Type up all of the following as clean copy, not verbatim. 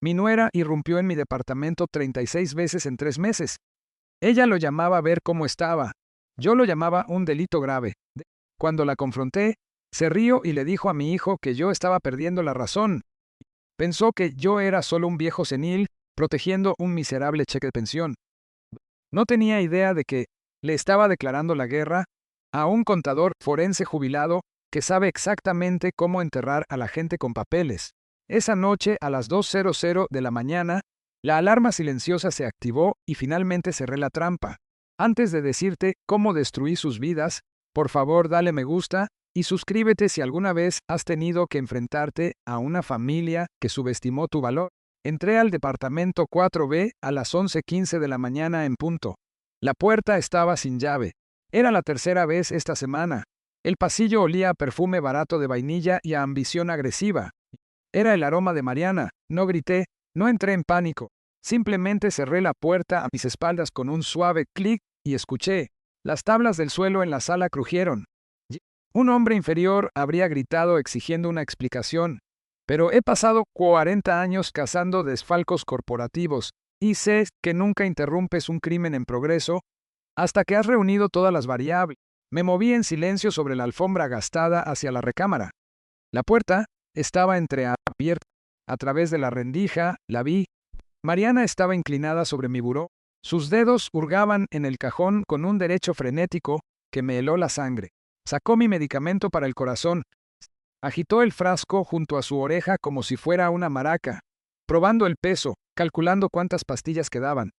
Mi nuera irrumpió en mi departamento 36 veces en 3 meses. Ella lo llamaba ver cómo estaba. Yo lo llamaba un delito grave. Cuando la confronté, se rió y le dijo a mi hijo que yo estaba perdiendo la razón. Pensó que yo era solo un viejo senil, protegiendo un miserable cheque de pensión. No tenía idea de que le estaba declarando la guerra a un contador forense jubilado que sabe exactamente cómo enterrar a la gente con papeles. Esa noche, a las 2:00 de la mañana, la alarma silenciosa se activó y finalmente cerré la trampa. Antes de decirte cómo destruí sus vidas, por favor dale me gusta y suscríbete si alguna vez has tenido que enfrentarte a una familia que subestimó tu valor. Entré al departamento 4B a las 11:15 de la mañana en punto. La puerta estaba sin llave. Era la tercera vez esta semana. El pasillo olía a perfume barato de vainilla y a ambición agresiva. Era el aroma de Mariana. No grité, no entré en pánico. Simplemente cerré la puerta a mis espaldas con un suave clic y escuché. Las tablas del suelo en la sala crujieron. Un hombre inferior habría gritado exigiendo una explicación. Pero he pasado 40 años cazando desfalcos corporativos y sé que nunca interrumpes un crimen en progreso hasta que has reunido todas las variables. Me moví en silencio sobre la alfombra gastada hacia la recámara. La puerta estaba entreabierta. A través de la rendija la vi. Mariana estaba inclinada sobre mi buró. Sus dedos hurgaban en el cajón con un derecho frenético que me heló la sangre. Sacó mi medicamento para el corazón. Agitó el frasco junto a su oreja como si fuera una maraca, probando el peso, calculando cuántas pastillas quedaban.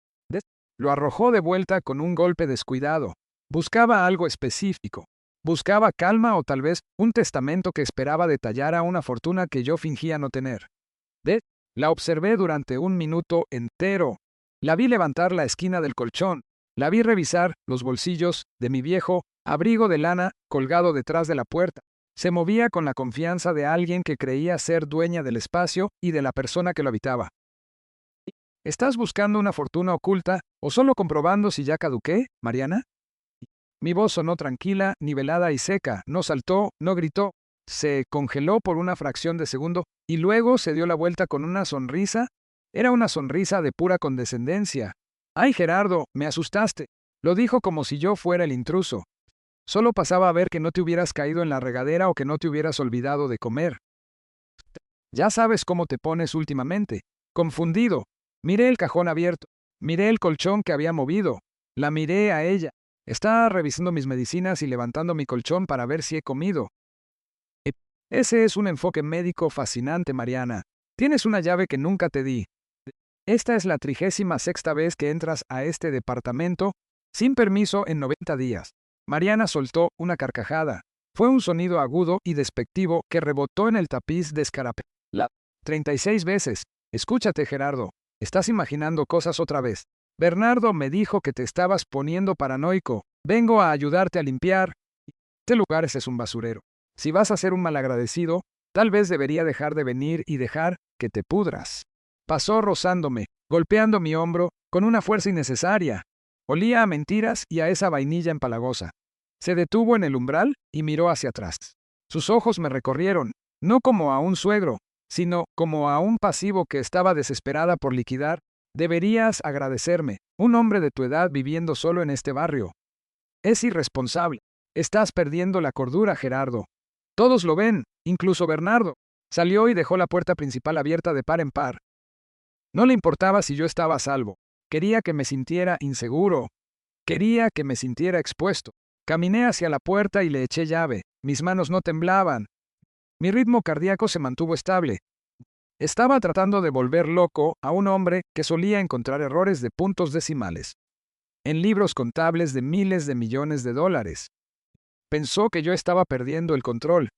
Lo arrojó de vuelta con un golpe descuidado. Buscaba algo específico. Buscaba calma o tal vez un testamento que esperaba detallara una fortuna que yo fingía no tener. La observé durante un minuto entero. La vi levantar la esquina del colchón. La vi revisar los bolsillos de mi viejo abrigo de lana colgado detrás de la puerta. Se movía con la confianza de alguien que creía ser dueña del espacio y de la persona que lo habitaba. ¿Estás buscando una fortuna oculta o solo comprobando si ya caduqué, Mariana? Mi voz sonó tranquila, nivelada y seca. No saltó, no gritó. Se congeló por una fracción de segundo y luego se dio la vuelta con una sonrisa. Era una sonrisa de pura condescendencia. ¡Ay, Gerardo, me asustaste! Lo dijo como si yo fuera el intruso. Solo pasaba a ver que no te hubieras caído en la regadera o que no te hubieras olvidado de comer. Ya sabes cómo te pones últimamente. Confundido. Miré el cajón abierto. Miré el colchón que había movido. La miré a ella. Estaba revisando mis medicinas y levantando mi colchón para ver si he comido. Ese es un enfoque médico fascinante, Mariana. Tienes una llave que nunca te di. Esta es la 36ª vez que entras a este departamento sin permiso en 90 días. Mariana soltó una carcajada. Fue un sonido agudo y despectivo que rebotó en el tapiz descarapelado. 36 veces. Escúchate, Gerardo. Estás imaginando cosas otra vez. Bernardo me dijo que te estabas poniendo paranoico. Vengo a ayudarte a limpiar. Este lugar es un basurero. Si vas a ser un malagradecido, tal vez debería dejar de venir y dejar que te pudras. Pasó rozándome, golpeando mi hombro con una fuerza innecesaria. Olía a mentiras y a esa vainilla empalagosa. Se detuvo en el umbral y miró hacia atrás. Sus ojos me recorrieron, no como a un suegro, sino como a un pasivo que estaba desesperada por liquidar. Deberías agradecerme, un hombre de tu edad viviendo solo en este barrio. Es irresponsable. Estás perdiendo la cordura, Gerardo. Todos lo ven, incluso Bernardo. Salió y dejó la puerta principal abierta de par en par. No le importaba si yo estaba a salvo. Quería que me sintiera inseguro. Quería que me sintiera expuesto. Caminé hacia la puerta y le eché llave. Mis manos no temblaban. Mi ritmo cardíaco se mantuvo estable. Estaba tratando de volver loco a un hombre que solía encontrar errores de puntos decimales en libros contables de miles de millones de dólares. Pensó que yo estaba perdiendo el control.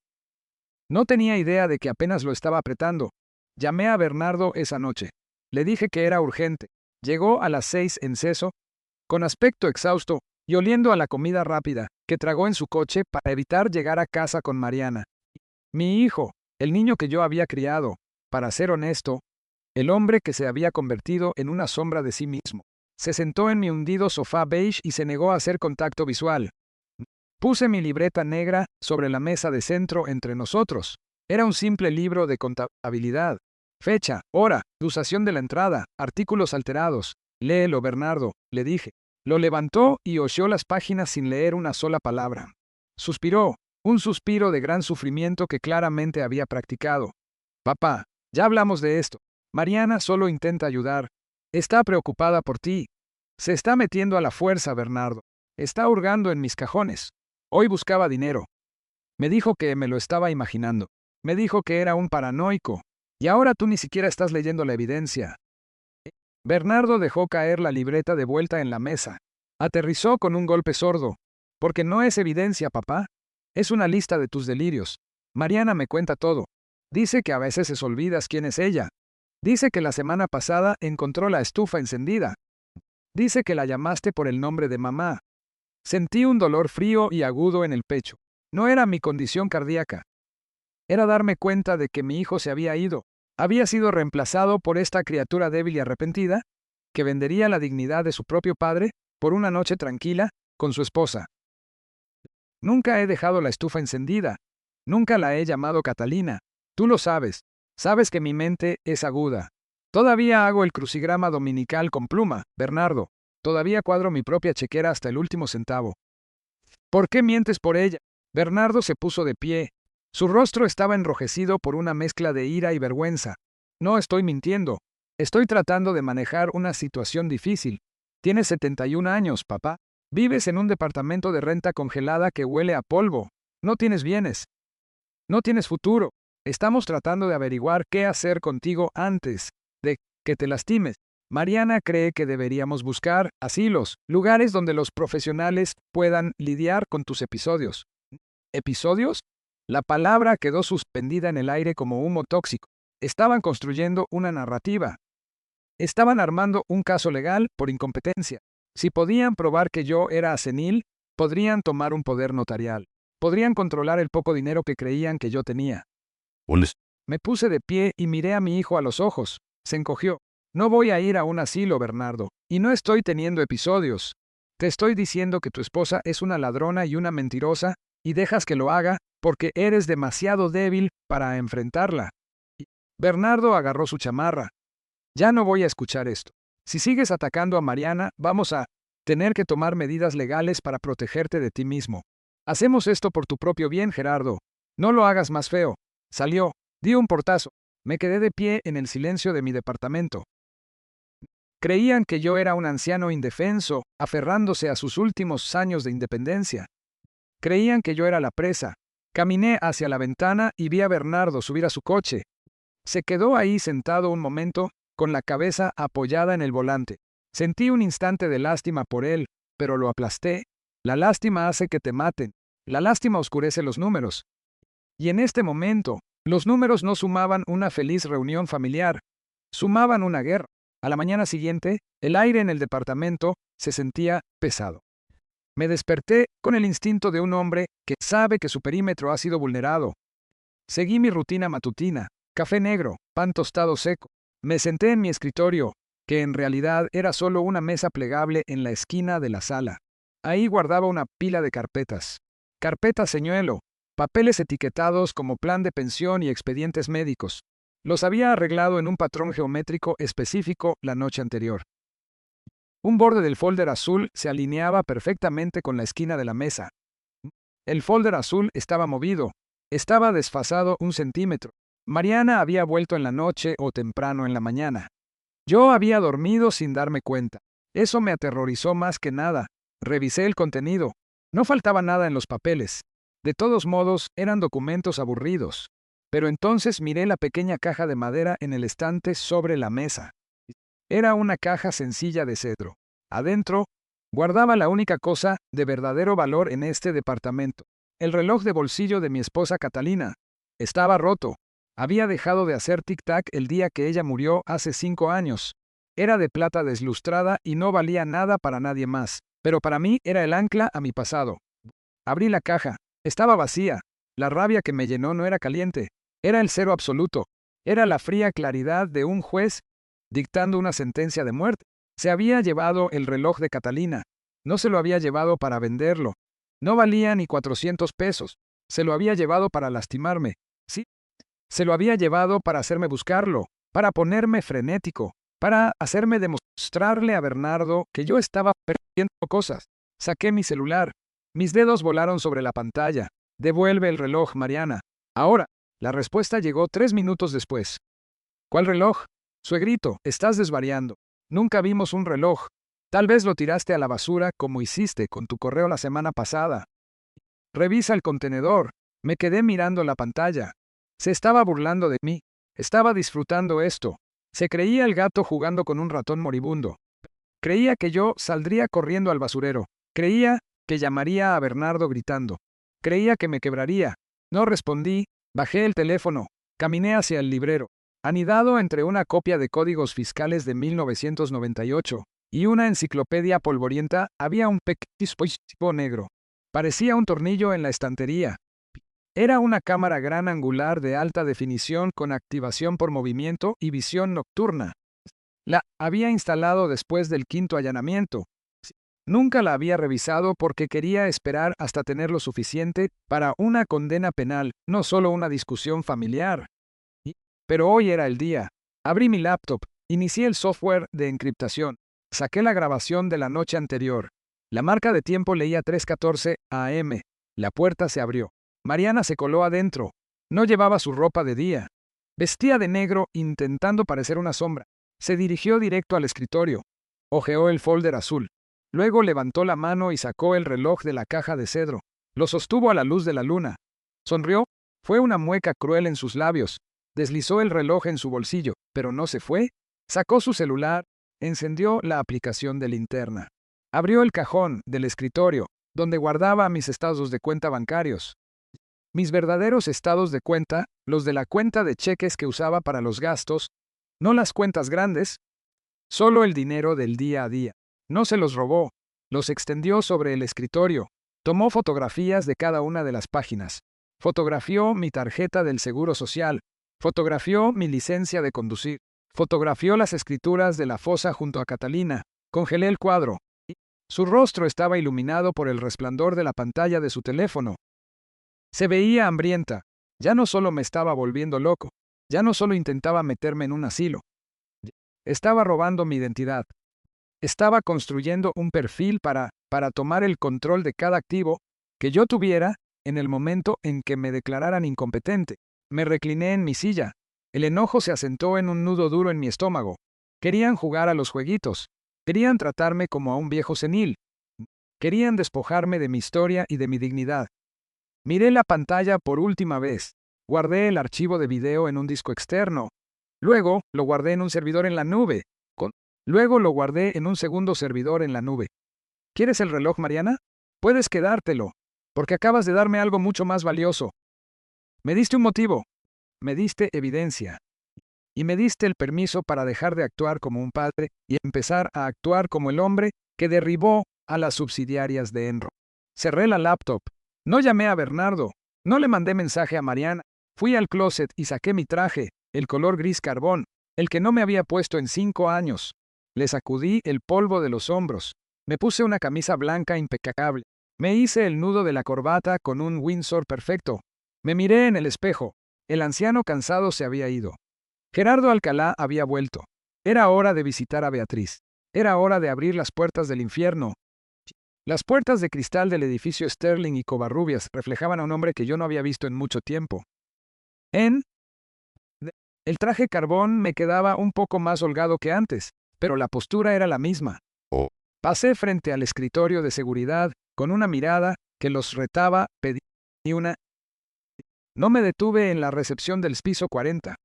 No tenía idea de que apenas lo estaba apretando. Llamé a Bernardo esa noche. Le dije que era urgente. Llegó a las 6 en seso, con aspecto exhausto y oliendo a la comida rápida que tragó en su coche para evitar llegar a casa con Mariana. Mi hijo, el niño que yo había criado, para ser honesto, el hombre que se había convertido en una sombra de sí mismo. Se sentó en mi hundido sofá beige y se negó a hacer contacto visual. Puse mi libreta negra sobre la mesa de centro entre nosotros. Era un simple libro de contabilidad. Fecha, hora, usación de la entrada, artículos alterados. Léelo, Bernardo, le dije. Lo levantó y hojeó las páginas sin leer una sola palabra. Suspiró, un suspiro de gran sufrimiento que claramente había practicado. Papá, ya hablamos de esto. Mariana solo intenta ayudar. Está preocupada por ti. Se está metiendo a la fuerza, Bernardo. Está hurgando en mis cajones. Hoy buscaba dinero. Me dijo que me lo estaba imaginando. Me dijo que era un paranoico. Y ahora tú ni siquiera estás leyendo la evidencia. Bernardo dejó caer la libreta de vuelta en la mesa. Aterrizó con un golpe sordo. Porque no es evidencia, papá. Es una lista de tus delirios. Mariana me cuenta todo. Dice que a veces se olvidas quién es ella. Dice que la semana pasada encontró la estufa encendida. Dice que la llamaste por el nombre de mamá. Sentí un dolor frío y agudo en el pecho. No era mi condición cardíaca. Era darme cuenta de que mi hijo se había ido. Había sido reemplazado por esta criatura débil y arrepentida, que vendería la dignidad de su propio padre por una noche tranquila con su esposa. Nunca he dejado la estufa encendida. Nunca la he llamado Catalina. Tú lo sabes. Sabes que mi mente es aguda. Todavía hago el crucigrama dominical con pluma, Bernardo. Todavía cuadro mi propia chequera hasta el último centavo. ¿Por qué mientes por ella? Bernardo se puso de pie. Su rostro estaba enrojecido por una mezcla de ira y vergüenza. No estoy mintiendo. Estoy tratando de manejar una situación difícil. Tienes 71 años, papá. Vives en un departamento de renta congelada que huele a polvo. No tienes bienes. No tienes futuro. Estamos tratando de averiguar qué hacer contigo antes de que te lastimes. Mariana cree que deberíamos buscar asilos, lugares donde los profesionales puedan lidiar con tus episodios. ¿Episodios? La palabra quedó suspendida en el aire como humo tóxico. Estaban construyendo una narrativa. Estaban armando un caso legal por incompetencia. Si podían probar que yo era senil, podrían tomar un poder notarial. Podrían controlar el poco dinero que creían que yo tenía. Me puse de pie y miré a mi hijo a los ojos. Se encogió. No voy a ir a un asilo, Bernardo, y no estoy teniendo episodios. Te estoy diciendo que tu esposa es una ladrona y una mentirosa, y dejas que lo haga porque eres demasiado débil para enfrentarla. Bernardo agarró su chamarra. Ya no voy a escuchar esto. Si sigues atacando a Mariana, vamos a tener que tomar medidas legales para protegerte de ti mismo. Hacemos esto por tu propio bien, Gerardo. No lo hagas más feo. Salió. Dio un portazo. Me quedé de pie en el silencio de mi departamento. Creían que yo era un anciano indefenso, aferrándose a sus últimos años de independencia. Creían que yo era la presa. Caminé hacia la ventana y vi a Bernardo subir a su coche. Se quedó ahí sentado un momento, con la cabeza apoyada en el volante. Sentí un instante de lástima por él, pero lo aplasté. La lástima hace que te maten. La lástima oscurece los números. Y en este momento, los números no sumaban una feliz reunión familiar. Sumaban una guerra. A la mañana siguiente, el aire en el departamento se sentía pesado. Me desperté con el instinto de un hombre que sabe que su perímetro ha sido vulnerado. Seguí mi rutina matutina, café negro, pan tostado seco. Me senté en mi escritorio, que en realidad era solo una mesa plegable en la esquina de la sala. Ahí guardaba una pila de carpetas. Carpetas señuelo, papeles etiquetados como plan de pensión y expedientes médicos. Los había arreglado en un patrón geométrico específico la noche anterior. Un borde del folder azul se alineaba perfectamente con la esquina de la mesa. El folder azul estaba movido. Estaba desfasado 1 centímetro. Mariana había vuelto en la noche o temprano en la mañana. Yo había dormido sin darme cuenta. Eso me aterrorizó más que nada. Revisé el contenido. No faltaba nada en los papeles. De todos modos, eran documentos aburridos. Pero entonces miré la pequeña caja de madera en el estante sobre la mesa. Era una caja sencilla de cedro. Adentro, guardaba la única cosa de verdadero valor en este departamento. El reloj de bolsillo de mi esposa Catalina. Estaba roto. Había dejado de hacer tic-tac el día que ella murió hace 5 años. Era de plata deslustrada y no valía nada para nadie más. Pero para mí era el ancla a mi pasado. Abrí la caja. Estaba vacía. La rabia que me llenó no era caliente. Era el cero absoluto. Era la fría claridad de un juez dictando una sentencia de muerte. Se había llevado el reloj de Catalina. No se lo había llevado para venderlo. No valía ni 400 pesos. Se lo había llevado para lastimarme. Sí. Se lo había llevado para hacerme buscarlo, para ponerme frenético, para hacerme demostrarle a Bernardo que yo estaba perdiendo cosas. Saqué mi celular. Mis dedos volaron sobre la pantalla. Devuelve el reloj, Mariana. Ahora. La respuesta llegó 3 minutos después. ¿Cuál reloj? Suegrito, estás desvariando. Nunca vimos un reloj. Tal vez lo tiraste a la basura como hiciste con tu correo la semana pasada. Revisa el contenedor. Me quedé mirando la pantalla. Se estaba burlando de mí. Estaba disfrutando esto. Se creía el gato jugando con un ratón moribundo. Creía que yo saldría corriendo al basurero. Creía que llamaría a Bernardo gritando. Creía que me quebraría. No respondí. Bajé el teléfono. Caminé hacia el librero. Anidado entre una copia de códigos fiscales de 1998 y una enciclopedia polvorienta, había un pequeño dispositivo negro. Parecía un tornillo en la estantería. Era una cámara gran angular de alta definición con activación por movimiento y visión nocturna. La había instalado después del 5º allanamiento. Nunca la había revisado porque quería esperar hasta tener lo suficiente para una condena penal, no solo una discusión familiar. Pero hoy era el día. Abrí mi laptop, inicié el software de encriptación, saqué la grabación de la noche anterior. La marca de tiempo leía 3:14 AM. La puerta se abrió. Mariana se coló adentro. No llevaba su ropa de día. Vestía de negro intentando parecer una sombra. Se dirigió directo al escritorio. Hojeó el folder azul. Luego levantó la mano y sacó el reloj de la caja de cedro. Lo sostuvo a la luz de la luna. Sonrió. Fue una mueca cruel en sus labios. Deslizó el reloj en su bolsillo, pero no se fue. Sacó su celular. Encendió la aplicación de linterna. Abrió el cajón del escritorio, donde guardaba mis estados de cuenta bancarios. Mis verdaderos estados de cuenta, los de la cuenta de cheques que usaba para los gastos, no las cuentas grandes, solo el dinero del día a día. No se los robó, los extendió sobre el escritorio, tomó fotografías de cada una de las páginas, fotografió mi tarjeta del Seguro Social, fotografió mi licencia de conducir, fotografió las escrituras de la fosa junto a Catalina, congelé el cuadro. Su rostro estaba iluminado por el resplandor de la pantalla de su teléfono. Se veía hambrienta. Ya no solo me estaba volviendo loco, ya no solo intentaba meterme en un asilo. Estaba robando mi identidad. Estaba construyendo un perfil para tomar el control de cada activo que yo tuviera en el momento en que me declararan incompetente. Me recliné en mi silla. El enojo se asentó en un nudo duro en mi estómago. Querían jugar a los jueguitos. Querían tratarme como a un viejo senil. Querían despojarme de mi historia y de mi dignidad. Miré la pantalla por última vez. Guardé el archivo de video en un disco externo. Luego lo guardé en un servidor en la nube. Luego lo guardé en un segundo servidor en la nube. ¿Quieres el reloj, Mariana? Puedes quedártelo, porque acabas de darme algo mucho más valioso. Me diste un motivo. Me diste evidencia. Y me diste el permiso para dejar de actuar como un padre y empezar a actuar como el hombre que derribó a las subsidiarias de Enron. Cerré la laptop. No llamé a Bernardo. No le mandé mensaje a Mariana. Fui al closet y saqué mi traje, el color gris carbón, el que no me había puesto en 5 años. Le sacudí el polvo de los hombros. Me puse una camisa blanca impecable. Me hice el nudo de la corbata con un Windsor perfecto. Me miré en el espejo. El anciano cansado se había ido. Gerardo Alcalá había vuelto. Era hora de visitar a Beatriz. Era hora de abrir las puertas del infierno. Las puertas de cristal del edificio Sterling y Covarrubias reflejaban a un hombre que yo no había visto en mucho tiempo. El traje carbón me quedaba un poco más holgado que antes, pero la postura era la misma. Pasé frente al escritorio de seguridad, con una mirada que los retaba, pedí una. No me detuve en la recepción del piso 40.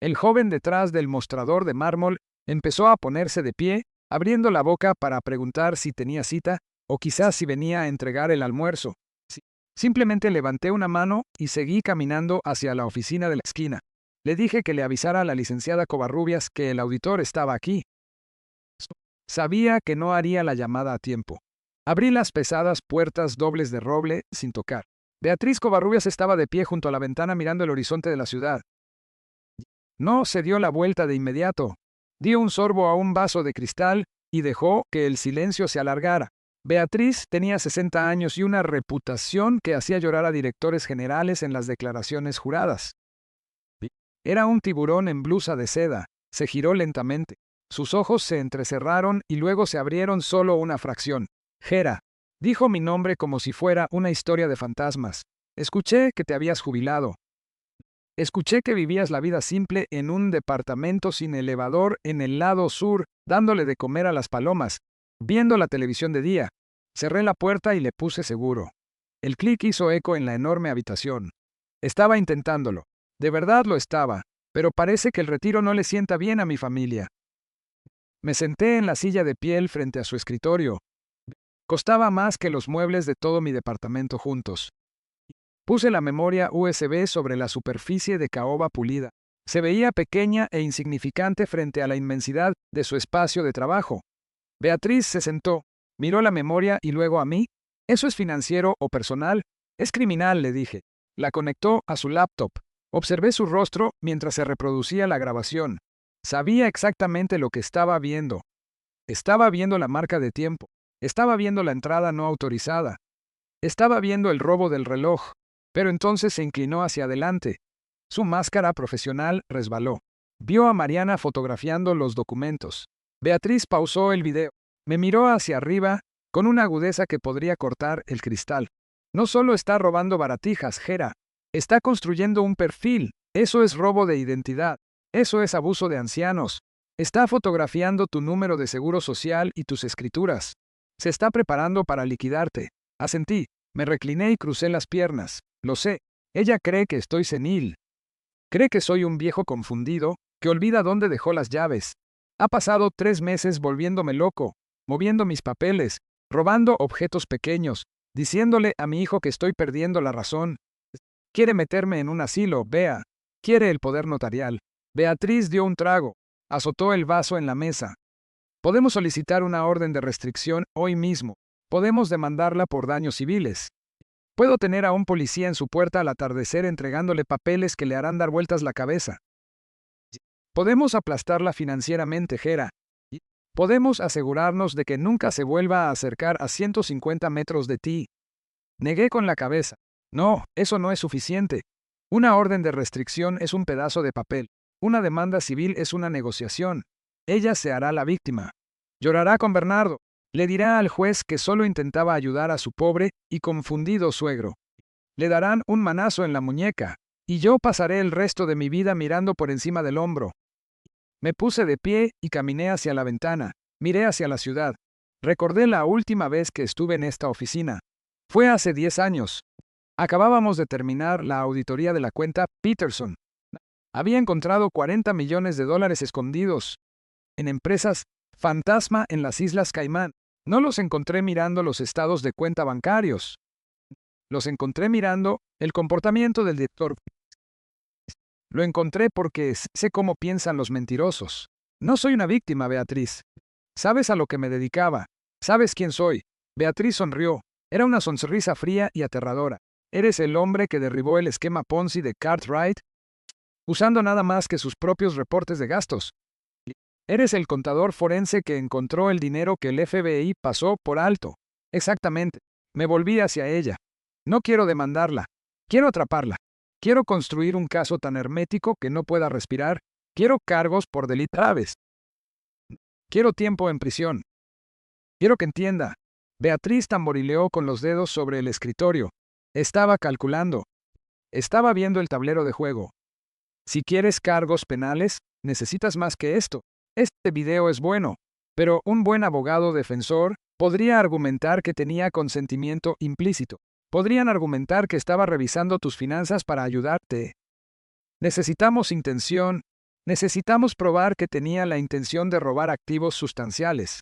El joven detrás del mostrador de mármol empezó a ponerse de pie, abriendo la boca para preguntar si tenía cita, o quizás si venía a entregar el almuerzo. Simplemente levanté una mano y seguí caminando hacia la oficina de la esquina. Le dije que le avisara a la licenciada Covarrubias que el auditor estaba aquí. Sabía que no haría la llamada a tiempo. Abrí las pesadas puertas dobles de roble sin tocar. Beatriz Covarrubias estaba de pie junto a la ventana mirando el horizonte de la ciudad. No se dio la vuelta de inmediato. Dio un sorbo a un vaso de cristal y dejó que el silencio se alargara. Beatriz tenía 60 años y una reputación que hacía llorar a directores generales en las declaraciones juradas. Era un tiburón en blusa de seda. Se giró lentamente. Sus ojos se entrecerraron y luego se abrieron solo una fracción. Hera. Dijo mi nombre como si fuera una historia de fantasmas. Escuché que te habías jubilado. Escuché que vivías la vida simple en un departamento sin elevador en el lado sur, dándole de comer a las palomas, viendo la televisión de día. Cerré la puerta y le puse seguro. El clic hizo eco en la enorme habitación. Estaba intentándolo. De verdad lo estaba, pero parece que el retiro no le sienta bien a mi familia. Me senté en la silla de piel frente a su escritorio. Costaba más que los muebles de todo mi departamento juntos. Puse la memoria USB sobre la superficie de caoba pulida. Se veía pequeña e insignificante frente a la inmensidad de su espacio de trabajo. Beatriz se sentó, miró la memoria y luego a mí. ¿Eso es financiero o personal? Es criminal, le dije. La conectó a su laptop. Observé su rostro mientras se reproducía la grabación. Sabía exactamente lo que estaba viendo. Estaba viendo la marca de tiempo. Estaba viendo la entrada no autorizada. Estaba viendo el robo del reloj. Pero entonces se inclinó hacia adelante. Su máscara profesional resbaló. Vio a Mariana fotografiando los documentos. Beatriz pausó el video. Me miró hacia arriba, con una agudeza que podría cortar el cristal. No solo está robando baratijas, Hera. Está construyendo un perfil. Eso es robo de identidad. Eso es abuso de ancianos. Está fotografiando tu número de seguro social y tus escrituras. Se está preparando para liquidarte. Asentí. Me recliné y crucé las piernas. Lo sé. Ella cree que estoy senil. Cree que soy un viejo confundido, que olvida dónde dejó las llaves. Ha pasado 3 meses volviéndome loco, moviendo mis papeles, robando objetos pequeños, diciéndole a mi hijo que estoy perdiendo la razón. Quiere meterme en un asilo, Bea. Quiere el poder notarial. Beatriz dio un trago. Azotó el vaso en la mesa. Podemos solicitar una orden de restricción hoy mismo. Podemos demandarla por daños civiles. Puedo tener a un policía en su puerta al atardecer entregándole papeles que le harán dar vueltas la cabeza. Podemos aplastarla financieramente, Hera. Podemos asegurarnos de que nunca se vuelva a acercar a 150 metros de ti. Negué con la cabeza. No, eso no es suficiente. Una orden de restricción es un pedazo de papel. Una demanda civil es una negociación. Ella se hará la víctima. Llorará con Bernardo. Le dirá al juez que solo intentaba ayudar a su pobre y confundido suegro. Le darán un manazo en la muñeca, y yo pasaré el resto de mi vida mirando por encima del hombro. Me puse de pie y caminé hacia la ventana. Miré hacia la ciudad. Recordé la última vez que estuve en esta oficina. Fue hace 10 años. Acabábamos de terminar la auditoría de la cuenta Peterson. Había encontrado $40 millones escondidos en empresas fantasma en las Islas Caimán. No los encontré mirando los estados de cuenta bancarios. Los encontré mirando el comportamiento del director. Lo encontré porque sé cómo piensan los mentirosos. No soy una víctima, Beatriz. Sabes a lo que me dedicaba. Sabes quién soy. Beatriz sonrió. Era una sonrisa fría y aterradora. ¿Eres el hombre que derribó el esquema Ponzi de Cartwright? Usando nada más que sus propios reportes de gastos. Eres el contador forense que encontró el dinero que el FBI pasó por alto. Exactamente. Me volví hacia ella. No quiero demandarla. Quiero atraparla. Quiero construir un caso tan hermético que no pueda respirar. Quiero cargos por delitos graves. Quiero tiempo en prisión. Quiero que entienda. Beatriz tamborileó con los dedos sobre el escritorio. Estaba calculando. Estaba viendo el tablero de juego. Si quieres cargos penales, necesitas más que esto. Este video es bueno, pero un buen abogado defensor podría argumentar que tenía consentimiento implícito. Podrían argumentar que estaba revisando tus finanzas para ayudarte. Necesitamos intención. Necesitamos probar que tenía la intención de robar activos sustanciales.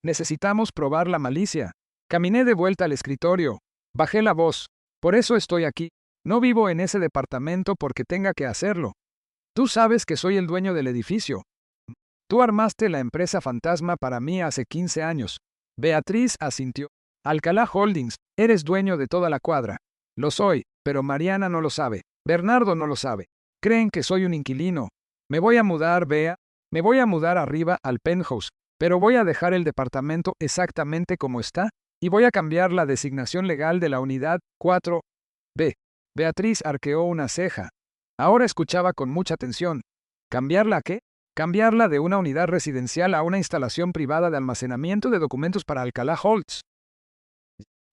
Necesitamos probar la malicia. Caminé de vuelta al escritorio. Bajé la voz. Por eso estoy aquí. No vivo en ese departamento porque tenga que hacerlo. Tú sabes que soy el dueño del edificio. Tú armaste la empresa fantasma para mí hace 15 años. Beatriz asintió. Alcalá Holdings, eres dueño de toda la cuadra. Lo soy, pero Mariana no lo sabe. Bernardo no lo sabe. Creen que soy un inquilino. Me voy a mudar, Bea. Me voy a mudar arriba al penthouse, pero voy a dejar el departamento exactamente como está y voy a cambiar la designación legal de la unidad 4B. Beatriz arqueó una ceja. Ahora escuchaba con mucha atención. ¿Cambiarla a qué? Cambiarla de una unidad residencial a una instalación privada de almacenamiento de documentos para Alcalá Holtz.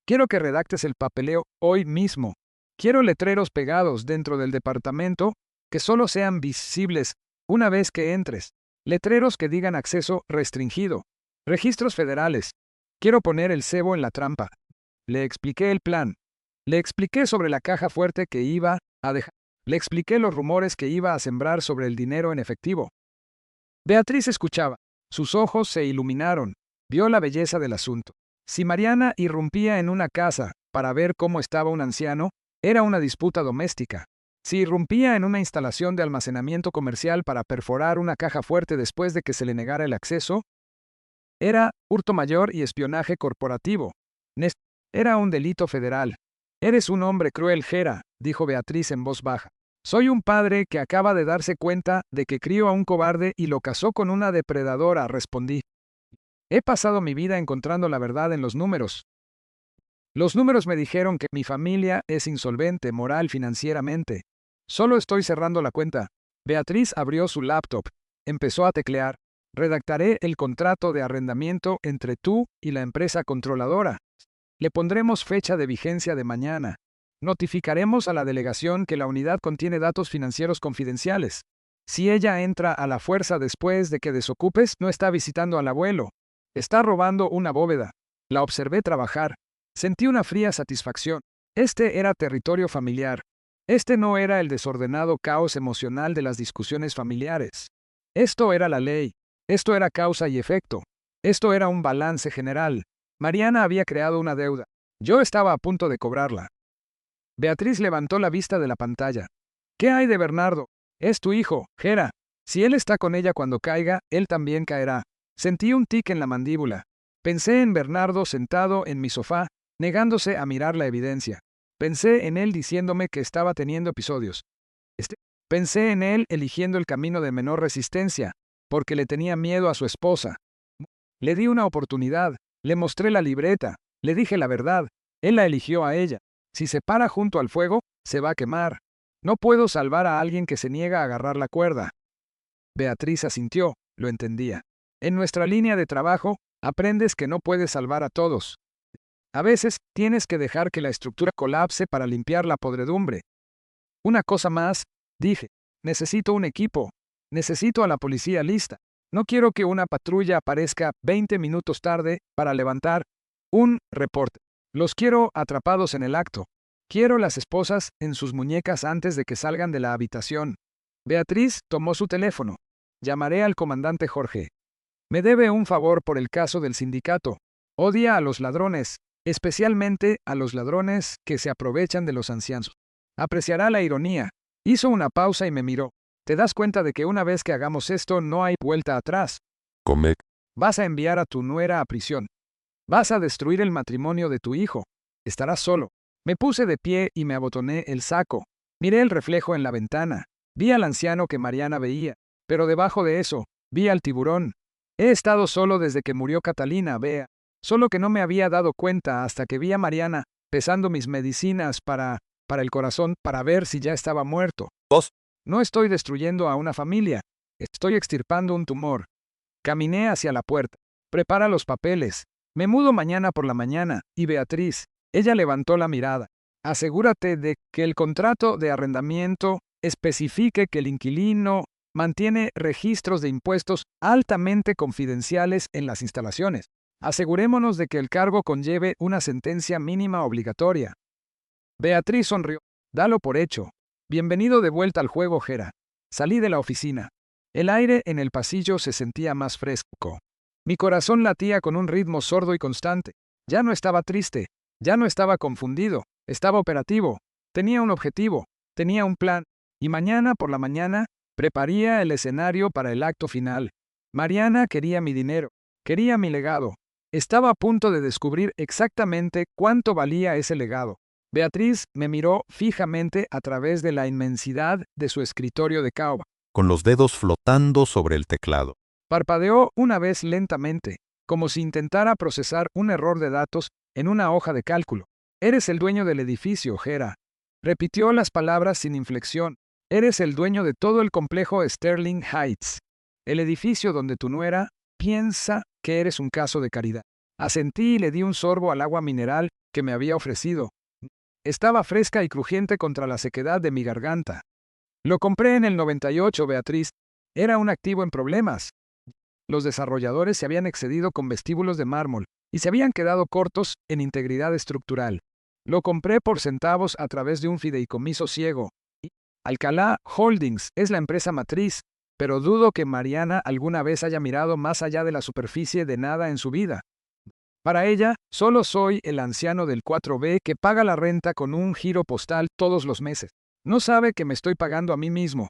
Quiero que redactes el papeleo hoy mismo. Quiero letreros pegados dentro del departamento que solo sean visibles una vez que entres. Letreros que digan acceso restringido. Registros federales. Quiero poner el cebo en la trampa. Le expliqué el plan. Le expliqué sobre la caja fuerte que iba a dejar. Le expliqué los rumores que iba a sembrar sobre el dinero en efectivo. Beatriz escuchaba. Sus ojos se iluminaron. Vio la belleza del asunto. Si Mariana irrumpía en una casa para ver cómo estaba un anciano, era una disputa doméstica. Si irrumpía en una instalación de almacenamiento comercial para perforar una caja fuerte después de que se le negara el acceso, era hurto mayor y espionaje corporativo. Era un delito federal. Eres un hombre cruel, Gera, dijo Beatriz en voz baja. Soy un padre que acaba de darse cuenta de que crió a un cobarde y lo casó con una depredadora, respondí. He pasado mi vida encontrando la verdad en los números. Los números me dijeron que mi familia es insolvente moral financieramente. Solo estoy cerrando la cuenta. Beatriz abrió su laptop. Empezó a teclear. Redactaré el contrato de arrendamiento entre tú y la empresa controladora. Le pondremos fecha de vigencia de mañana. Notificaremos a la delegación que la unidad contiene datos financieros confidenciales. Si ella entra a la fuerza después de que desocupes, no está visitando al abuelo. Está robando una bóveda. La observé trabajar. Sentí una fría satisfacción. Este era territorio familiar. Este no era el desordenado caos emocional de las discusiones familiares. Esto era la ley. Esto era causa y efecto. Esto era un balance general. Mariana había creado una deuda. Yo estaba a punto de cobrarla. Beatriz levantó la vista de la pantalla. ¿Qué hay de Bernardo? Es tu hijo, Gera. Si él está con ella cuando caiga, él también caerá. Sentí un tic en la mandíbula. Pensé en Bernardo sentado en mi sofá, negándose a mirar la evidencia. Pensé en él diciéndome que estaba teniendo episodios. Pensé en él eligiendo el camino de menor resistencia, porque le tenía miedo a su esposa. Le di una oportunidad, le mostré la libreta, le dije la verdad, él la eligió a ella. Si se para junto al fuego, se va a quemar. No puedo salvar a alguien que se niega a agarrar la cuerda. Beatriz asintió, lo entendía. En nuestra línea de trabajo, aprendes que no puedes salvar a todos. A veces, tienes que dejar que la estructura colapse para limpiar la podredumbre. Una cosa más, dije. Necesito un equipo. Necesito a la policía lista. No quiero que una patrulla aparezca 20 minutos tarde para levantar un reporte. Los quiero atrapados en el acto. Quiero las esposas en sus muñecas antes de que salgan de la habitación. Beatriz tomó su teléfono. Llamaré al comandante Jorge. Me debe un favor por el caso del sindicato. Odia a los ladrones, especialmente a los ladrones que se aprovechan de los ancianos. Apreciará la ironía. Hizo una pausa y me miró. ¿Te das cuenta de que una vez que hagamos esto no hay vuelta atrás? Come. Vas a enviar a tu nuera a prisión. Vas a destruir el matrimonio de tu hijo. Estarás solo. Me puse de pie y me abotoné el saco. Miré el reflejo en la ventana. Vi al anciano que Mariana veía. Pero debajo de eso, vi al tiburón. He estado solo desde que murió Catalina, vea. Solo que no me había dado cuenta hasta que vi a Mariana pesando mis medicinas para el corazón para ver si ya estaba muerto. Vos. No estoy destruyendo a una familia. Estoy extirpando un tumor. Caminé hacia la puerta. Prepara los papeles. Me mudo mañana por la mañana. Y Beatriz. Ella levantó la mirada. Asegúrate de que el contrato de arrendamiento especifique que el inquilino mantiene registros de impuestos altamente confidenciales en las instalaciones. Asegurémonos de que el cargo conlleve una sentencia mínima obligatoria. Beatriz sonrió. Dalo por hecho. Bienvenido de vuelta al juego, Gera. Salí de la oficina. El aire en el pasillo se sentía más fresco. Mi corazón latía con un ritmo sordo y constante. Ya no estaba triste. Ya no estaba confundido. Estaba operativo. Tenía un objetivo. Tenía un plan. Y mañana por la mañana prepararía el escenario para el acto final. Mariana quería mi dinero. Quería mi legado. Estaba a punto de descubrir exactamente cuánto valía ese legado. Beatriz me miró fijamente a través de la inmensidad de su escritorio de caoba. Con los dedos flotando sobre el teclado. Parpadeó una vez lentamente, como si intentara procesar un error de datos en una hoja de cálculo. Eres el dueño del edificio, Gera. Repitió las palabras sin inflexión. Eres el dueño de todo el complejo Sterling Heights, el edificio donde tu nuera piensa que eres un caso de caridad. Asentí y le di un sorbo al agua mineral que me había ofrecido. Estaba fresca y crujiente contra la sequedad de mi garganta. Lo compré en el 98, Beatriz. Era un activo en problemas. Los desarrolladores se habían excedido con vestíbulos de mármol y se habían quedado cortos en integridad estructural. Lo compré por centavos a través de un fideicomiso ciego. Alcalá Holdings es la empresa matriz, pero dudo que Mariana alguna vez haya mirado más allá de la superficie de nada en su vida. Para ella, solo soy el anciano del 4B que paga la renta con un giro postal todos los meses. No sabe que me estoy pagando a mí mismo.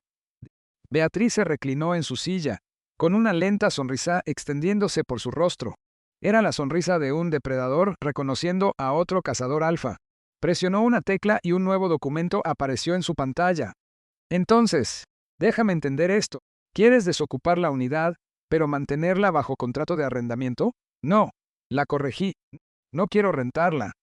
Beatriz se reclinó en su silla, con una lenta sonrisa extendiéndose por su rostro. Era la sonrisa de un depredador reconociendo a otro cazador alfa. Presionó una tecla y un nuevo documento apareció en su pantalla. Entonces, déjame entender esto. ¿Quieres desocupar la unidad, pero mantenerla bajo contrato de arrendamiento? No. La corregí. No quiero rentarla.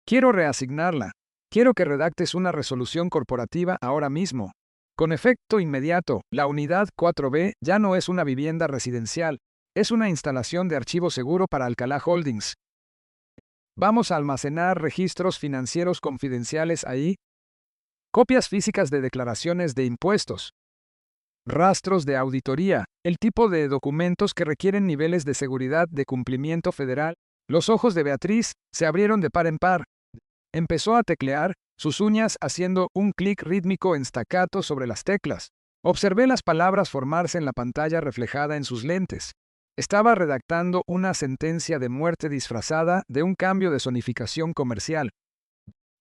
Quiero reasignarla. Quiero que redactes una resolución corporativa ahora mismo. Con efecto inmediato, la unidad 4B ya no es una vivienda residencial, es una instalación de archivo seguro para Alcalá Holdings. Vamos a almacenar registros financieros confidenciales ahí, copias físicas de declaraciones de impuestos, rastros de auditoría, el tipo de documentos que requieren niveles de seguridad de cumplimiento federal. Los ojos de Beatriz se abrieron de par en par. Empezó a teclear, sus uñas haciendo un clic rítmico en staccato sobre las teclas. Observé las palabras formarse en la pantalla reflejada en sus lentes. Estaba redactando una sentencia de muerte disfrazada de un cambio de zonificación comercial.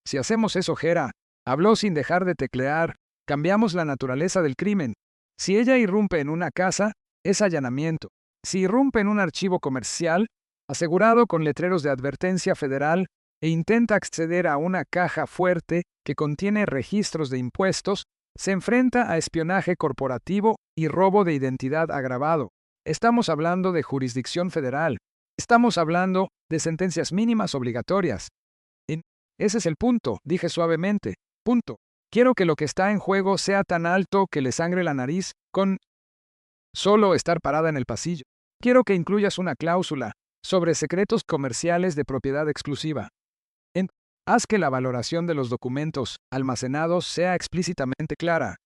Si hacemos eso, Gera, habló sin dejar de teclear, cambiamos la naturaleza del crimen. Si ella irrumpe en una casa, es allanamiento. Si irrumpe en un archivo comercial, asegurado con letreros de advertencia federal, e intenta acceder a una caja fuerte que contiene registros de impuestos, se enfrenta a espionaje corporativo y robo de identidad agravado. Estamos hablando de jurisdicción federal. Estamos hablando de sentencias mínimas obligatorias. Ese es el punto, dije suavemente. Punto. Quiero que lo que está en juego sea tan alto que le sangre la nariz con solo estar parada en el pasillo. Quiero que incluyas una cláusula sobre secretos comerciales de propiedad exclusiva. Haz que la valoración de los documentos almacenados sea explícitamente clara.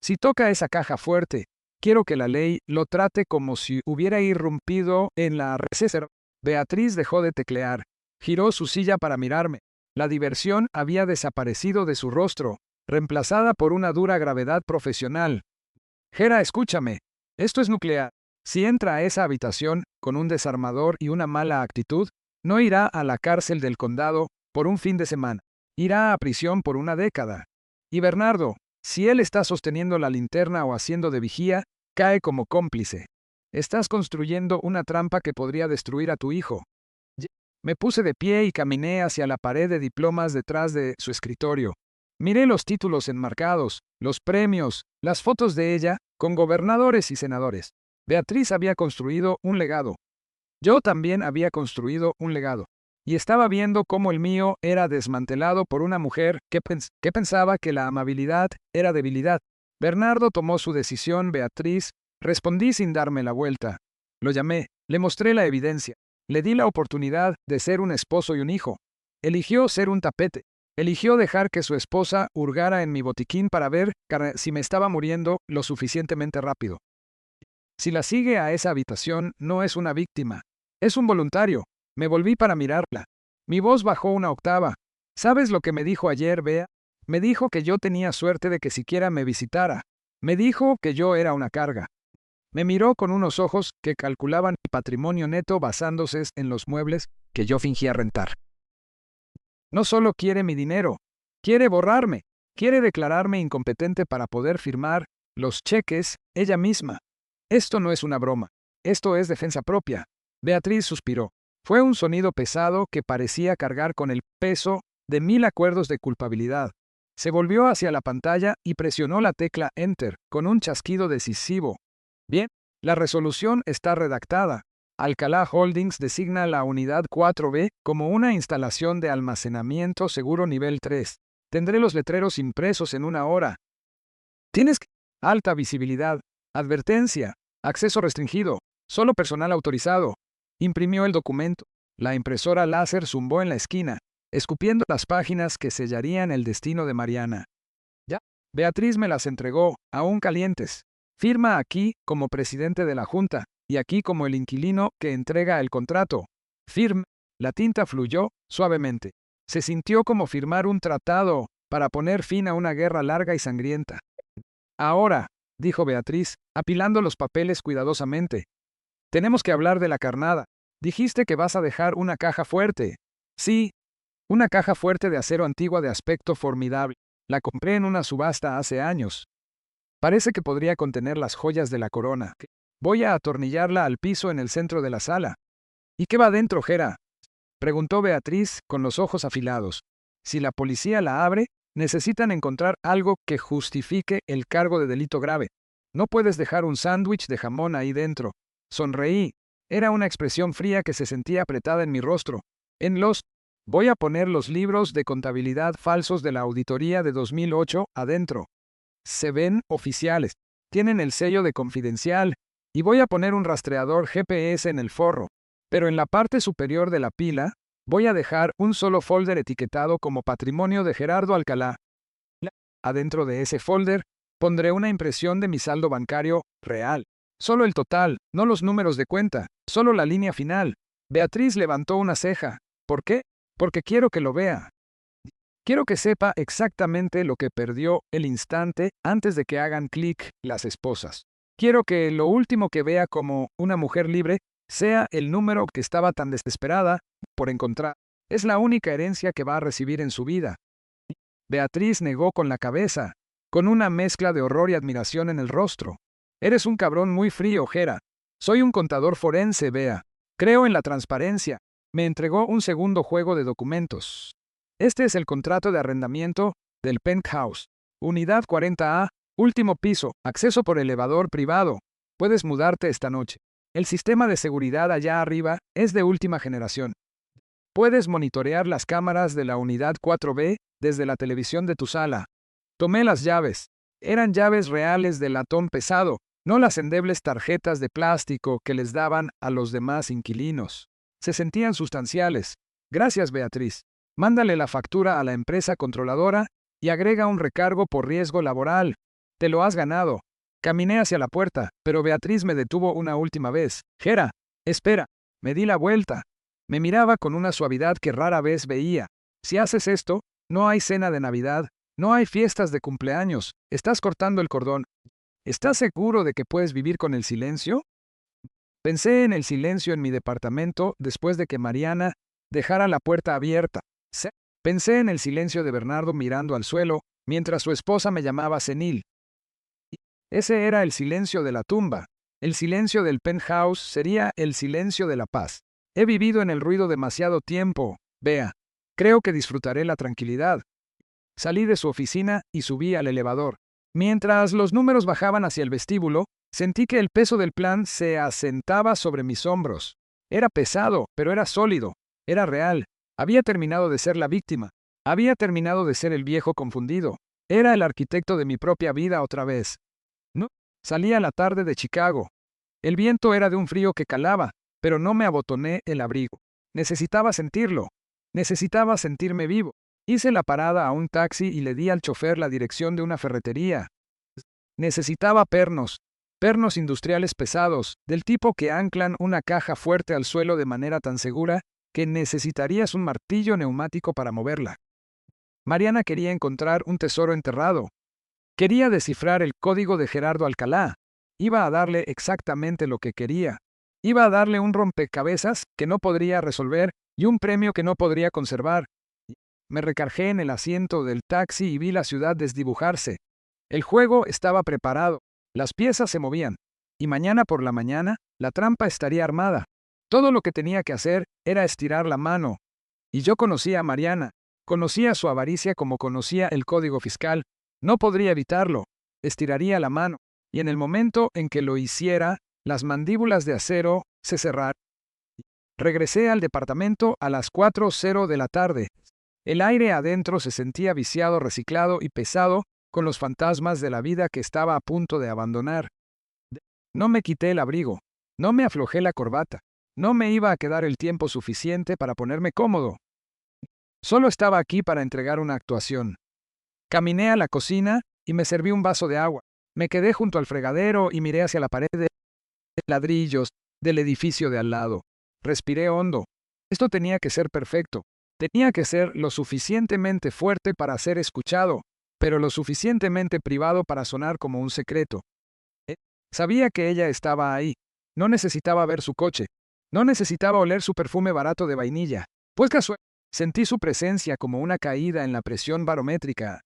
Si toca esa caja fuerte, quiero que la ley lo trate como si hubiera irrumpido en la reserva. Beatriz dejó de teclear. Giró su silla para mirarme. La diversión había desaparecido de su rostro, reemplazada por una dura gravedad profesional. Gera, escúchame. Esto es nuclear. Si entra a esa habitación con un desarmador y una mala actitud, no irá a la cárcel del condado por un fin de semana. Irá a prisión por una década. Y Bernardo, si él está sosteniendo la linterna o haciendo de vigía, cae como cómplice. Estás construyendo una trampa que podría destruir a tu hijo. Me puse de pie y caminé hacia la pared de diplomas detrás de su escritorio. Miré los títulos enmarcados, los premios, las fotos de ella, con gobernadores y senadores. Beatriz había construido un legado. Yo también había construido un legado. Y estaba viendo cómo el mío era desmantelado por una mujer que pensaba que la amabilidad era debilidad. Bernardo tomó su decisión, Beatriz. Respondí sin darme la vuelta. Lo llamé, le mostré la evidencia. Le di la oportunidad de ser un esposo y un hijo. Eligió ser un tapete. Eligió dejar que su esposa hurgara en mi botiquín para ver si me estaba muriendo lo suficientemente rápido. Si la sigue a esa habitación, no es una víctima. Es un voluntario. Me volví para mirarla. Mi voz bajó una octava. ¿Sabes lo que me dijo ayer, Bea? Me dijo que yo tenía suerte de que siquiera me visitara. Me dijo que yo era una carga. Me miró con unos ojos que calculaban mi patrimonio neto basándose en los muebles que yo fingía rentar. No solo quiere mi dinero, quiere borrarme, quiere declararme incompetente para poder firmar los cheques ella misma. Esto no es una broma, esto es defensa propia. Beatriz suspiró. Fue un sonido pesado que parecía cargar con el peso de 1000 acuerdos de culpabilidad. Se volvió hacia la pantalla y presionó la tecla Enter con un chasquido decisivo. Bien, la resolución está redactada. Alcalá Holdings designa la unidad 4B como una instalación de almacenamiento seguro nivel 3. Tendré los letreros impresos en 1 hora. Tienes que... Alta visibilidad. Advertencia. Acceso restringido. Solo personal autorizado. Imprimió el documento. La impresora láser zumbó en la esquina, escupiendo las páginas que sellarían el destino de Mariana. Ya. Beatriz me las entregó, aún calientes. Firma aquí como presidente de la Junta, y aquí como el inquilino que entrega el contrato. Firme. La tinta fluyó, suavemente. Se sintió como firmar un tratado para poner fin a una guerra larga y sangrienta. Ahora, dijo Beatriz, apilando los papeles cuidadosamente. Tenemos que hablar de la carnada. Dijiste que vas a dejar una caja fuerte. Sí, una caja fuerte de acero antigua de aspecto formidable. La compré en una subasta hace años. Parece que podría contener las joyas de la corona. Voy a atornillarla al piso en el centro de la sala. ¿Y qué va dentro, Gera? Preguntó Beatriz con los ojos afilados. Si la policía la abre, necesitan encontrar algo que justifique el cargo de delito grave. No puedes dejar un sándwich de jamón ahí dentro. Sonreí. Era una expresión fría que se sentía apretada en mi rostro. Voy a poner los libros de contabilidad falsos de la auditoría de 2008 adentro. Se ven oficiales. Tienen el sello de confidencial. Y voy a poner un rastreador GPS en el forro. Pero en la parte superior de la pila, voy a dejar un solo folder etiquetado como patrimonio de Gerardo Alcalá. Adentro de ese folder, pondré una impresión de mi saldo bancario real. Solo el total, no los números de cuenta, solo la línea final. Beatriz levantó una ceja. ¿Por qué? Porque quiero que lo vea. Quiero que sepa exactamente lo que perdió el instante antes de que hagan clic las esposas. Quiero que lo último que vea como una mujer libre sea el número que estaba tan desesperada por encontrar. Es la única herencia que va a recibir en su vida. Beatriz negó con la cabeza, con una mezcla de horror y admiración en el rostro. Eres un cabrón muy frío, Gera. Soy un contador forense, Bea. Creo en la transparencia. Me entregó un segundo juego de documentos. Este es el contrato de arrendamiento del penthouse. Unidad 40A, último piso, acceso por elevador privado. Puedes mudarte esta noche. El sistema de seguridad allá arriba es de última generación. Puedes monitorear las cámaras de la unidad 4B desde la televisión de tu sala. Tomé las llaves. Eran llaves reales de latón pesado, no las endebles tarjetas de plástico que les daban a los demás inquilinos. Se sentían sustanciales. Gracias, Beatriz. Mándale la factura a la empresa controladora y agrega un recargo por riesgo laboral. Te lo has ganado. Caminé hacia la puerta, pero Beatriz me detuvo una última vez. Gera, espera. Me di la vuelta. Me miraba con una suavidad que rara vez veía. Si haces esto, no hay cena de Navidad, no hay fiestas de cumpleaños. Estás cortando el cordón. ¿Estás seguro de que puedes vivir con el silencio? Pensé en el silencio en mi departamento después de que Mariana dejara la puerta abierta. Pensé en el silencio de Bernardo mirando al suelo, mientras su esposa me llamaba senil. Ese era el silencio de la tumba. El silencio del penthouse sería el silencio de la paz. He vivido en el ruido demasiado tiempo, Bea. Creo que disfrutaré la tranquilidad. Salí de su oficina y subí al elevador. Mientras los números bajaban hacia el vestíbulo, sentí que el peso del plan se asentaba sobre mis hombros. Era pesado, pero era sólido. Era real. Había terminado de ser la víctima. Había terminado de ser el viejo confundido. Era el arquitecto de mi propia vida otra vez. No. Salí a la tarde de Chicago. El viento era de un frío que calaba, pero no me abotoné el abrigo. Necesitaba sentirlo. Necesitaba sentirme vivo. Hice la parada a un taxi y le di al chofer la dirección de una ferretería. Necesitaba pernos industriales pesados, del tipo que anclan una caja fuerte al suelo de manera tan segura que necesitarías un martillo neumático para moverla. Mariana quería encontrar un tesoro enterrado. Quería descifrar el código de Gerardo Alcalá. Iba a darle exactamente lo que quería. Iba a darle un rompecabezas que no podría resolver y un premio que no podría conservar. Me recargué en el asiento del taxi y vi la ciudad desdibujarse. El juego estaba preparado. Las piezas se movían. Y mañana por la mañana, la trampa estaría armada. Todo lo que tenía que hacer era estirar la mano. Y yo conocía a Mariana. Conocía su avaricia como conocía el código fiscal. No podría evitarlo. Estiraría la mano. Y en el momento en que lo hiciera, las mandíbulas de acero se cerraron. Regresé al departamento a las 4:00 de la tarde. El aire adentro se sentía viciado, reciclado y pesado, con los fantasmas de la vida que estaba a punto de abandonar. No me quité el abrigo, no me aflojé la corbata, no me iba a quedar el tiempo suficiente para ponerme cómodo. Solo estaba aquí para entregar una actuación. Caminé a la cocina y me serví un vaso de agua. Me quedé junto al fregadero y miré hacia la pared de ladrillos del edificio de al lado. Respiré hondo. Esto tenía que ser perfecto. Tenía que ser lo suficientemente fuerte para ser escuchado, pero lo suficientemente privado para sonar como un secreto. Sabía que ella estaba ahí. No necesitaba ver su coche. No necesitaba oler su perfume barato de vainilla. Pues sentí su presencia como una caída en la presión barométrica.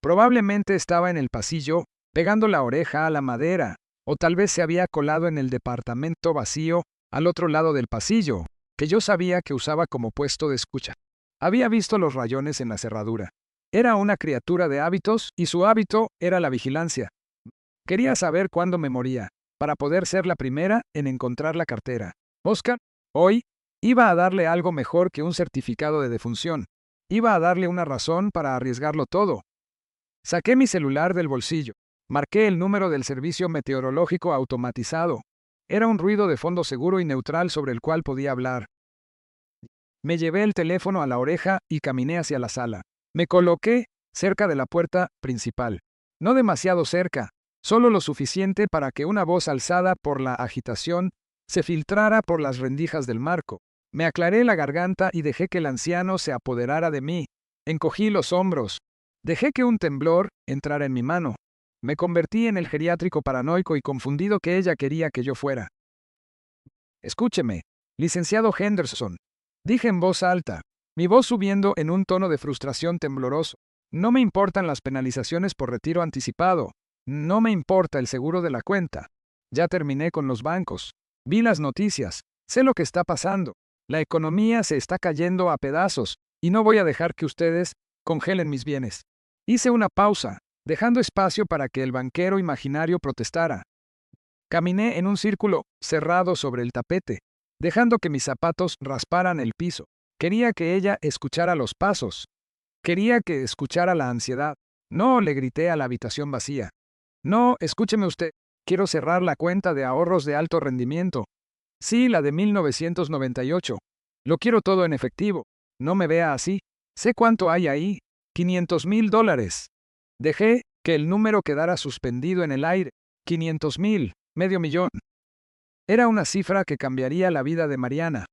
Probablemente estaba en el pasillo, pegando la oreja a la madera, o tal vez se había colado en el departamento vacío, al otro lado del pasillo, que yo sabía que usaba como puesto de escucha. Había visto los rayones en la cerradura. Era una criatura de hábitos y su hábito era la vigilancia. Quería saber cuándo me moría, para poder ser la primera en encontrar la cartera. Oscar, hoy, iba a darle algo mejor que un certificado de defunción. Iba a darle una razón para arriesgarlo todo. Saqué mi celular del bolsillo. Marqué el número del servicio meteorológico automatizado. Era un ruido de fondo seguro y neutral sobre el cual podía hablar. Me llevé el teléfono a la oreja y caminé hacia la sala. Me coloqué cerca de la puerta principal. No demasiado cerca, solo lo suficiente para que una voz alzada por la agitación se filtrara por las rendijas del marco. Me aclaré la garganta y dejé que el anciano se apoderara de mí. Encogí los hombros. Dejé que un temblor entrara en mi mano. Me convertí en el geriátrico paranoico y confundido que ella quería que yo fuera. Escúcheme, licenciado Henderson, dije en voz alta, mi voz subiendo en un tono de frustración tembloroso. No me importan las penalizaciones por retiro anticipado. No me importa el seguro de la cuenta. Ya terminé con los bancos. Vi las noticias. Sé lo que está pasando. La economía se está cayendo a pedazos, y no voy a dejar que ustedes congelen mis bienes. Hice una pausa, dejando espacio para que el banquero imaginario protestara. Caminé en un círculo cerrado sobre el tapete, dejando que mis zapatos rasparan el piso. Quería que ella escuchara los pasos. Quería que escuchara la ansiedad. No, le grité a la habitación vacía. No, escúcheme usted. Quiero cerrar la cuenta de ahorros de alto rendimiento. Sí, la de 1998. Lo quiero todo en efectivo. No me vea así. Sé cuánto hay ahí. $500,000. Dejé que el número quedara suspendido en el aire. 500,000, medio millón. Era una cifra que cambiaría la vida de Mariana.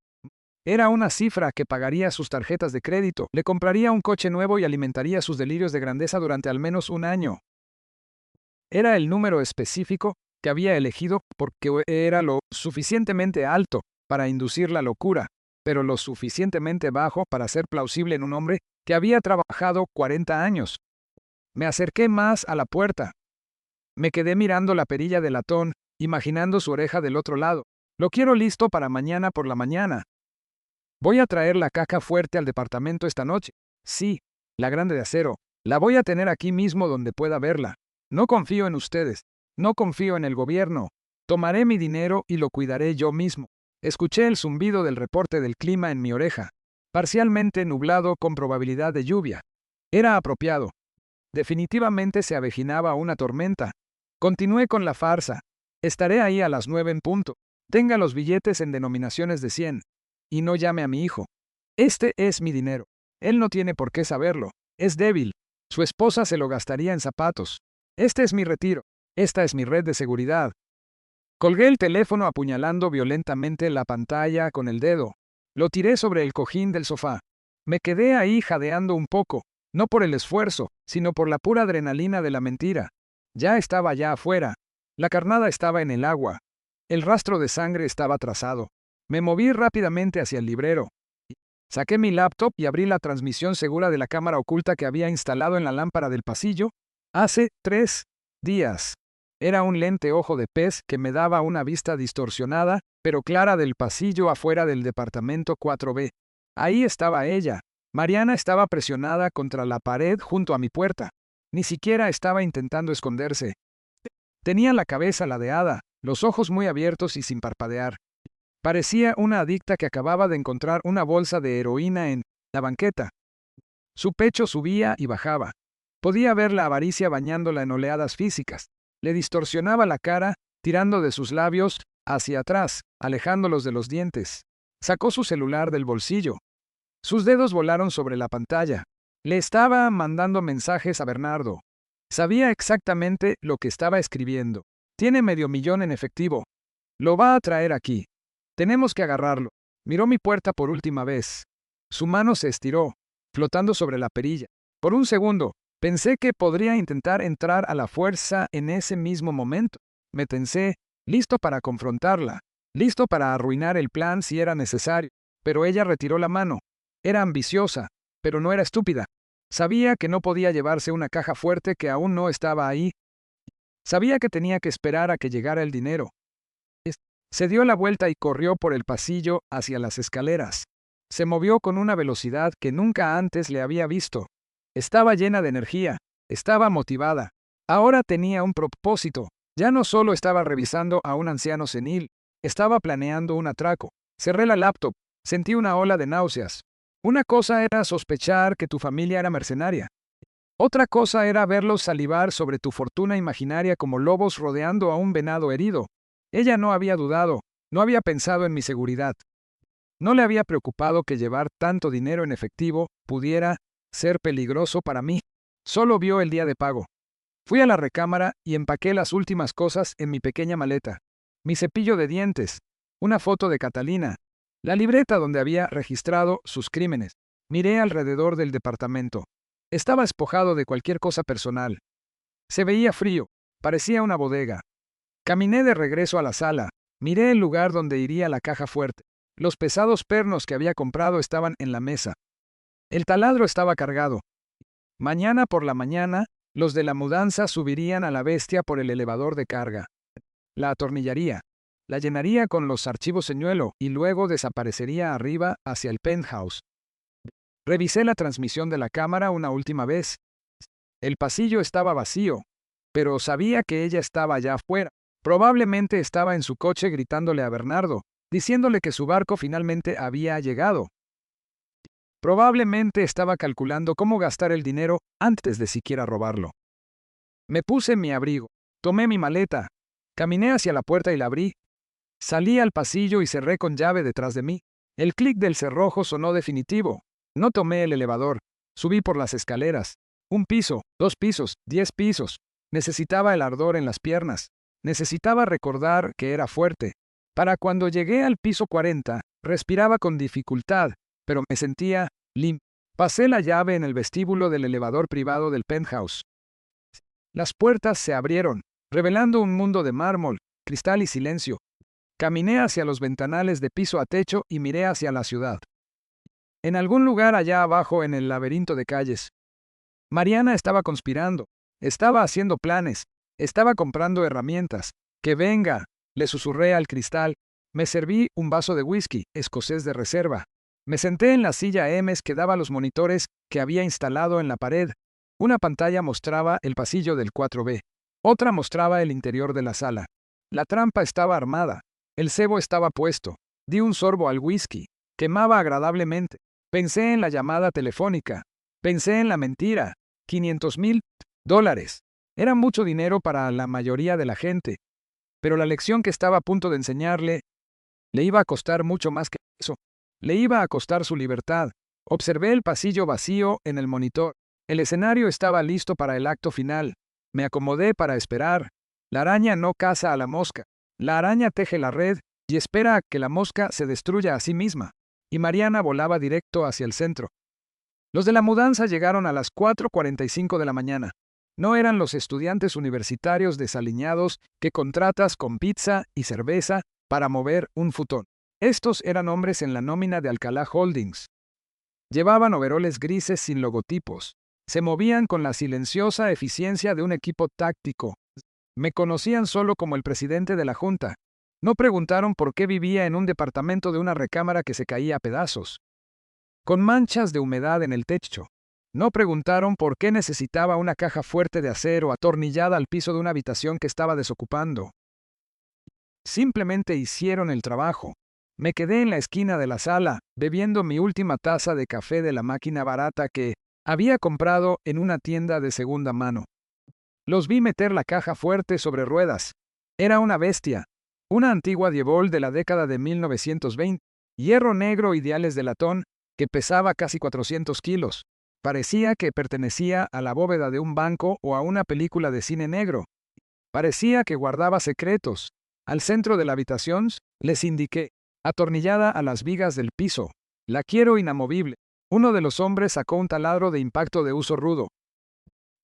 Era una cifra que pagaría sus tarjetas de crédito, le compraría un coche nuevo y alimentaría sus delirios de grandeza durante al menos un año. Era el número específico que había elegido porque era lo suficientemente alto para inducir la locura, pero lo suficientemente bajo para ser plausible en un hombre que había trabajado 40 años. Me acerqué más a la puerta. Me quedé mirando la perilla de latón, imaginando su oreja del otro lado. Lo quiero listo para mañana por la mañana. Voy a traer la caja fuerte al departamento esta noche. Sí, la grande de acero. La voy a tener aquí mismo donde pueda verla. No confío en ustedes. No confío en el gobierno. Tomaré mi dinero y lo cuidaré yo mismo. Escuché el zumbido del reporte del clima en mi oreja. Parcialmente nublado con probabilidad de lluvia. Era apropiado. Definitivamente se avecinaba una tormenta. Continué con la farsa. Estaré ahí a las 9 en punto. Tenga los billetes en denominaciones de 100. Y no llame a mi hijo. Este es mi dinero. Él no tiene por qué saberlo. Es débil. Su esposa se lo gastaría en zapatos. Este es mi retiro. Esta es mi red de seguridad. Colgué el teléfono apuñalando violentamente la pantalla con el dedo. Lo tiré sobre el cojín del sofá. Me quedé ahí jadeando un poco, no por el esfuerzo, sino por la pura adrenalina de la mentira. Ya estaba allá afuera. La carnada estaba en el agua. El rastro de sangre estaba trazado. Me moví rápidamente hacia el librero. Saqué mi laptop y abrí la transmisión segura de la cámara oculta que había instalado en la lámpara del pasillo hace 3 días. Era un lente ojo de pez que me daba una vista distorsionada, pero clara del pasillo afuera del departamento 4B. Ahí estaba ella. Mariana estaba presionada contra la pared junto a mi puerta. Ni siquiera estaba intentando esconderse. Tenía la cabeza ladeada, los ojos muy abiertos y sin parpadear. Parecía una adicta que acababa de encontrar una bolsa de heroína en la banqueta. Su pecho subía y bajaba. Podía ver la avaricia bañándola en oleadas físicas. Le distorsionaba la cara, tirando de sus labios hacia atrás, alejándolos de los dientes. Sacó su celular del bolsillo. Sus dedos volaron sobre la pantalla. Le estaba mandando mensajes a Bernardo. Sabía exactamente lo que estaba escribiendo. Tiene $500,000 en efectivo. Lo va a traer aquí. Tenemos que agarrarlo. Miró mi puerta por última vez. Su mano se estiró, flotando sobre la perilla. Por un segundo, pensé que podría intentar entrar a la fuerza en ese mismo momento. Me tensé, listo para confrontarla, listo para arruinar el plan si era necesario. Pero ella retiró la mano. Era ambiciosa, pero no era estúpida. Sabía que no podía llevarse una caja fuerte que aún no estaba ahí. Sabía que tenía que esperar a que llegara el dinero. Se dio la vuelta y corrió por el pasillo hacia las escaleras. Se movió con una velocidad que nunca antes le había visto. Estaba llena de energía, estaba motivada. Ahora tenía un propósito. Ya no solo estaba revisando a un anciano senil, estaba planeando un atraco. Cerré la laptop, sentí una ola de náuseas. Una cosa era sospechar que tu familia era mercenaria. Otra cosa era verlos salivar sobre tu fortuna imaginaria como lobos rodeando a un venado herido. Ella no había dudado, no había pensado en mi seguridad. No le había preocupado que llevar tanto dinero en efectivo pudiera ser peligroso para mí. Solo vio el día de pago. Fui a la recámara y empaqué las últimas cosas en mi pequeña maleta. Mi cepillo de dientes, una foto de Catalina, la libreta donde había registrado sus crímenes. Miré alrededor del departamento. Estaba despojado de cualquier cosa personal. Se veía frío, parecía una bodega. Caminé de regreso a la sala. Miré el lugar donde iría la caja fuerte. Los pesados pernos que había comprado estaban en la mesa. El taladro estaba cargado. Mañana por la mañana, los de la mudanza subirían a la bestia por el elevador de carga. La atornillaría. La llenaría con los archivos señuelo y luego desaparecería arriba hacia el penthouse. Revisé la transmisión de la cámara una última vez. El pasillo estaba vacío, pero sabía que ella estaba allá afuera. Probablemente estaba en su coche gritándole a Bernardo, diciéndole que su barco finalmente había llegado. Probablemente estaba calculando cómo gastar el dinero antes de siquiera robarlo. Me puse mi abrigo, tomé mi maleta, caminé hacia la puerta y la abrí. Salí al pasillo y cerré con llave detrás de mí. El clic del cerrojo sonó definitivo. No tomé el elevador. Subí por las escaleras. 1 piso, 2 pisos, 10 pisos. Necesitaba el ardor en las piernas. Necesitaba recordar que era fuerte. Para cuando llegué al piso 40, respiraba con dificultad, pero me sentía limpio. Pasé la llave en el vestíbulo del elevador privado del penthouse. Las puertas se abrieron, revelando un mundo de mármol, cristal y silencio. Caminé hacia los ventanales de piso a techo y miré hacia la ciudad. En algún lugar allá abajo en el laberinto de calles, Mariana estaba conspirando, estaba haciendo planes, estaba comprando herramientas. Que venga, le susurré al cristal. Me serví un vaso de whisky, escocés de reserva. Me senté en la silla M's que daba los monitores que había instalado en la pared. Una pantalla mostraba el pasillo del 4B. Otra mostraba el interior de la sala. La trampa estaba armada. El cebo estaba puesto. Di un sorbo al whisky. Quemaba agradablemente. Pensé en la llamada telefónica. Pensé en la mentira. $500,000. Era mucho dinero para la mayoría de la gente. Pero la lección que estaba a punto de enseñarle le iba a costar mucho más que eso. Le iba a costar su libertad. Observé el pasillo vacío en el monitor. El escenario estaba listo para el acto final. Me acomodé para esperar. La araña no caza a la mosca. La araña teje la red y espera a que la mosca se destruya a sí misma. Y Mariana volaba directo hacia el centro. Los de la mudanza llegaron a las 4:45 de la mañana. No eran los estudiantes universitarios desaliñados que contratas con pizza y cerveza para mover un futón. Estos eran hombres en la nómina de Alcalá Holdings. Llevaban overoles grises sin logotipos. Se movían con la silenciosa eficiencia de un equipo táctico. Me conocían solo como el presidente de la junta. No preguntaron por qué vivía en un departamento de una recámara que se caía a pedazos, con manchas de humedad en el techo. No preguntaron por qué necesitaba una caja fuerte de acero atornillada al piso de una habitación que estaba desocupando. Simplemente hicieron el trabajo. Me quedé en la esquina de la sala, bebiendo mi última taza de café de la máquina barata que Había comprado en una tienda de segunda mano. Los vi meter la caja fuerte sobre ruedas. Era una bestia. Una antigua Diebold de la década de 1920. Hierro negro ideales de latón, que pesaba casi 400 kilos. Parecía que pertenecía a la bóveda de un banco o a una película de cine negro. Parecía que guardaba secretos. Al centro de la habitación, les indiqué, atornillada a las vigas del piso. La quiero inamovible. Uno de los hombres sacó un taladro de impacto de uso rudo.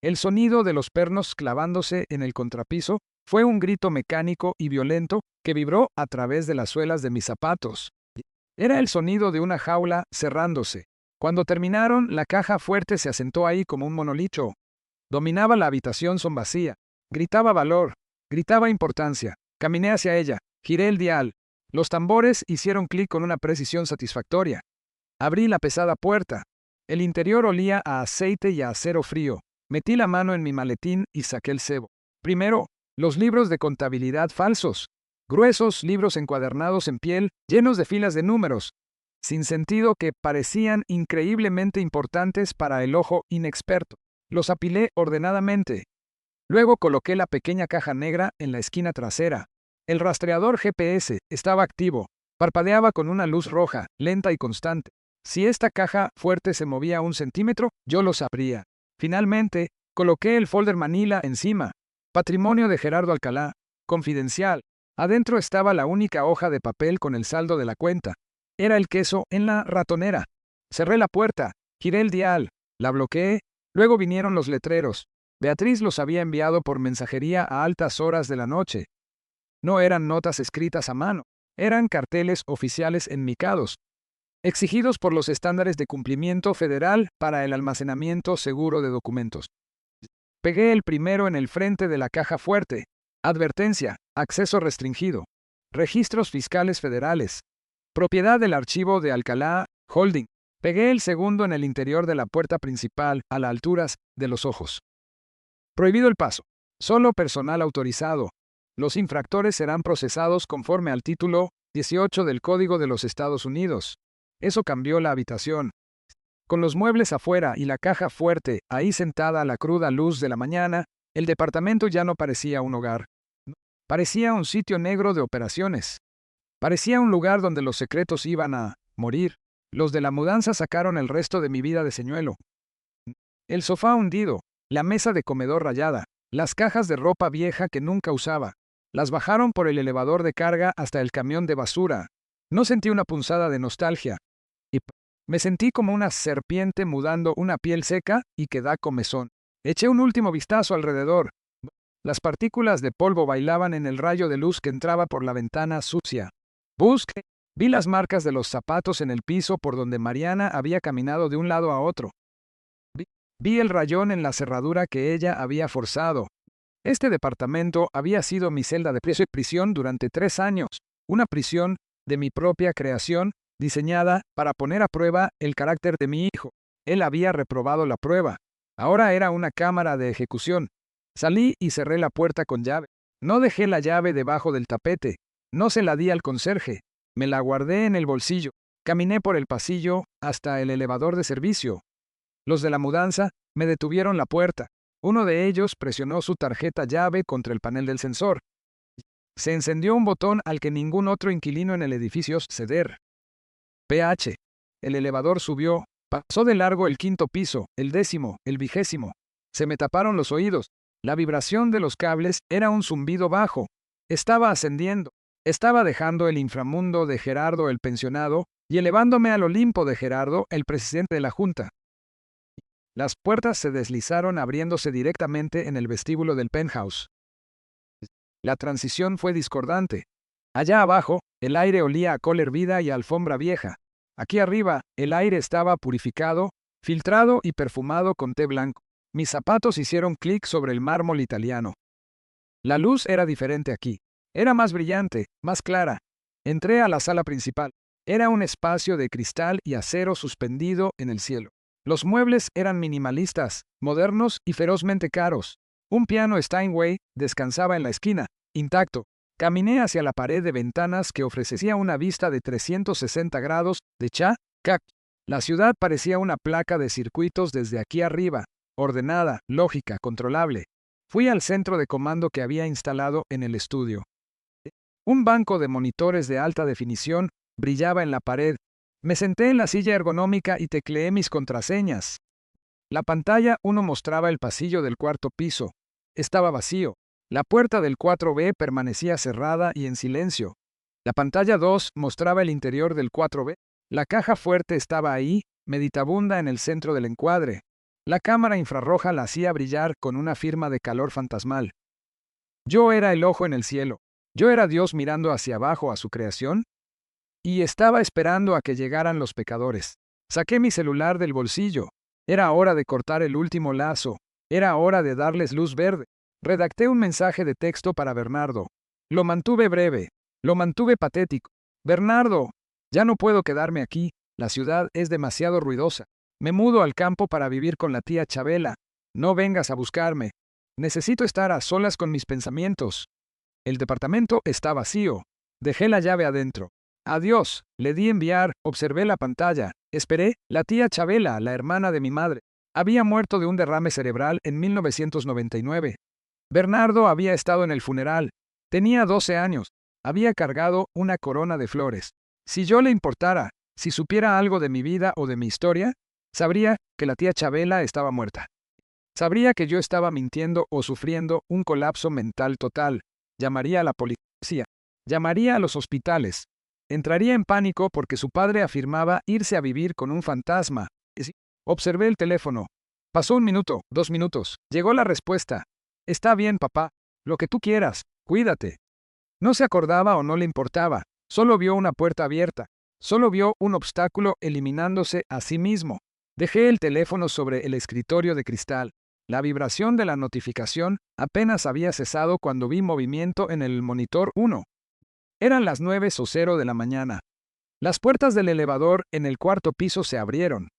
El sonido de los pernos clavándose en el contrapiso fue un grito mecánico y violento que vibró a través de las suelas de mis zapatos. Era el sonido de una jaula cerrándose. Cuando terminaron, la caja fuerte se asentó ahí como un monolito. Dominaba la habitación son vacía. Gritaba valor, gritaba importancia. Caminé hacia ella, giré el dial. Los tambores hicieron clic con una precisión satisfactoria. Abrí la pesada puerta. El interior olía a aceite y a acero frío. Metí la mano en mi maletín y saqué el cebo. Primero, los libros de contabilidad falsos. Gruesos libros encuadernados en piel, llenos de filas de números, sin sentido que parecían increíblemente importantes para el ojo inexperto. Los apilé ordenadamente. Luego coloqué la pequeña caja negra en la esquina trasera. El rastreador GPS estaba activo. Parpadeaba con una luz roja, lenta y constante. Si esta caja fuerte se movía 1 centímetro, yo lo sabría. Finalmente, coloqué el folder Manila encima. Patrimonio de Gerardo Alcalá. Confidencial. Adentro estaba la única hoja de papel con el saldo de la cuenta. Era el queso en la ratonera. Cerré la puerta, giré el dial, la bloqueé, luego vinieron los letreros. Beatriz los había enviado por mensajería a altas horas de la noche. No eran notas escritas a mano, eran carteles oficiales enmicados, exigidos por los estándares de cumplimiento federal para el almacenamiento seguro de documentos. Pegué el primero en el frente de la caja fuerte. Advertencia, acceso restringido. Registros fiscales federales. Propiedad del archivo de Alcalá Holding. Pegué el segundo en el interior de la puerta principal, a las alturas de los ojos. Prohibido el paso. Solo personal autorizado. Los infractores serán procesados conforme al título 18 del Código de los Estados Unidos. Eso cambió la habitación. Con los muebles afuera y la caja fuerte ahí sentada a la cruda luz de la mañana, el departamento ya no parecía un hogar. Parecía un sitio negro de operaciones. Parecía un lugar donde los secretos iban a morir. Los de la mudanza sacaron el resto de mi vida de señuelo. El sofá hundido, la mesa de comedor rayada, las cajas de ropa vieja que nunca usaba. Las bajaron por el elevador de carga hasta el camión de basura. No sentí una punzada de nostalgia. Y me sentí como una serpiente mudando una piel seca y que da comezón. Eché un último vistazo alrededor. Las partículas de polvo bailaban en el rayo de luz que entraba por la ventana sucia. Busqué. Vi las marcas de los zapatos en el piso por donde Mariana había caminado de un lado a otro. Vi el rayón en la cerradura que ella había forzado. Este departamento había sido mi celda de prisión durante 3 años, una prisión de mi propia creación, diseñada para poner a prueba el carácter de mi hijo. Él había reprobado la prueba. Ahora era una cámara de ejecución. Salí y cerré la puerta con llave. No dejé la llave debajo del tapete. No se la di al conserje. Me la guardé en el bolsillo. Caminé por el pasillo hasta el elevador de servicio. Los de la mudanza me detuvieron la puerta. Uno de ellos presionó su tarjeta llave contra el panel del sensor. Se encendió un botón al que ningún otro inquilino en el edificio ceder. PH. El elevador subió. Pasó de largo el 5.º piso, el 10.º, el 20.º. Se me taparon los oídos. La vibración de los cables era un zumbido bajo. Estaba ascendiendo. Estaba dejando el inframundo de Gerardo el pensionado y elevándome al Olimpo de Gerardo, el presidente de la Junta. Las puertas se deslizaron abriéndose directamente en el vestíbulo del penthouse. La transición fue discordante. Allá abajo, el aire olía a col hervida y a alfombra vieja. Aquí arriba, el aire estaba purificado, filtrado y perfumado con té blanco. Mis zapatos hicieron clic sobre el mármol italiano. La luz era diferente aquí. Era más brillante, más clara. Entré a la sala principal. Era un espacio de cristal y acero suspendido en el cielo. Los muebles eran minimalistas, modernos y ferozmente caros. Un piano Steinway descansaba en la esquina, intacto. Caminé hacia la pared de ventanas que ofrecía una vista de 360 grados de Chacac. La ciudad parecía una placa de circuitos desde aquí arriba, ordenada, lógica, controlable. Fui al centro de comando que había instalado en el estudio. Un banco de monitores de alta definición brillaba en la pared. Me senté en la silla ergonómica y tecleé mis contraseñas. La pantalla 1 mostraba el pasillo del cuarto piso. Estaba vacío. La puerta del 4B permanecía cerrada y en silencio. La pantalla 2 mostraba el interior del 4B. La caja fuerte estaba ahí, meditabunda en el centro del encuadre. La cámara infrarroja la hacía brillar con una firma de calor fantasmal. Yo era el ojo en el cielo. Yo era Dios mirando hacia abajo a su creación. Y estaba esperando a que llegaran los pecadores. Saqué mi celular del bolsillo. Era hora de cortar el último lazo. Era hora de darles luz verde. Redacté un mensaje de texto para Bernardo. Lo mantuve breve. Lo mantuve patético. Bernardo, ya no puedo quedarme aquí. La ciudad es demasiado ruidosa. Me mudo al campo para vivir con la tía Chabela. No vengas a buscarme. Necesito estar a solas con mis pensamientos. El departamento está vacío. Dejé la llave adentro. Adiós, le di enviar, observé la pantalla. Esperé, la tía Chabela, la hermana de mi madre, había muerto de un derrame cerebral en 1999. Bernardo había estado en el funeral. Tenía 12 años. Había cargado una corona de flores. Si yo le importara, si supiera algo de mi vida o de mi historia, sabría que la tía Chabela estaba muerta. Sabría que yo estaba mintiendo o sufriendo un colapso mental total. Llamaría a la policía. Llamaría a los hospitales. Entraría en pánico porque su padre afirmaba irse a vivir con un fantasma. Observé el teléfono. Pasó 1 minuto, 2 minutos. Llegó la respuesta. Está bien, papá. Lo que tú quieras. Cuídate. No se acordaba o no le importaba. Solo vio una puerta abierta. Solo vio un obstáculo eliminándose a sí mismo. Dejé el teléfono sobre el escritorio de cristal. La vibración de la notificación apenas había cesado cuando vi movimiento en el monitor 1. Eran las 9:00 de la mañana. Las puertas del elevador en el cuarto piso se abrieron.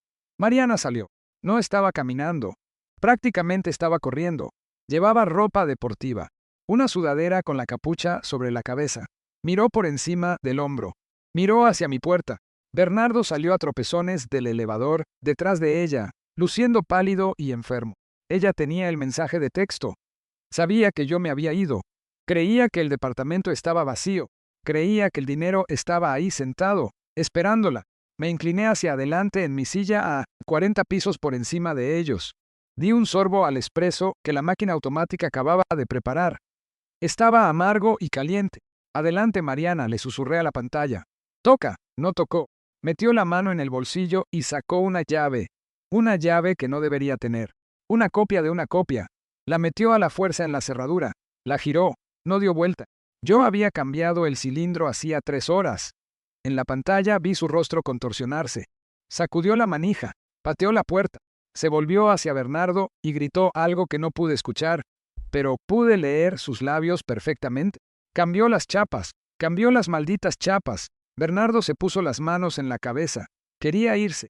Mariana salió. No estaba caminando. Prácticamente estaba corriendo. Llevaba ropa deportiva. Una sudadera con la capucha sobre la cabeza. Miró por encima del hombro. Miró hacia mi puerta. Bernardo salió a tropezones del elevador, detrás de ella, luciendo pálido y enfermo. Ella tenía el mensaje de texto. Sabía que yo me había ido. Creía que el departamento estaba vacío. Creía que el dinero estaba ahí sentado, esperándola. Me incliné hacia adelante en mi silla a 40 pisos por encima de ellos. Di un sorbo al espresso que la máquina automática acababa de preparar. Estaba amargo y caliente. Adelante, Mariana, le susurré a la pantalla. Toca. No tocó. Metió la mano en el bolsillo y sacó una llave. Una llave que no debería tener. Una copia de una copia. La metió a la fuerza en la cerradura. La giró. No dio vuelta. Yo había cambiado el cilindro hacía 3 horas. En la pantalla vi su rostro contorsionarse. Sacudió la manija, pateó la puerta, se volvió hacia Bernardo y gritó algo que no pude escuchar, pero pude leer sus labios perfectamente. Cambió las chapas, cambió las malditas chapas. Bernardo se puso las manos en la cabeza. Quería irse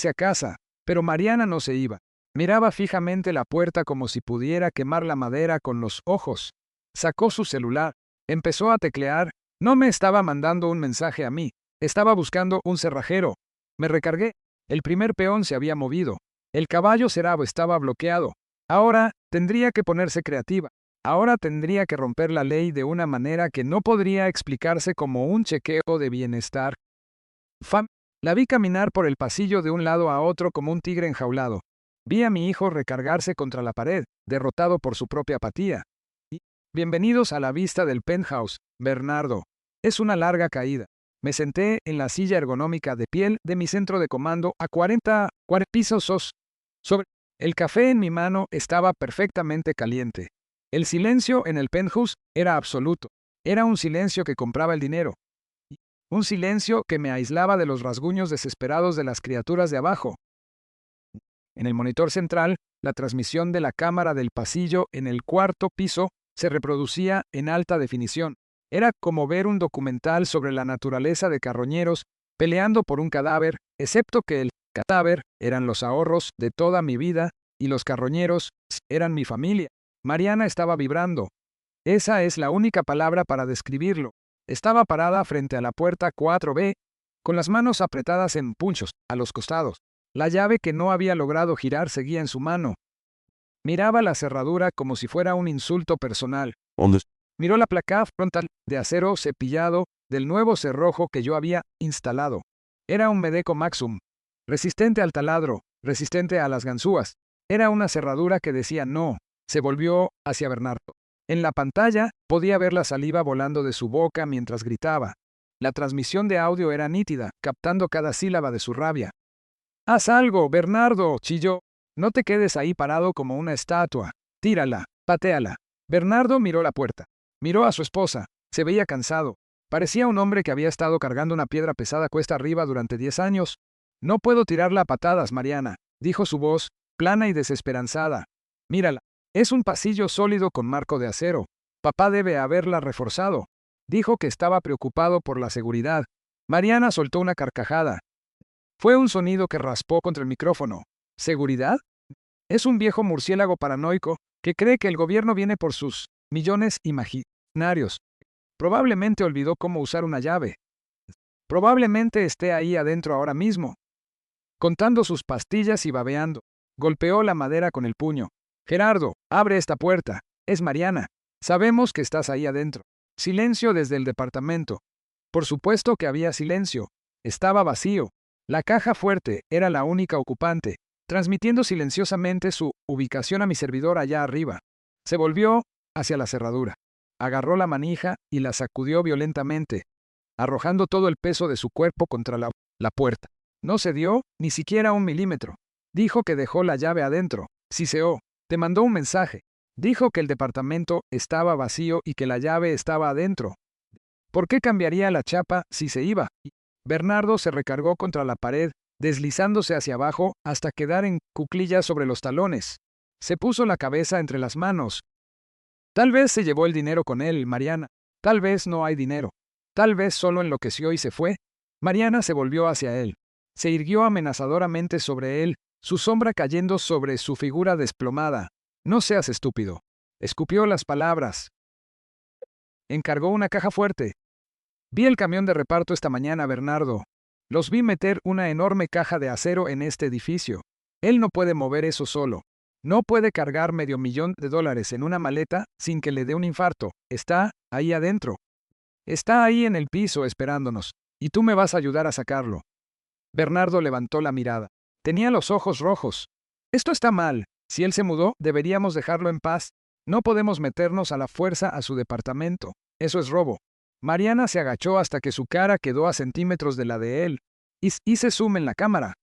a casa, pero Mariana no se iba. Miraba fijamente la puerta como si pudiera quemar la madera con los ojos. Sacó su celular. Empezó a teclear. No me estaba mandando un mensaje a mí. Estaba buscando un cerrajero. Me recargué. El primer peón se había movido. El caballo ceravo estaba bloqueado. Ahora tendría que ponerse creativa. Ahora tendría que romper la ley de una manera que no podría explicarse como un chequeo de bienestar. La vi caminar por el pasillo de un lado a otro como un tigre enjaulado. Vi a mi hijo recargarse contra la pared, derrotado por su propia apatía. Bienvenidos a la vista del penthouse, Bernardo. Es una larga caída. Me senté en la silla ergonómica de piel de mi centro de comando a 40 pisos sobre. El café en mi mano estaba perfectamente caliente. El silencio en el penthouse era absoluto. Era un silencio que compraba el dinero. Un silencio que me aislaba de los rasguños desesperados de las criaturas de abajo. En el monitor central, la transmisión de la cámara del pasillo en el cuarto piso se reproducía en alta definición. Era como ver un documental sobre la naturaleza de carroñeros peleando por un cadáver, excepto que el cadáver eran los ahorros de toda mi vida y los carroñeros eran mi familia. Mariana estaba vibrando. Esa es la única palabra para describirlo. Estaba parada frente a la puerta 4B, con las manos apretadas en punchos, a los costados. La llave que no había logrado girar seguía en su mano. Miraba la cerradura como si fuera un insulto personal. Miró la placa frontal de acero cepillado del nuevo cerrojo que yo había instalado. Era un Medeco Maxum, resistente al taladro, resistente a las ganzúas. Era una cerradura que decía no. Se volvió hacia Bernardo. En la pantalla podía ver la saliva volando de su boca mientras gritaba. La transmisión de audio era nítida, captando cada sílaba de su rabia. «¡Haz algo, Bernardo!», chilló. «No te quedes ahí parado como una estatua. Tírala, patéala». Bernardo miró la puerta. Miró a su esposa. Se veía cansado. Parecía un hombre que había estado cargando una piedra pesada cuesta arriba durante 10 años. «No puedo tirarla a patadas, Mariana», dijo su voz, plana y desesperanzada. «Mírala. Es un pasillo sólido con marco de acero. Papá debe haberla reforzado». Dijo que estaba preocupado por la seguridad. Mariana soltó una carcajada. Fue un sonido que raspó contra el micrófono. ¿Seguridad? Es un viejo murciélago paranoico que cree que el gobierno viene por sus millones imaginarios. Probablemente olvidó cómo usar una llave. Probablemente esté ahí adentro ahora mismo, contando sus pastillas y babeando. Golpeó la madera con el puño. «Gerardo, abre esta puerta. Es Mariana. Sabemos que estás ahí adentro». Silencio desde el departamento. Por supuesto que había silencio. Estaba vacío. La caja fuerte era la única ocupante, transmitiendo silenciosamente su ubicación a mi servidor allá arriba. Se volvió hacia la cerradura. Agarró la manija y la sacudió violentamente, arrojando todo el peso de su cuerpo contra la puerta. No cedió ni siquiera 1 milímetro. Dijo que dejó la llave adentro. Siseó. Te mandó un mensaje. Dijo que el departamento estaba vacío y que la llave estaba adentro. ¿Por qué cambiaría la chapa si se iba? Bernardo se recargó contra la pared, deslizándose hacia abajo hasta quedar en cuclillas sobre los talones. Se puso la cabeza entre las manos. Tal vez se llevó el dinero con él, Mariana. Tal vez no hay dinero. Tal vez solo enloqueció y se fue. Mariana se volvió hacia él. Se irguió amenazadoramente sobre él, su sombra cayendo sobre su figura desplomada. «No seas estúpido». Escupió las palabras. Encargó una caja fuerte. Vi el camión de reparto esta mañana, Bernardo. Los vi meter una enorme caja de acero en este edificio. Él no puede mover eso solo. No puede cargar $500,000 en una maleta sin que le dé un infarto. Está ahí adentro. Está ahí en el piso esperándonos. Y tú me vas a ayudar a sacarlo. Bernardo levantó la mirada. Tenía los ojos rojos. Esto está mal. Si él se mudó, deberíamos dejarlo en paz. No podemos meternos a la fuerza a su departamento. Eso es robo. Mariana se agachó hasta que su cara quedó a centímetros de la de él. Hice zoom en la cámara.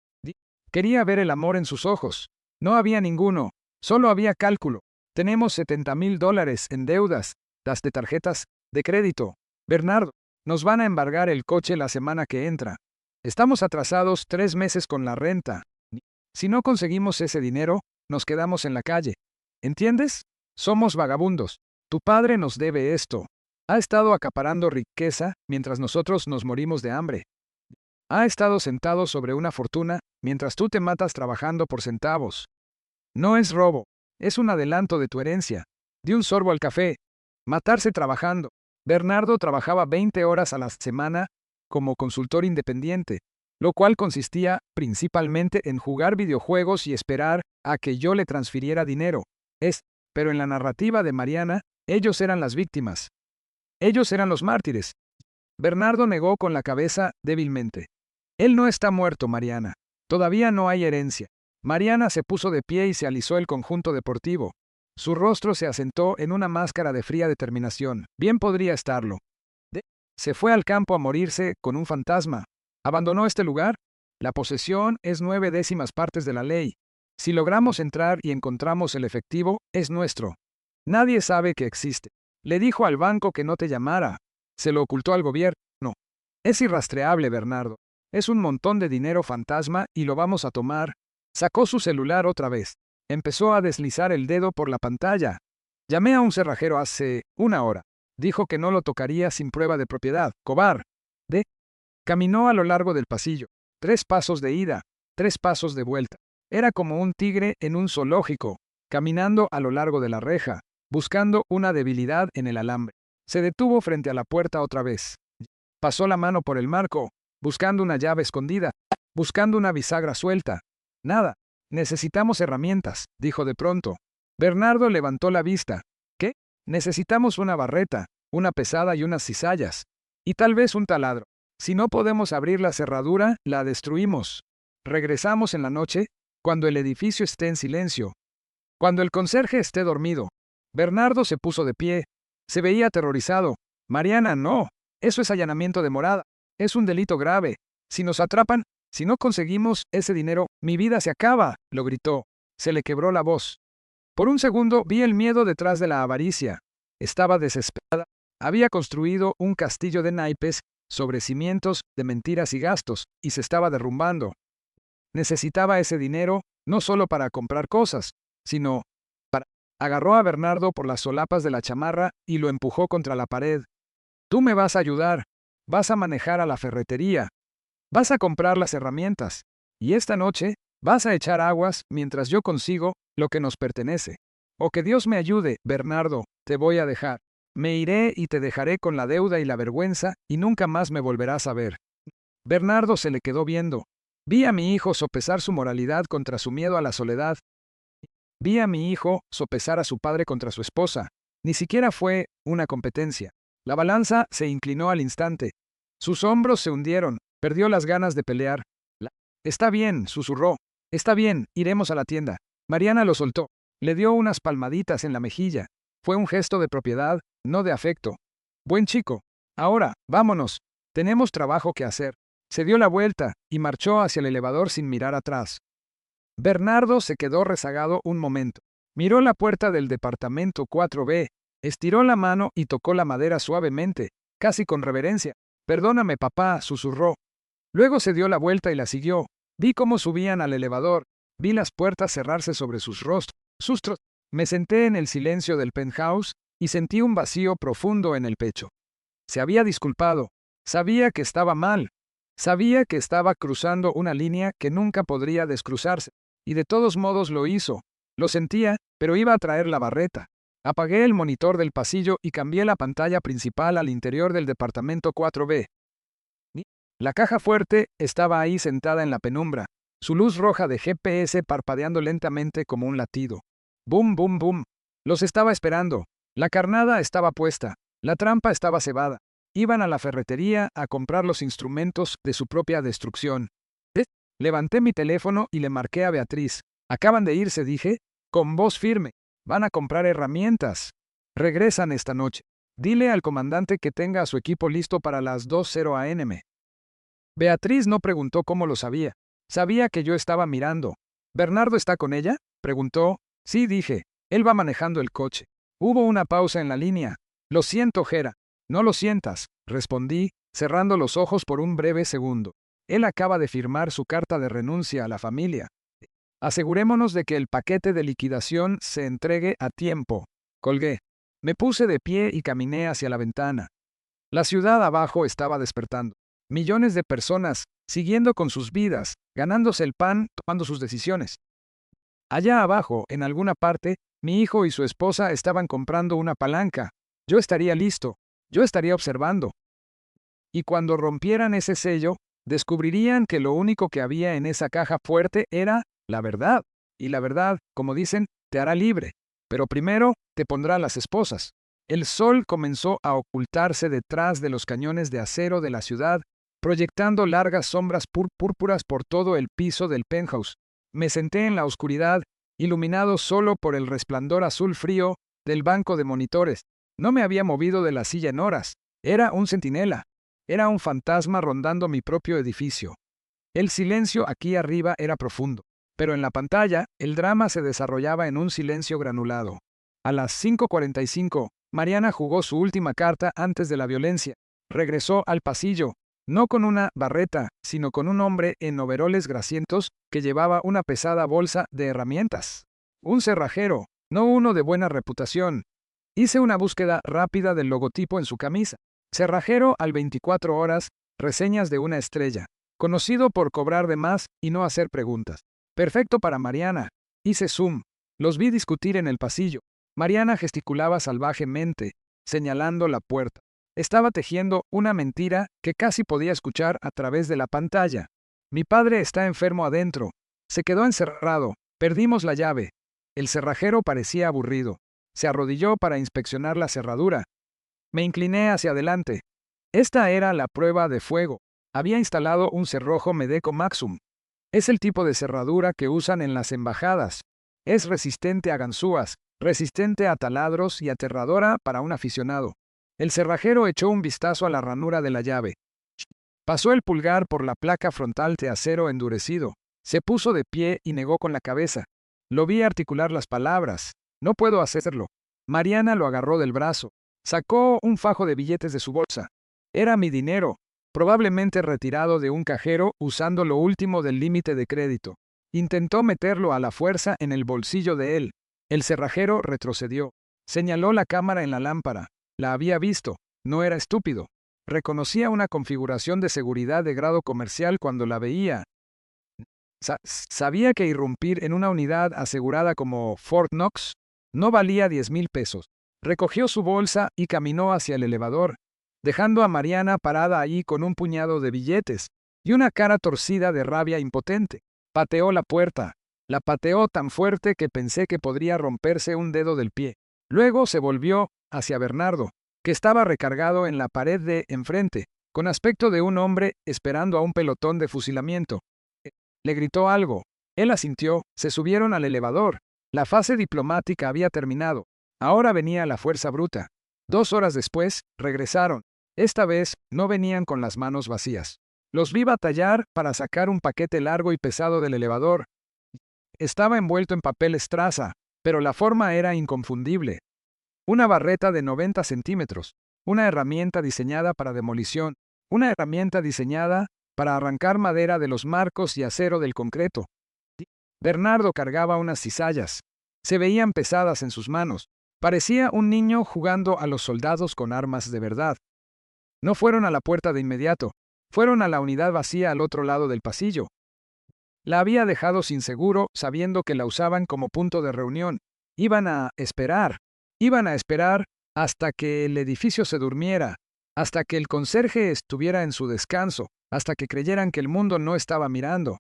Quería ver el amor en sus ojos. No había ninguno. Solo había cálculo. Tenemos $70,000 en deudas, las de tarjetas de crédito. Bernardo, nos van a embargar el coche la semana que entra. Estamos atrasados 3 meses con la renta. Si no conseguimos ese dinero, nos quedamos en la calle. ¿Entiendes? Somos vagabundos. Tu padre nos debe esto. Ha estado acaparando riqueza mientras nosotros nos morimos de hambre. Ha estado sentado sobre una fortuna mientras tú te matas trabajando por centavos. No es robo. Es un adelanto de tu herencia. Di un sorbo al café. Matarse trabajando. Bernardo trabajaba 20 horas a la semana como consultor independiente, lo cual consistía principalmente en jugar videojuegos y esperar a que yo le transfiriera dinero. Pero en la narrativa de Mariana, ellos eran las víctimas. Ellos eran los mártires. Bernardo negó con la cabeza débilmente. Él no está muerto, Mariana. Todavía no hay herencia. Mariana se puso de pie y se alisó el conjunto deportivo. Su rostro se asentó en una máscara de fría determinación. Bien podría estarlo. Se fue al campo a morirse con un fantasma. ¿Abandonó este lugar? La posesión es 9/10 partes de la ley. Si logramos entrar y encontramos el efectivo, es nuestro. Nadie sabe que existe. Le dijo al banco que no te llamara. Se lo ocultó al gobierno. Es irrastreable, Bernardo. Es un montón de dinero fantasma y lo vamos a tomar. Sacó su celular otra vez. Empezó a deslizar el dedo por la pantalla. Llamé a un cerrajero hace 1 hora. Dijo que no lo tocaría sin prueba de propiedad. Cobarde. Caminó a lo largo del pasillo. 3 pasos de ida, 3 pasos de vuelta. Era como un tigre en un zoológico, caminando a lo largo de la reja, buscando una debilidad en el alambre. Se detuvo frente a la puerta otra vez. Pasó la mano por el marco. buscando una llave escondida, buscando una bisagra suelta. Nada. Necesitamos herramientas, dijo de pronto. Bernardo levantó la vista. ¿Qué? Necesitamos una barreta, una pesada y unas cizallas. Y tal vez un taladro. Si no podemos abrir la cerradura, la destruimos. Regresamos en la noche, cuando el edificio esté en silencio. Cuando el conserje esté dormido. Bernardo se puso de pie. Se veía aterrorizado. Mariana, no. Eso es allanamiento de morada. Es un delito grave. Si nos atrapan, si no conseguimos ese dinero, mi vida se acaba, lo gritó. Se le quebró la voz. Por un segundo vi el miedo detrás de la avaricia. Estaba desesperada. Había construido un castillo de naipes sobre cimientos de mentiras y gastos, y se estaba derrumbando. Necesitaba ese dinero, no solo para comprar cosas, sino para... Agarró a Bernardo por las solapas de la chamarra y lo empujó contra la pared. Tú me vas a ayudar. Vas a manejar a la ferretería. Vas a comprar las herramientas. Y esta noche vas a echar aguas mientras yo consigo lo que nos pertenece. O que Dios me ayude, Bernardo, te voy a dejar. Me iré y te dejaré con la deuda y la vergüenza y nunca más me volverás a ver. Bernardo se le quedó viendo. Vi a mi hijo sopesar su moralidad contra su miedo a la soledad. Vi a mi hijo sopesar a su padre contra su esposa. Ni siquiera fue una competencia. La balanza se inclinó al instante. Sus hombros se hundieron. Perdió las ganas de pelear. Está bien, susurró. Está bien, iremos a la tienda. Mariana lo soltó. Le dio unas palmaditas en la mejilla. Fue un gesto de propiedad, no de afecto. Buen chico. Ahora, vámonos. Tenemos trabajo que hacer. Se dio la vuelta y marchó hacia el elevador sin mirar atrás. Bernardo se quedó rezagado un momento. Miró la puerta del departamento 4B, estiró la mano y tocó la madera suavemente, casi con reverencia. Perdóname, papá, susurró. Luego se dio la vuelta y la siguió. Vi cómo subían al elevador. Vi las puertas cerrarse sobre sus rostros. Me senté en el silencio del penthouse y sentí un vacío profundo en el pecho. Se había disculpado. Sabía que estaba mal. Sabía que estaba cruzando una línea que nunca podría descruzarse. Y de todos modos lo hizo. Lo sentía, pero iba a traer la barreta. Apagué el monitor del pasillo y cambié la pantalla principal al interior del departamento 4B. La caja fuerte estaba ahí sentada en la penumbra, su luz roja de GPS parpadeando lentamente como un latido. Bum, bum, bum. Los estaba esperando. La carnada estaba puesta. La trampa estaba cebada. Iban a la ferretería a comprar los instrumentos de su propia destrucción. Levanté mi teléfono y le marqué a Beatriz. Acaban de irse, dije, con voz firme. Van a comprar herramientas. Regresan esta noche. Dile al comandante que tenga a su equipo listo para las 2:00 a.m. Beatriz no preguntó cómo lo sabía. Sabía que yo estaba mirando. ¿Bernardo está con ella? Preguntó. Sí, dije. Él va manejando el coche. Hubo una pausa en la línea. Lo siento, Gera. No lo sientas, respondí, cerrando los ojos por un breve segundo. Él acaba de firmar su carta de renuncia a la familia. Asegurémonos de que el paquete de liquidación se entregue a tiempo. Colgué. Me puse de pie y caminé hacia la ventana. La ciudad abajo estaba despertando. Millones de personas, siguiendo con sus vidas, ganándose el pan, tomando sus decisiones. Allá abajo, en alguna parte, mi hijo y su esposa estaban comprando una palanca. Yo estaría listo. Yo estaría observando. Y cuando rompieran ese sello, descubrirían que lo único que había en esa caja fuerte era la verdad. Y la verdad, como dicen, te hará libre. Pero primero te pondrá las esposas. El sol comenzó a ocultarse detrás de los cañones de acero de la ciudad, proyectando largas sombras púrpuras por todo el piso del penthouse. Me senté en la oscuridad, iluminado solo por el resplandor azul frío del banco de monitores. No me había movido de la silla en horas. Era un centinela. Era un fantasma rondando mi propio edificio. El silencio aquí arriba era profundo, pero en la pantalla el drama se desarrollaba en un silencio granulado. A las 5:45, Mariana jugó su última carta antes de la violencia. Regresó al pasillo, no con una barreta, sino con un hombre en overoles grasientos que llevaba una pesada bolsa de herramientas. Un cerrajero, no uno de buena reputación. Hice una búsqueda rápida del logotipo en su camisa. Cerrajero al 24 horas, reseñas de una estrella. Conocido por cobrar de más y no hacer preguntas. Perfecto para Mariana. Hice zoom. Los vi discutir en el pasillo. Mariana gesticulaba salvajemente, señalando la puerta. Estaba tejiendo una mentira que casi podía escuchar a través de la pantalla. Mi padre está enfermo adentro. Se quedó encerrado. Perdimos la llave. El cerrajero parecía aburrido. Se arrodilló para inspeccionar la cerradura. Me incliné hacia adelante. Esta era la prueba de fuego. Había instalado un cerrojo Medeco Maxum. Es el tipo de cerradura que usan en las embajadas. Es resistente a ganzúas, resistente a taladros y aterradora para un aficionado. El cerrajero echó un vistazo a la ranura de la llave. Pasó el pulgar por la placa frontal de acero endurecido. Se puso de pie y negó con la cabeza. Lo vi articular las palabras. No puedo hacerlo. Mariana lo agarró del brazo. Sacó un fajo de billetes de su bolsa. Era mi dinero, probablemente retirado de un cajero usando lo último del límite de crédito. Intentó meterlo a la fuerza en el bolsillo de él. El cerrajero retrocedió. Señaló la cámara en la lámpara. La había visto. No era estúpido. Reconocía una configuración de seguridad de grado comercial cuando la veía. Sabía que irrumpir en una unidad asegurada como Fort Knox no valía 10,000 pesos. Recogió su bolsa y caminó hacia el elevador, dejando a Mariana parada allí con un puñado de billetes y una cara torcida de rabia impotente. Pateó la puerta. La pateó tan fuerte que pensé que podría romperse un dedo del pie. Luego se volvió hacia Bernardo, que estaba recargado en la pared de enfrente, con aspecto de un hombre esperando a un pelotón de fusilamiento. Le gritó algo. Él asintió, se subieron al elevador. La fase diplomática había terminado. Ahora venía la fuerza bruta. 2 horas después, regresaron. Esta vez, no venían con las manos vacías. Los vi batallar para sacar un paquete largo y pesado del elevador. Estaba envuelto en papel estraza, pero la forma era inconfundible. Una barreta de 90 centímetros. Una herramienta diseñada para demolición. Una herramienta diseñada para arrancar madera de los marcos y acero del concreto. Bernardo cargaba unas cizallas. Se veían pesadas en sus manos. Parecía un niño jugando a los soldados con armas de verdad. No fueron a la puerta de inmediato. Fueron a la unidad vacía al otro lado del pasillo. La había dejado sin seguro, sabiendo que la usaban como punto de reunión. Iban a esperar. Iban a esperar hasta que el edificio se durmiera, hasta que el conserje estuviera en su descanso, hasta que creyeran que el mundo no estaba mirando.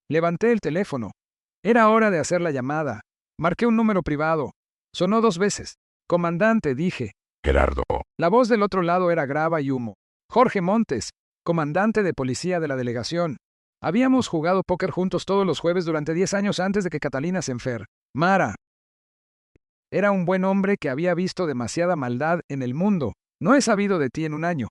Levanté el teléfono. Era hora de hacer la llamada. Marqué un número privado. Sonó 2 veces. Comandante, dije. Gerardo, La voz del otro lado era grava y humo. Jorge Montes, comandante de policía de la delegación. Habíamos jugado póker juntos todos los jueves durante 10 años antes de que Catalina se enfermara. Era un buen hombre que había visto demasiada maldad en el mundo. No he sabido de ti en un año.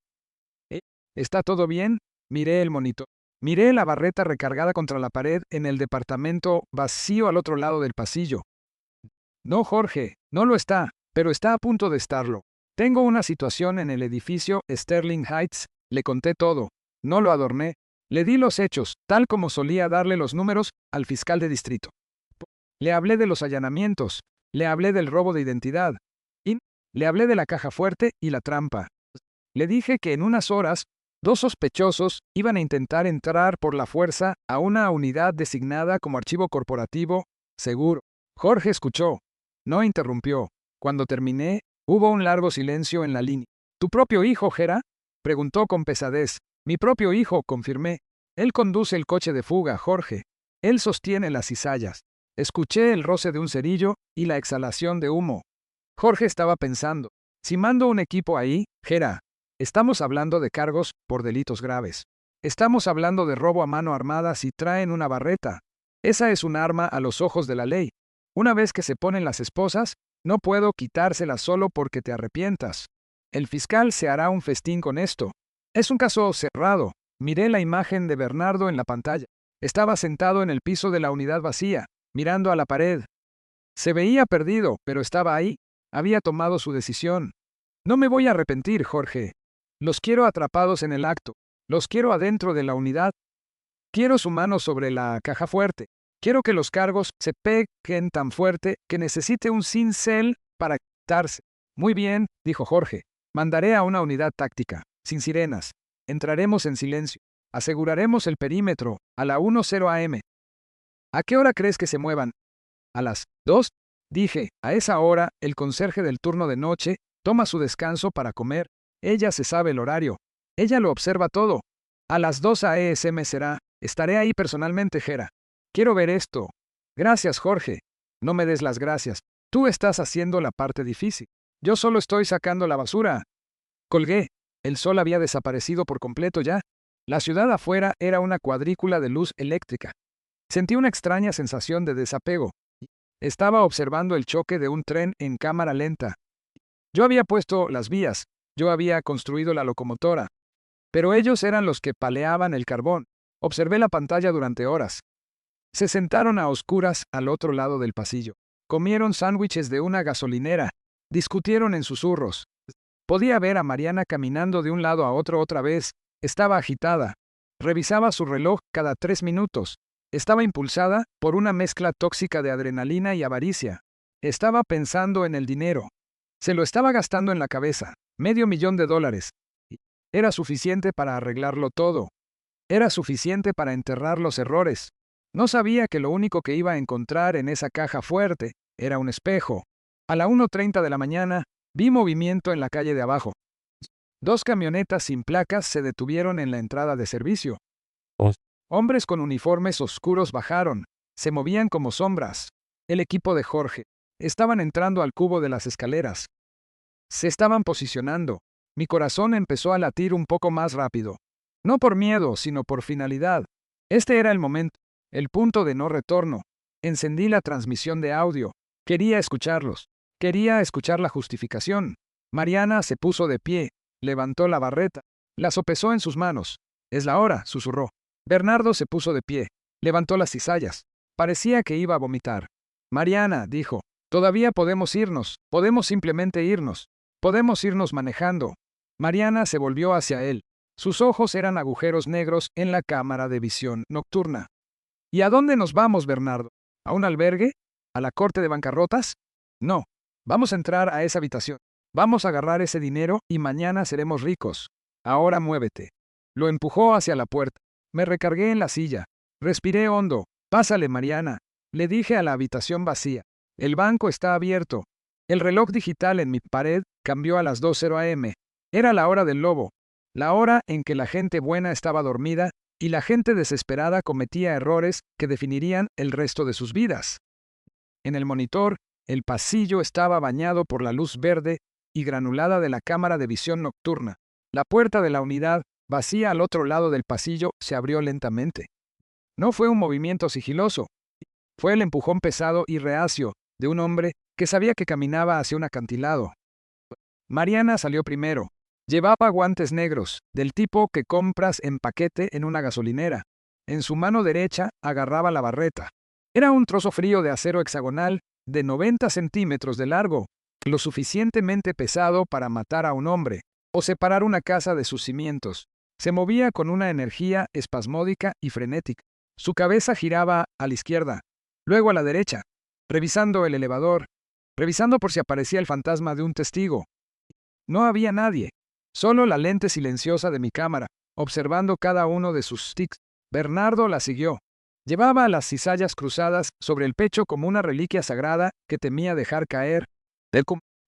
¿Está todo bien? Miré el monitor. Miré la barreta recargada contra la pared en el departamento vacío al otro lado del pasillo. No, Jorge, no lo está, pero está a punto de estarlo. Tengo una situación en el edificio Sterling Heights. Le conté todo. No lo adorné. Le di los hechos, tal como solía darle los números al fiscal de distrito. Le hablé de los allanamientos. Le hablé del robo de identidad. Y le hablé de la caja fuerte y la trampa. Le dije que en unas horas 2 sospechosos iban a intentar entrar por la fuerza a una unidad designada como archivo corporativo seguro. Jorge escuchó. No interrumpió. Cuando terminé, hubo un largo silencio en la línea. ¿Tu propio hijo, Gera? Preguntó con pesadez. Mi propio hijo, confirmé. Él conduce el coche de fuga, Jorge. Él sostiene las cizallas. Escuché el roce de un cerillo y la exhalación de humo. Jorge estaba pensando. Si mando un equipo ahí, Gera, estamos hablando de cargos por delitos graves. Estamos hablando de robo a mano armada si traen una barreta. Esa es un arma a los ojos de la ley. Una vez que se ponen las esposas, no puedo quitárselas solo porque te arrepientas. El fiscal se hará un festín con esto. Es un caso cerrado. Miré la imagen de Bernardo en la pantalla. Estaba sentado en el piso de la unidad vacía, mirando a la pared. Se veía perdido, pero estaba ahí. Había tomado su decisión. No me voy a arrepentir, Jorge. Los quiero atrapados en el acto. Los quiero adentro de la unidad. Quiero su mano sobre la caja fuerte. Quiero que los cargos se peguen tan fuerte que necesite un cincel para quitarse. Muy bien, dijo Jorge. Mandaré a una unidad táctica, sin sirenas. Entraremos en silencio. Aseguraremos el perímetro a la 10 a.m. ¿A qué hora crees que se muevan? A las 2. Dije, a esa hora, el conserje del turno de noche toma su descanso para comer. Ella se sabe el horario. Ella lo observa todo. A las 2 a.m. será. Estaré ahí personalmente, Jera. Quiero ver esto. Gracias, Jorge. No me des las gracias. Tú estás haciendo la parte difícil. Yo solo estoy sacando la basura. Colgué. El sol había desaparecido por completo ya. La ciudad afuera era una cuadrícula de luz eléctrica. Sentí una extraña sensación de desapego. Estaba observando el choque de un tren en cámara lenta. Yo había puesto las vías. Yo había construido la locomotora. Pero ellos eran los que paleaban el carbón. Observé la pantalla durante horas. Se sentaron a oscuras al otro lado del pasillo. Comieron sándwiches de una gasolinera. Discutieron en susurros. Podía ver a Mariana caminando de un lado a otro otra vez. Estaba agitada. Revisaba su reloj cada 3 minutos. Estaba impulsada por una mezcla tóxica de adrenalina y avaricia. Estaba pensando en el dinero. Se lo estaba gastando en la cabeza. $500,000. Era suficiente para arreglarlo todo. Era suficiente para enterrar los errores. No sabía que lo único que iba a encontrar en esa caja fuerte era un espejo. A la 1:30 de la mañana, vi movimiento en la calle de abajo. 2 camionetas sin placas se detuvieron en la entrada de servicio. Hombres con uniformes oscuros bajaron. Se movían como sombras. El equipo de Jorge. Estaban entrando al cubo de las escaleras. Se estaban posicionando. Mi corazón empezó a latir un poco más rápido. No por miedo, sino por finalidad. Este era el momento, el punto de no retorno. Encendí la transmisión de audio. Quería escucharlos. Quería escuchar la justificación. Mariana se puso de pie, levantó la barreta, la sopesó en sus manos. Es la hora, susurró. Bernardo se puso de pie, levantó las cizallas. Parecía que iba a vomitar. Mariana, dijo, todavía podemos irnos, podemos simplemente irnos. Podemos irnos manejando. Mariana se volvió hacia él. Sus ojos eran agujeros negros en la cámara de visión nocturna. ¿Y a dónde nos vamos, Bernardo? ¿A un albergue? ¿A la corte de bancarrotas? No. Vamos a entrar a esa habitación. Vamos a agarrar ese dinero y mañana seremos ricos. Ahora muévete. Lo empujó hacia la puerta. Me recargué en la silla. Respiré hondo. Pásale, Mariana. Le dije a la habitación vacía. El banco está abierto. El reloj digital en mi pared cambió a las 2:00 a.m. Era la hora del lobo. La hora en que la gente buena estaba dormida y la gente desesperada cometía errores que definirían el resto de sus vidas. En el monitor, el pasillo estaba bañado por la luz verde y granulada de la cámara de visión nocturna. La puerta de la unidad, vacía al otro lado del pasillo, se abrió lentamente. No fue un movimiento sigiloso. Fue el empujón pesado y reacio de un hombre que sabía que caminaba hacia un acantilado. Mariana salió primero. Llevaba guantes negros, del tipo que compras en paquete en una gasolinera. En su mano derecha agarraba la barreta. Era un trozo frío de acero hexagonal de 90 centímetros de largo, lo suficientemente pesado para matar a un hombre o separar una casa de sus cimientos. Se movía con una energía espasmódica y frenética. Su cabeza giraba a la izquierda, luego a la derecha, revisando el elevador, revisando por si aparecía el fantasma de un testigo. No había nadie. Solo la lente silenciosa de mi cámara, observando cada uno de sus tics. Bernardo la siguió. Llevaba las cizallas cruzadas sobre el pecho como una reliquia sagrada que temía dejar caer.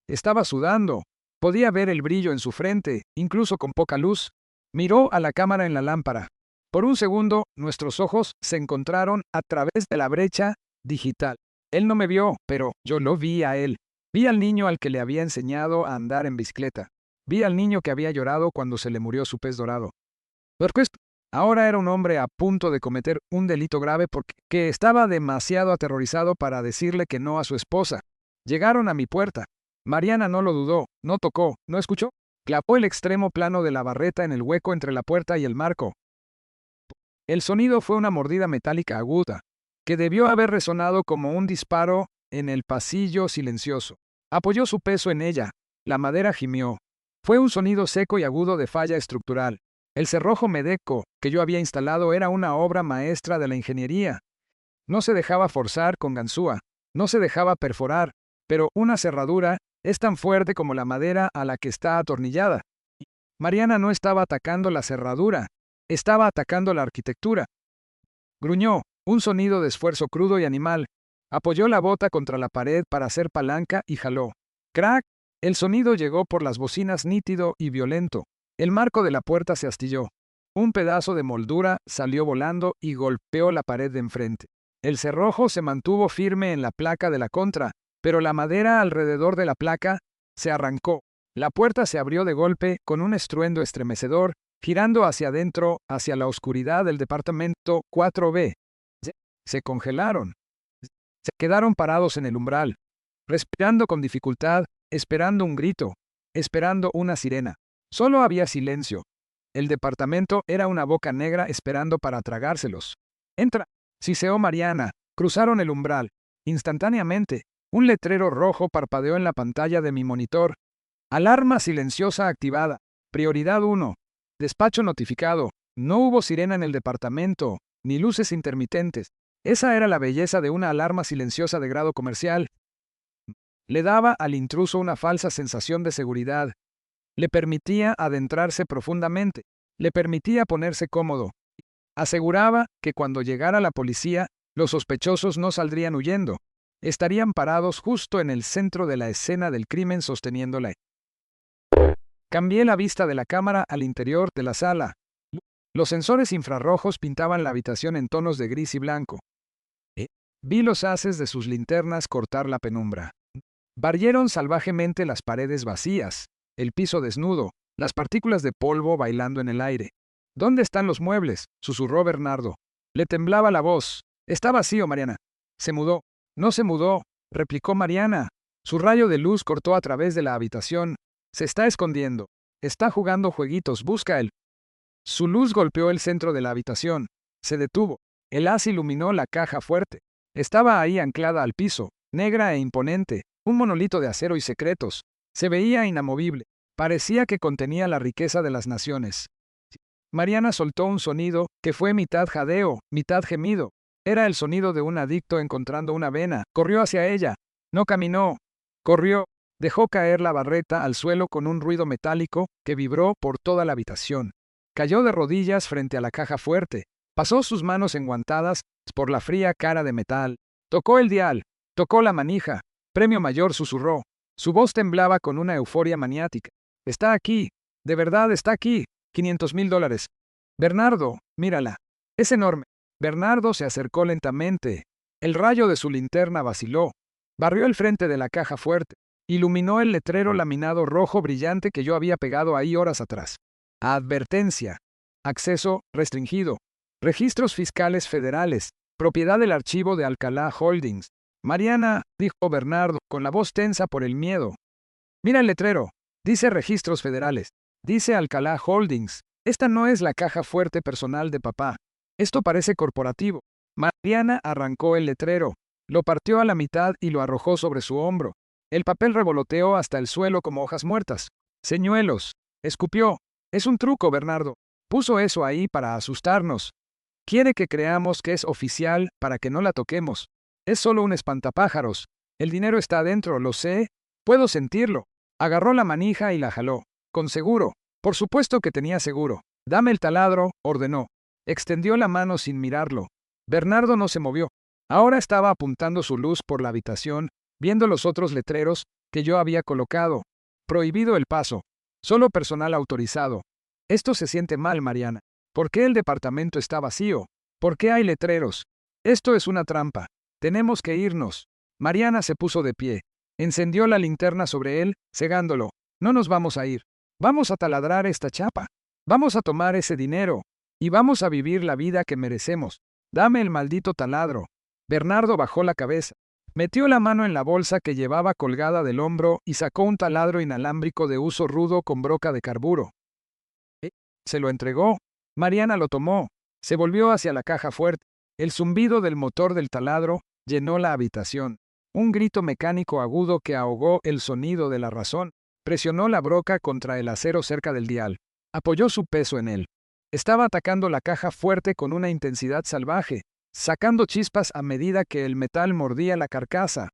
Estaba sudando. Podía ver el brillo en su frente, incluso con poca luz. Miró a la cámara en la lámpara. Por un segundo, nuestros ojos se encontraron a través de la brecha digital. Él no me vio, pero yo lo vi a él. Vi al niño al que le había enseñado a andar en bicicleta. Vi al niño que había llorado cuando se le murió su pez dorado. Ahora era un hombre a punto de cometer un delito grave porque estaba demasiado aterrorizado para decirle que no a su esposa. Llegaron a mi puerta. Mariana no lo dudó, no tocó, no escuchó. Clavó el extremo plano de la barreta en el hueco entre la puerta y el marco. El sonido fue una mordida metálica aguda, que debió haber resonado como un disparo en el pasillo silencioso. Apoyó su peso en ella. La madera gimió. Fue un sonido seco y agudo de falla estructural. El cerrojo Medeco que yo había instalado era una obra maestra de la ingeniería. No se dejaba forzar con ganzúa, no se dejaba perforar, pero una cerradura es tan fuerte como la madera a la que está atornillada. Mariana no estaba atacando la cerradura, estaba atacando la arquitectura. Gruñó, un sonido de esfuerzo crudo y animal. Apoyó la bota contra la pared para hacer palanca y jaló. ¡Crack! El sonido llegó por las bocinas nítido y violento. El marco de la puerta se astilló. Un pedazo de moldura salió volando y golpeó la pared de enfrente. El cerrojo se mantuvo firme en la placa de la contra, pero la madera alrededor de la placa se arrancó. La puerta se abrió de golpe con un estruendo estremecedor, girando hacia adentro, hacia la oscuridad del departamento 4B. Se congelaron. Se quedaron parados en el umbral, respirando con dificultad, esperando un grito, esperando una sirena. Solo había silencio. El departamento era una boca negra esperando para tragárselos. Entra, siseó Mariana. Cruzaron el umbral. Instantáneamente, un letrero rojo parpadeó en la pantalla de mi monitor. Alarma silenciosa activada. Prioridad 1. Despacho notificado. No hubo sirena en el departamento, ni luces intermitentes. Esa era la belleza de una alarma silenciosa de grado comercial. Le daba al intruso una falsa sensación de seguridad. Le permitía adentrarse profundamente. Le permitía ponerse cómodo. Aseguraba que cuando llegara la policía, los sospechosos no saldrían huyendo. Estarían parados justo en el centro de la escena del crimen sosteniéndola. Cambié la vista de la cámara al interior de la sala. Los sensores infrarrojos pintaban la habitación en tonos de gris y blanco. Vi los haces de sus linternas cortar la penumbra. Barrieron salvajemente las paredes vacías, el piso desnudo, las partículas de polvo bailando en el aire. ¿Dónde están los muebles?, susurró Bernardo. Le temblaba la voz. Está vacío, Mariana. Se mudó. No se mudó, replicó Mariana. Su rayo de luz cortó a través de la habitación. Se está escondiendo. Está jugando jueguitos. Busca él. Su luz golpeó el centro de la habitación. Se detuvo. El haz iluminó la caja fuerte. Estaba ahí anclada al piso, negra e imponente, un monolito de acero y secretos. Se veía inamovible. Parecía que contenía la riqueza de las naciones. Mariana soltó un sonido que fue mitad jadeo, mitad gemido. Era el sonido de un adicto encontrando una vena. Corrió hacia ella. No caminó. Corrió. Dejó caer la barreta al suelo con un ruido metálico que vibró por toda la habitación. Cayó de rodillas frente a la caja fuerte. Pasó sus manos enguantadas por la fría cara de metal. Tocó el dial. Tocó la manija. Premio mayor, susurró. Su voz temblaba con una euforia maniática. Está aquí. De verdad está aquí. $500,000. Bernardo, mírala. Es enorme. Bernardo se acercó lentamente. El rayo de su linterna vaciló. Barrió el frente de la caja fuerte. Iluminó el letrero laminado rojo brillante que yo había pegado ahí horas atrás. Advertencia. Acceso restringido. Registros fiscales federales. Propiedad del archivo de Alcalá Holdings. Mariana, dijo Bernardo, con la voz tensa por el miedo. Mira el letrero. Dice registros federales. Dice Alcalá Holdings. Esta no es la caja fuerte personal de papá. Esto parece corporativo. Mariana arrancó el letrero. Lo partió a la mitad y lo arrojó sobre su hombro. El papel revoloteó hasta el suelo como hojas muertas. Señuelos. Escupió. Es un truco, Bernardo. Puso eso ahí para asustarnos. Quiere que creamos que es oficial para que no la toquemos. Es solo un espantapájaros. El dinero está adentro, lo sé. Puedo sentirlo. Agarró la manija y la jaló. Con seguro. Por supuesto que tenía seguro. Dame el taladro, ordenó. Extendió la mano sin mirarlo. Bernardo no se movió. Ahora estaba apuntando su luz por la habitación, viendo los otros letreros que yo había colocado. Prohibido el paso. Solo personal autorizado. Esto se siente mal, Mariana. ¿Por qué el departamento está vacío? ¿Por qué hay letreros? Esto es una trampa. Tenemos que irnos. Mariana se puso de pie. Encendió la linterna sobre él, cegándolo. No nos vamos a ir. Vamos a taladrar esta chapa. Vamos a tomar ese dinero. Y vamos a vivir la vida que merecemos. Dame el maldito taladro. Bernardo bajó la cabeza. Metió la mano en la bolsa que llevaba colgada del hombro y sacó un taladro inalámbrico de uso rudo con broca de carburo. Se lo entregó. Mariana lo tomó. Se volvió hacia la caja fuerte. El zumbido del motor del taladro llenó la habitación. Un grito mecánico agudo que ahogó el sonido de la razón. Presionó la broca contra el acero cerca del dial. Apoyó su peso en él. Estaba atacando la caja fuerte con una intensidad salvaje, sacando chispas a medida que el metal mordía la carcasa.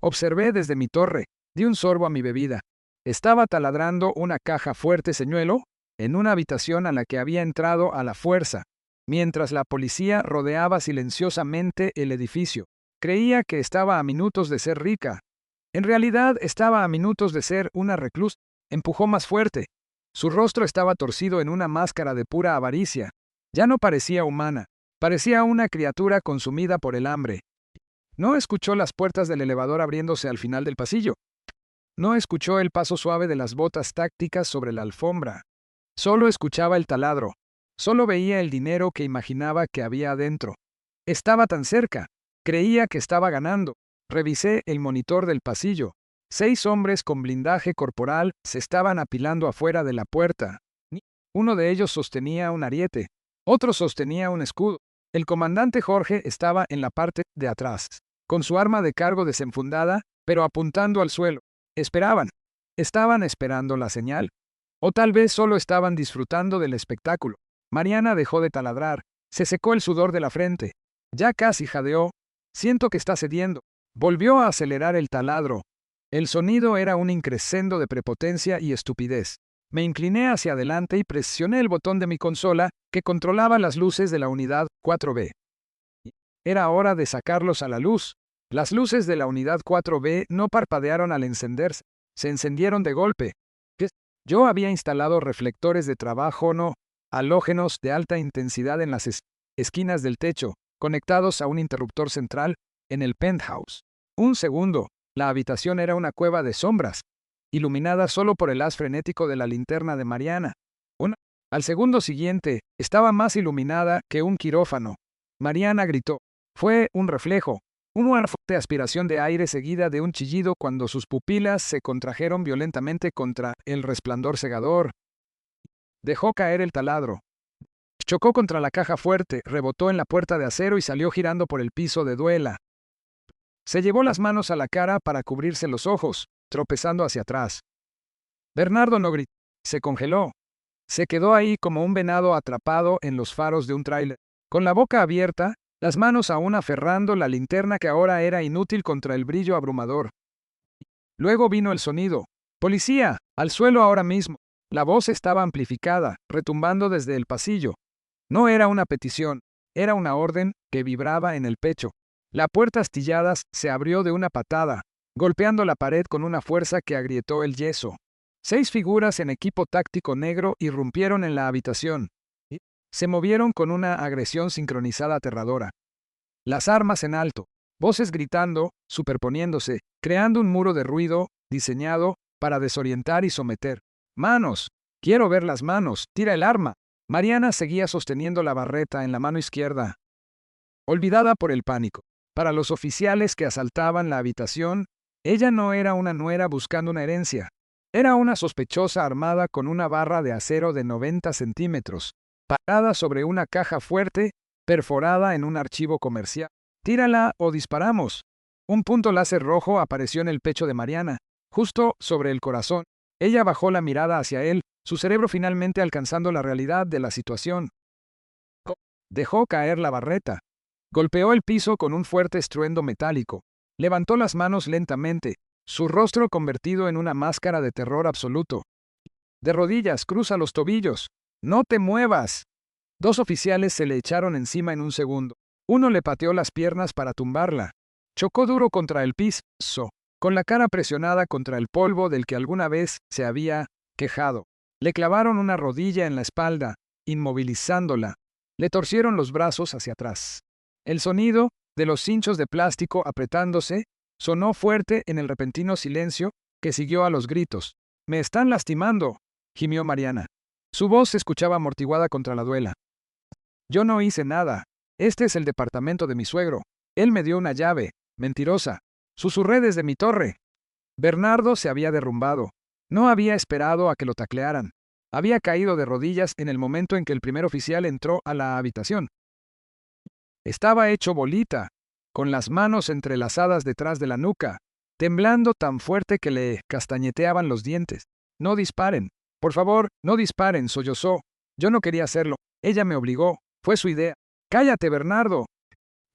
Observé desde mi torre. Di un sorbo a mi bebida. Estaba taladrando una caja fuerte, señuelo, en una habitación a la que había entrado a la fuerza, mientras la policía rodeaba silenciosamente el edificio. Creía que estaba a minutos de ser rica. En realidad estaba a minutos de ser una reclusa. Empujó más fuerte. Su rostro estaba torcido en una máscara de pura avaricia. Ya no parecía humana. Parecía una criatura consumida por el hambre. No escuchó las puertas del elevador abriéndose al final del pasillo. No escuchó el paso suave de las botas tácticas sobre la alfombra. Solo escuchaba el taladro. Solo veía el dinero que imaginaba que había adentro. Estaba tan cerca. Creía que estaba ganando. Revisé el monitor del pasillo. 6 hombres con blindaje corporal se estaban apilando afuera de la puerta. Uno de ellos sostenía un ariete. Otro sostenía un escudo. El comandante Jorge estaba en la parte de atrás, con su arma de cargo desenfundada, pero apuntando al suelo. Esperaban. Estaban esperando la señal. O tal vez solo estaban disfrutando del espectáculo. Mariana dejó de taladrar. Se secó el sudor de la frente. Ya casi jadeó. Siento que está cediendo. Volvió a acelerar el taladro. El sonido era un increscendo de prepotencia y estupidez. Me incliné hacia adelante y presioné el botón de mi consola que controlaba las luces de la unidad 4B. Era hora de sacarlos a la luz. Las luces de la unidad 4B no parpadearon al encenderse. Se encendieron de golpe. Yo había instalado reflectores de trabajo no halógenos de alta intensidad en las esquinas del techo, conectados a un interruptor central en el penthouse. Un segundo, la habitación era una cueva de sombras, iluminada solo por el haz frenético de la linterna de Mariana. Al segundo siguiente, estaba más iluminada que un quirófano. Mariana gritó. Fue un reflejo, una fuerte aspiración de aire seguida de un chillido cuando sus pupilas se contrajeron violentamente contra el resplandor cegador. Dejó caer el taladro. Chocó contra la caja fuerte, rebotó en la puerta de acero y salió girando por el piso de duela. Se llevó las manos a la cara para cubrirse los ojos, tropezando hacia atrás. Bernardo no gritó. Se congeló. Se quedó ahí como un venado atrapado en los faros de un tráiler, con la boca abierta, las manos aún aferrando la linterna que ahora era inútil contra el brillo abrumador. Luego vino el sonido. ¡Policía! ¡Al suelo ahora mismo! La voz estaba amplificada, retumbando desde el pasillo. No era una petición, era una orden que vibraba en el pecho. La puerta astillada se abrió de una patada, golpeando la pared con una fuerza que agrietó el yeso. 6 figuras en equipo táctico negro irrumpieron en la habitación. Se movieron con una agresión sincronizada aterradora. Las armas en alto, voces gritando, superponiéndose, creando un muro de ruido, diseñado para desorientar y someter. ¡Manos! ¡Quiero ver las manos! ¡Tira el arma! Mariana seguía sosteniendo la barreta en la mano izquierda. Olvidada por el pánico. Para los oficiales que asaltaban la habitación, ella no era una nuera buscando una herencia. Era una sospechosa armada con una barra de acero de 90 centímetros, parada sobre una caja fuerte, perforada en un archivo comercial. ¡Tírala o disparamos! Un punto láser rojo apareció en el pecho de Mariana, justo sobre el corazón. Ella bajó la mirada hacia él, su cerebro finalmente alcanzando la realidad de la situación. Dejó caer la barreta. Golpeó el piso con un fuerte estruendo metálico. Levantó las manos lentamente, su rostro convertido en una máscara de terror absoluto. De rodillas, cruza los tobillos. ¡No te muevas! 2 oficiales se le echaron encima en un segundo. Uno le pateó las piernas para tumbarla. Chocó duro contra el piso, con la cara presionada contra el polvo del que alguna vez se había quejado. Le clavaron una rodilla en la espalda, inmovilizándola. Le torcieron los brazos hacia atrás. El sonido de los cinchos de plástico apretándose sonó fuerte en el repentino silencio que siguió a los gritos. «¡Me están lastimando!», gimió Mariana. Su voz se escuchaba amortiguada contra la duela. «Yo no hice nada. Este es el departamento de mi suegro. Él me dio una llave. Mentirosa. Susurré desde mi torre». Bernardo se había derrumbado. No había esperado a que lo taclearan. Había caído de rodillas en el momento en que el primer oficial entró a la habitación. Estaba hecho bolita, con las manos entrelazadas detrás de la nuca, temblando tan fuerte que le castañeteaban los dientes. «No disparen. Por favor, no disparen», sollozó. «Yo no quería hacerlo. Ella me obligó. Fue su idea». «¡Cállate, Bernardo!»,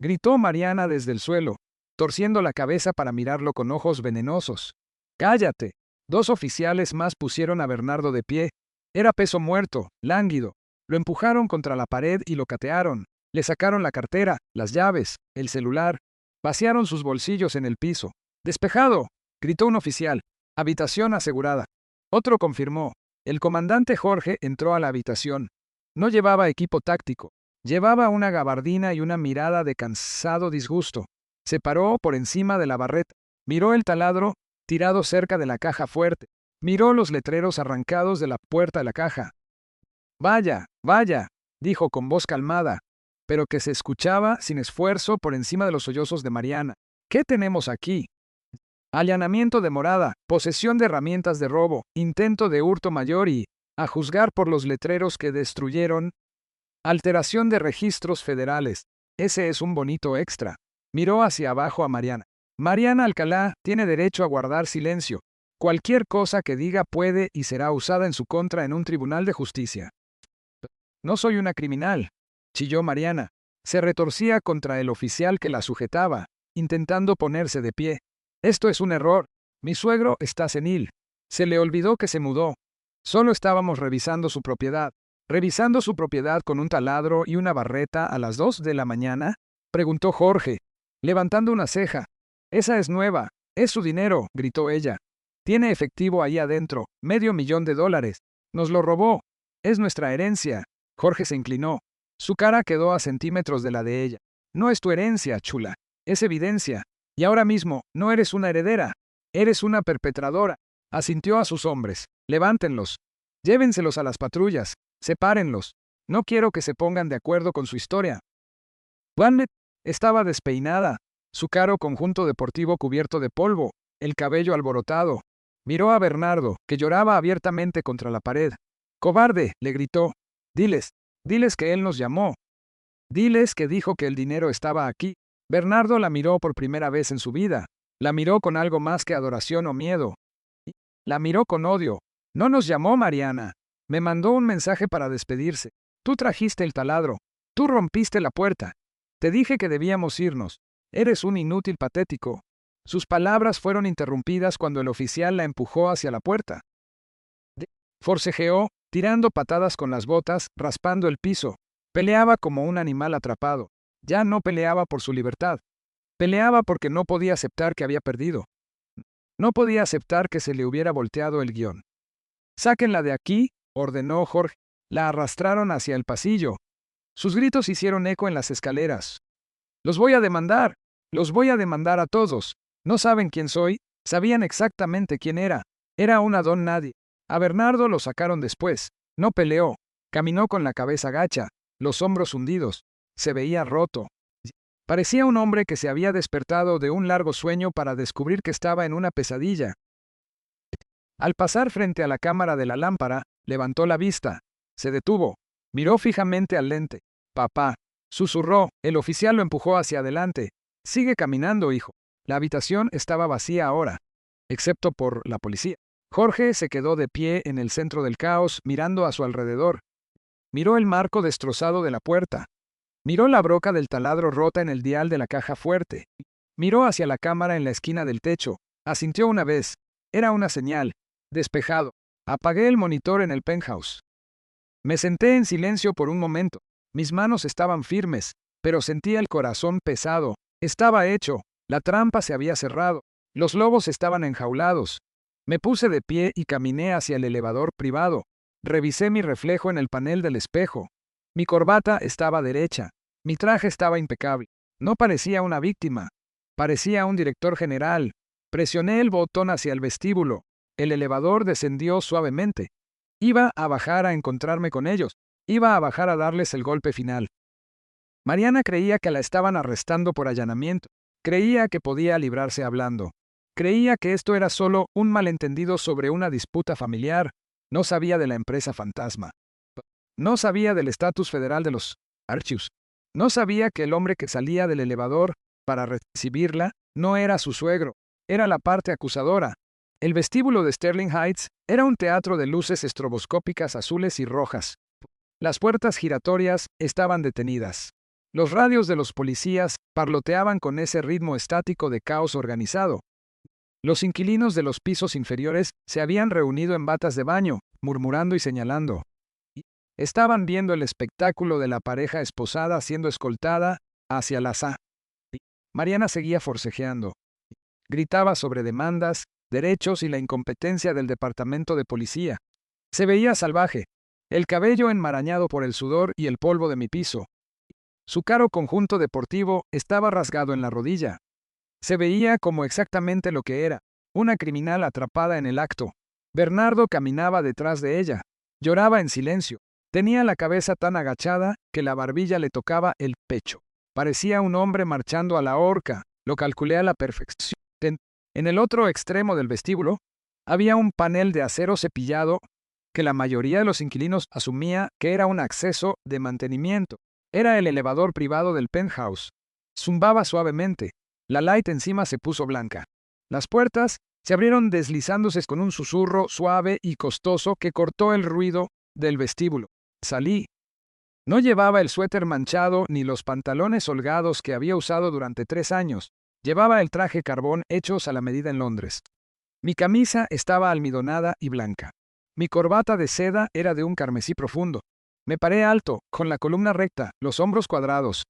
gritó Mariana desde el suelo, torciendo la cabeza para mirarlo con ojos venenosos. «¡Cállate!». 2 oficiales más pusieron a Bernardo de pie. Era peso muerto, lánguido. Lo empujaron contra la pared y lo catearon. Le sacaron la cartera, las llaves, el celular. Vaciaron sus bolsillos en el piso. «¡Despejado!», Gritó un oficial. Habitación asegurada. Otro confirmó. El comandante Jorge entró a la habitación. No llevaba equipo táctico. Llevaba una gabardina y una mirada de cansado disgusto. Se paró por encima de la barreta. Miró el taladro tirado cerca de la caja fuerte. Miró los letreros arrancados de la puerta de la caja. Vaya, vaya, dijo con voz calmada, pero que se escuchaba sin esfuerzo por encima de los sollozos de Mariana. ¿Qué tenemos aquí? Allanamiento de morada, posesión de herramientas de robo, intento de hurto mayor y, a juzgar por los letreros que destruyeron, alteración de registros federales. Ese es un bonito extra. Miró hacia abajo a Mariana. Mariana Alcalá tiene derecho a guardar silencio. Cualquier cosa que diga puede y será usada en su contra en un tribunal de justicia. No soy una criminal, chilló Mariana. Se retorcía contra el oficial que la sujetaba, intentando ponerse de pie. Esto es un error. Mi suegro está senil. Se le olvidó que se mudó. Solo estábamos revisando su propiedad. ¿Revisando su propiedad con un taladro y una barreta a las 2 de la mañana? Preguntó Jorge, levantando una ceja. Esa es nueva. Es su dinero, gritó ella. Tiene efectivo ahí adentro, $500,000. Nos lo robó. Es nuestra herencia. Jorge se inclinó. Su cara quedó a centímetros de la de ella. No es tu herencia, chula. Es evidencia. Y ahora mismo, no eres una heredera. Eres una perpetradora. Asintió a sus hombres. Levántenlos. Llévenselos a las patrullas. Sepárenlos. No quiero que se pongan de acuerdo con su historia. Juanet estaba despeinada, su caro conjunto deportivo cubierto de polvo, el cabello alborotado. Miró a Bernardo, que lloraba abiertamente contra la pared. «Cobarde», le gritó. Diles que él nos llamó. Diles que dijo que el dinero estaba aquí». Bernardo la miró por primera vez en su vida. La miró con algo más que adoración o miedo. La miró con odio. «No nos llamó, Mariana. Me mandó un mensaje para despedirse. Tú trajiste el taladro. Tú rompiste la puerta. Te dije que debíamos irnos. Eres un inútil patético». Sus palabras fueron interrumpidas cuando el oficial la empujó hacia la puerta. Forcejeó, tirando patadas con las botas, raspando el piso. Peleaba como un animal atrapado. Ya no peleaba por su libertad. Peleaba porque no podía aceptar que había perdido. No podía aceptar que se le hubiera volteado el guión. «Sáquenla de aquí», ordenó Jorge. La arrastraron hacia el pasillo. Sus gritos hicieron eco en las escaleras. «Los voy a demandar. Los voy a demandar a todos. No saben quién soy». Sabían exactamente quién era. Era una don nadie. A Bernardo lo sacaron después. No peleó. Caminó con la cabeza gacha, los hombros hundidos. Se veía roto. Parecía un hombre que se había despertado de un largo sueño para descubrir que estaba en una pesadilla. Al pasar frente a la cámara de la lámpara, levantó la vista. Se detuvo. Miró fijamente al lente. «Papá», susurró. El oficial lo empujó hacia adelante. «Sigue caminando, hijo». La habitación estaba vacía ahora, excepto por la policía. Jorge se quedó de pie en el centro del caos, mirando a su alrededor. Miró el marco destrozado de la puerta. Miró la broca del taladro rota en el dial de la caja fuerte. Miró hacia la cámara en la esquina del techo. Asintió una vez. Era una señal. Despejado. Apagué el monitor en el penthouse. Me senté en silencio por un momento. Mis manos estaban firmes, pero sentía el corazón pesado. Estaba hecho. La trampa se había cerrado. Los lobos estaban enjaulados. Me puse de pie y caminé hacia el elevador privado. Revisé mi reflejo en el panel del espejo. Mi corbata estaba derecha. Mi traje estaba impecable. No parecía una víctima. Parecía un director general. Presioné el botón hacia el vestíbulo. El elevador descendió suavemente. Iba a bajar a encontrarme con ellos. Iba a bajar a darles el golpe final. Mariana creía que la estaban arrestando por allanamiento. Creía que podía librarse hablando. Creía que esto era solo un malentendido sobre una disputa familiar. No sabía de la empresa fantasma. No sabía del estatus federal de los archivos. No sabía que el hombre que salía del elevador para recibirla no era su suegro. Era la parte acusadora. El vestíbulo de Sterling Heights era un teatro de luces estroboscópicas azules y rojas. Las puertas giratorias estaban detenidas. Los radios de los policías parloteaban con ese ritmo estático de caos organizado. Los inquilinos de los pisos inferiores se habían reunido en batas de baño, murmurando y señalando. Estaban viendo el espectáculo de la pareja esposada siendo escoltada hacia la sala. Mariana seguía forcejeando. Gritaba sobre demandas, derechos y la incompetencia del departamento de policía. Se veía salvaje, el cabello enmarañado por el sudor y el polvo de mi piso. Su caro conjunto deportivo estaba rasgado en la rodilla. Se veía como exactamente lo que era, una criminal atrapada en el acto. Bernardo caminaba detrás de ella. Lloraba en silencio. Tenía la cabeza tan agachada que la barbilla le tocaba el pecho. Parecía un hombre marchando a la horca. Lo calculé a la perfección. En el otro extremo del vestíbulo había un panel de acero cepillado que la mayoría de los inquilinos asumía que era un acceso de mantenimiento. Era el elevador privado del penthouse. Zumbaba suavemente. La light encima se puso blanca. Las puertas se abrieron deslizándose con un susurro suave y costoso que cortó el ruido del vestíbulo. Salí. No llevaba el suéter manchado ni los pantalones holgados que había usado durante 3 años. Llevaba el traje carbón hechos a la medida en Londres. Mi camisa estaba almidonada y blanca. Mi corbata de seda era de un carmesí profundo. Me paré alto, con la columna recta, los hombros cuadrados.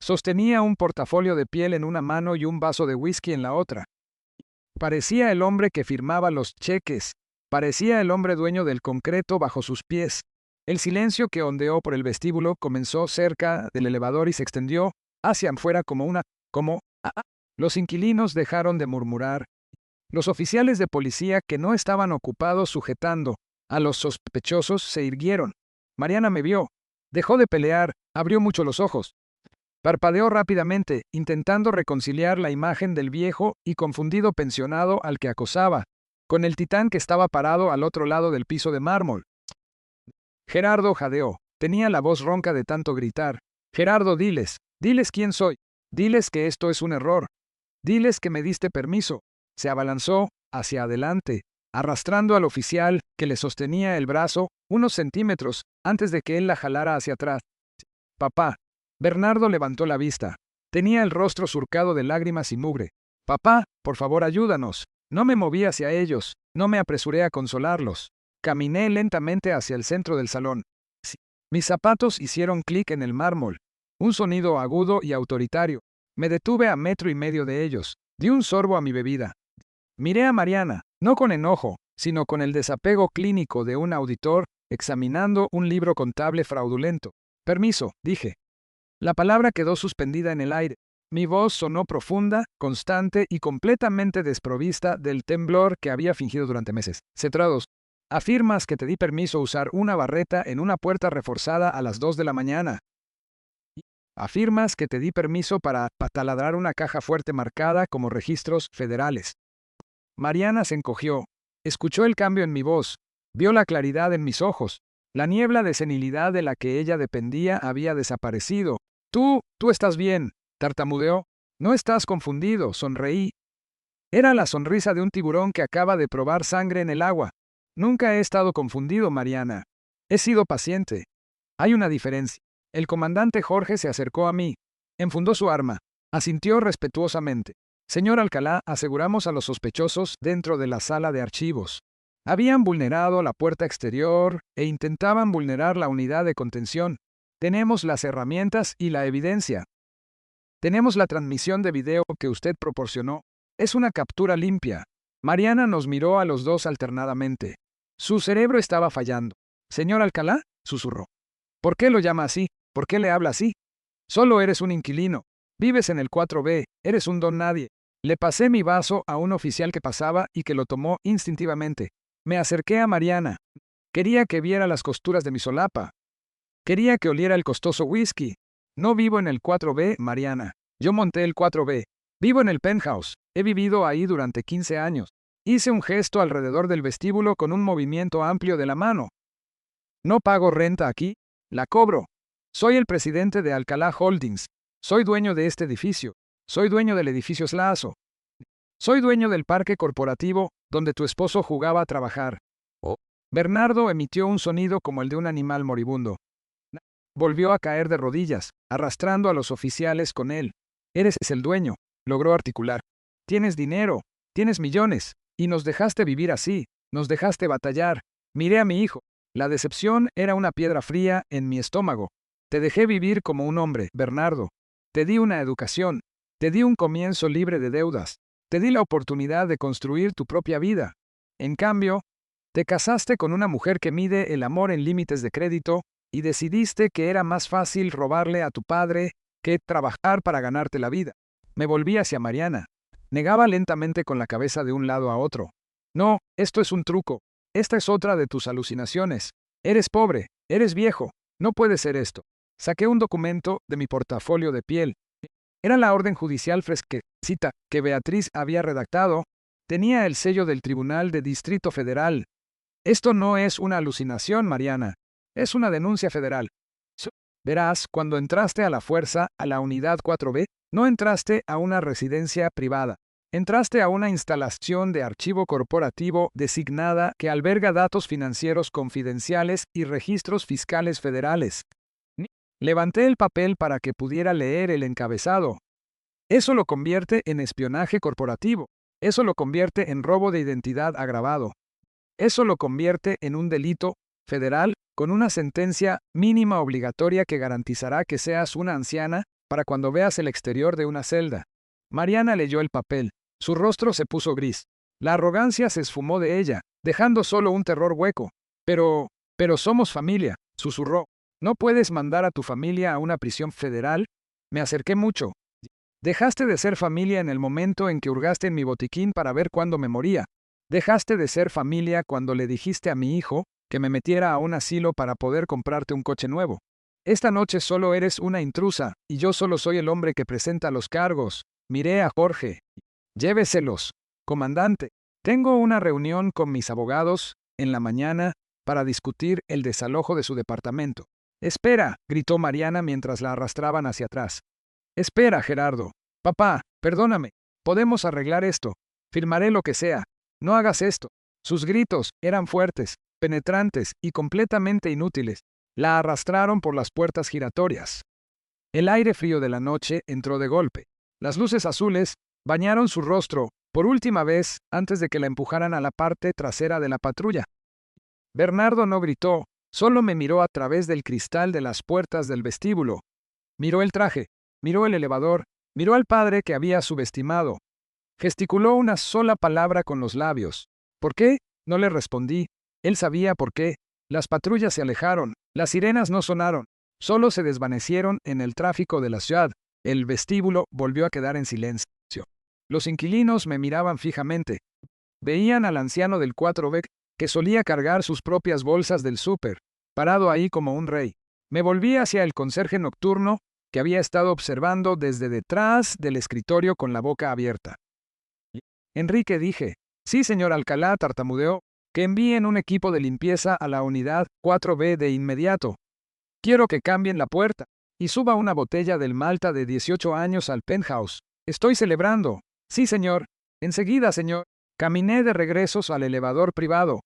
Sostenía un portafolio de piel en una mano y un vaso de whisky en la otra. Parecía el hombre que firmaba los cheques. Parecía el hombre dueño del concreto bajo sus pies. El silencio que ondeó por el vestíbulo comenzó cerca del elevador y se extendió hacia afuera como. Los inquilinos dejaron de murmurar. Los oficiales de policía que no estaban ocupados sujetando a los sospechosos se irguieron. Mariana me vio. Dejó de pelear, abrió mucho los ojos. Parpadeó rápidamente, intentando reconciliar la imagen del viejo y confundido pensionado al que acosaba, con el titán que estaba parado al otro lado del piso de mármol. Gerardo jadeó. Tenía la voz ronca de tanto gritar. Gerardo, diles quién soy. Diles que esto es un error. Diles que me diste permiso. Se abalanzó hacia adelante, arrastrando al oficial que le sostenía el brazo unos centímetros antes de que él la jalara hacia atrás. Papá. Bernardo levantó la vista. Tenía el rostro surcado de lágrimas y mugre. Papá, por favor ayúdanos. No me moví hacia ellos. No me apresuré a consolarlos. Caminé lentamente hacia el centro del salón. Mis zapatos hicieron clic en el mármol. Un sonido agudo y autoritario. Me detuve a 1,5 metros de ellos. Di un sorbo a mi bebida. Miré a Mariana, no con enojo, sino con el desapego clínico de un auditor examinando un libro contable fraudulento. Permiso, dije. La palabra quedó suspendida en el aire. Mi voz sonó profunda, constante y completamente desprovista del temblor que había fingido durante meses. Cetrados. Afirmas que te di permiso usar una barreta en una puerta reforzada a las 2 de la mañana. Afirmas que te di permiso para taladrar una caja fuerte marcada como registros federales. Mariana se encogió. Escuchó el cambio en mi voz. Vio la claridad en mis ojos. La niebla de senilidad de la que ella dependía había desaparecido. Tú estás bien, tartamudeó. No estás confundido, sonreí. Era la sonrisa de un tiburón que acaba de probar sangre en el agua. Nunca he estado confundido, Mariana. He sido paciente. Hay una diferencia. El comandante Jorge se acercó a mí. Enfundó su arma. Asintió respetuosamente. Señor Alcalá, aseguramos a los sospechosos dentro de la sala de archivos. Habían vulnerado la puerta exterior e intentaban vulnerar la unidad de contención. Tenemos las herramientas y la evidencia. Tenemos la transmisión de video que usted proporcionó. Es una captura limpia. Mariana nos miró a los dos alternadamente. Su cerebro estaba fallando. Señor Alcalá, susurró. ¿Por qué lo llama así? ¿Por qué le habla así? Solo eres un inquilino. Vives en el 4B. Eres un don nadie. Le pasé mi vaso a un oficial que pasaba y que lo tomó instintivamente. Me acerqué a Mariana. Quería que viera las costuras de mi solapa. Quería que oliera el costoso whisky. No vivo en el 4B, Mariana. Yo monté el 4B. Vivo en el penthouse. He vivido ahí durante 15 años. Hice un gesto alrededor del vestíbulo con un movimiento amplio de la mano. No pago renta aquí. La cobro. Soy el presidente de Alcalá Holdings. Soy dueño de este edificio. Soy dueño del edificio Slazo. Soy dueño del parque corporativo donde tu esposo jugaba a trabajar. Bernardo emitió un sonido como el de un animal moribundo. Volvió a caer de rodillas, arrastrando a los oficiales con él. Eres el dueño, logró articular. Tienes dinero, tienes millones, y nos dejaste vivir así, nos dejaste batallar. Miré a mi hijo. La decepción era una piedra fría en mi estómago. Te dejé vivir como un hombre, Bernardo. Te di una educación. Te di un comienzo libre de deudas. Te di la oportunidad de construir tu propia vida. En cambio, te casaste con una mujer que mide el amor en límites de crédito y decidiste que era más fácil robarle a tu padre que trabajar para ganarte la vida. Me volví hacia Mariana. Negaba lentamente con la cabeza de un lado a otro. No, esto es un truco. Esta es otra de tus alucinaciones. Eres pobre, eres viejo. No puede ser esto. Saqué un documento de mi portafolio de piel. Era la orden judicial fresquecita que Beatriz había redactado. Tenía el sello del Tribunal de Distrito Federal. Esto no es una alucinación, Mariana. Es una denuncia federal. Verás, cuando entraste a la fuerza, a la unidad 4B, no entraste a una residencia privada. Entraste a una instalación de archivo corporativo designada que alberga datos financieros confidenciales y registros fiscales federales. Levanté el papel para que pudiera leer el encabezado. Eso lo convierte en espionaje corporativo. Eso lo convierte en robo de identidad agravado. Eso lo convierte en un delito federal con una sentencia mínima obligatoria que garantizará que seas una anciana para cuando veas el exterior de una celda. Mariana leyó el papel. Su rostro se puso gris. La arrogancia se esfumó de ella, dejando solo un terror hueco. Pero somos familia, susurró. ¿No puedes mandar a tu familia a una prisión federal? Me acerqué mucho. Dejaste de ser familia en el momento en que hurgaste en mi botiquín para ver cuándo me moría. Dejaste de ser familia cuando le dijiste a mi hijo que me metiera a un asilo para poder comprarte un coche nuevo. Esta noche solo eres una intrusa, y yo solo soy el hombre que presenta los cargos. Miré a Jorge. Lléveselos, comandante. Tengo una reunión con mis abogados en la mañana para discutir el desalojo de su departamento. Espera, gritó Mariana mientras la arrastraban hacia atrás. Espera, Gerardo. Papá, perdóname. Podemos arreglar esto. Firmaré lo que sea. No hagas esto. Sus gritos eran fuertes, penetrantes y completamente inútiles. La arrastraron por las puertas giratorias. El aire frío de la noche entró de golpe. Las luces azules bañaron su rostro por última vez antes de que la empujaran a la parte trasera de la patrulla. Bernardo no gritó, solo me miró a través del cristal de las puertas del vestíbulo. Miró el traje, miró el elevador, miró al padre que había subestimado. Gesticuló una sola palabra con los labios. ¿Por qué? No le respondí. Él sabía por qué. Las patrullas se alejaron, las sirenas no sonaron, solo se desvanecieron en el tráfico de la ciudad. El vestíbulo volvió a quedar en silencio. Los inquilinos me miraban fijamente. Veían al anciano del 4B que solía cargar sus propias bolsas del súper, parado ahí como un rey. Me volví hacia el conserje nocturno, que había estado observando desde detrás del escritorio con la boca abierta. Enrique, dije. Sí, señor Alcalá, tartamudeó. Que envíen un equipo de limpieza a la unidad 4B de inmediato. Quiero que cambien la puerta y suba una botella del Malta de 18 años al penthouse. Estoy celebrando. Sí, señor. Enseguida, señor. Caminé de regreso al elevador privado.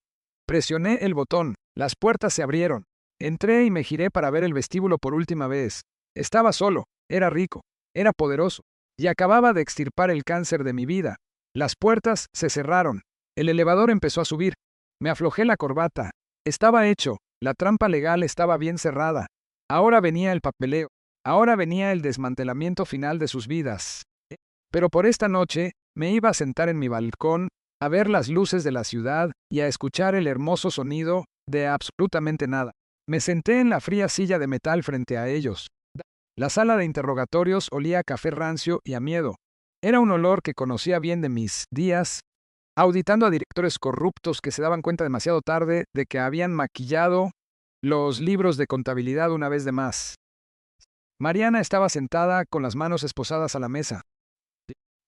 Presioné el botón. Las puertas se abrieron. Entré y me giré para ver el vestíbulo por última vez. Estaba solo. Era rico. Era poderoso. Y acababa de extirpar el cáncer de mi vida. Las puertas se cerraron. El elevador empezó a subir. Me aflojé la corbata. Estaba hecho. La trampa legal estaba bien cerrada. Ahora venía el papeleo. Ahora venía el desmantelamiento final de sus vidas. Pero por esta noche me iba a sentar en mi balcón, a ver las luces de la ciudad y a escuchar el hermoso sonido de absolutamente nada. Me senté en la fría silla de metal frente a ellos. La sala de interrogatorios olía a café rancio y a miedo. Era un olor que conocía bien de mis días, auditando a directores corruptos que se daban cuenta demasiado tarde de que habían maquillado los libros de contabilidad una vez de más. Mariana estaba sentada con las manos esposadas a la mesa.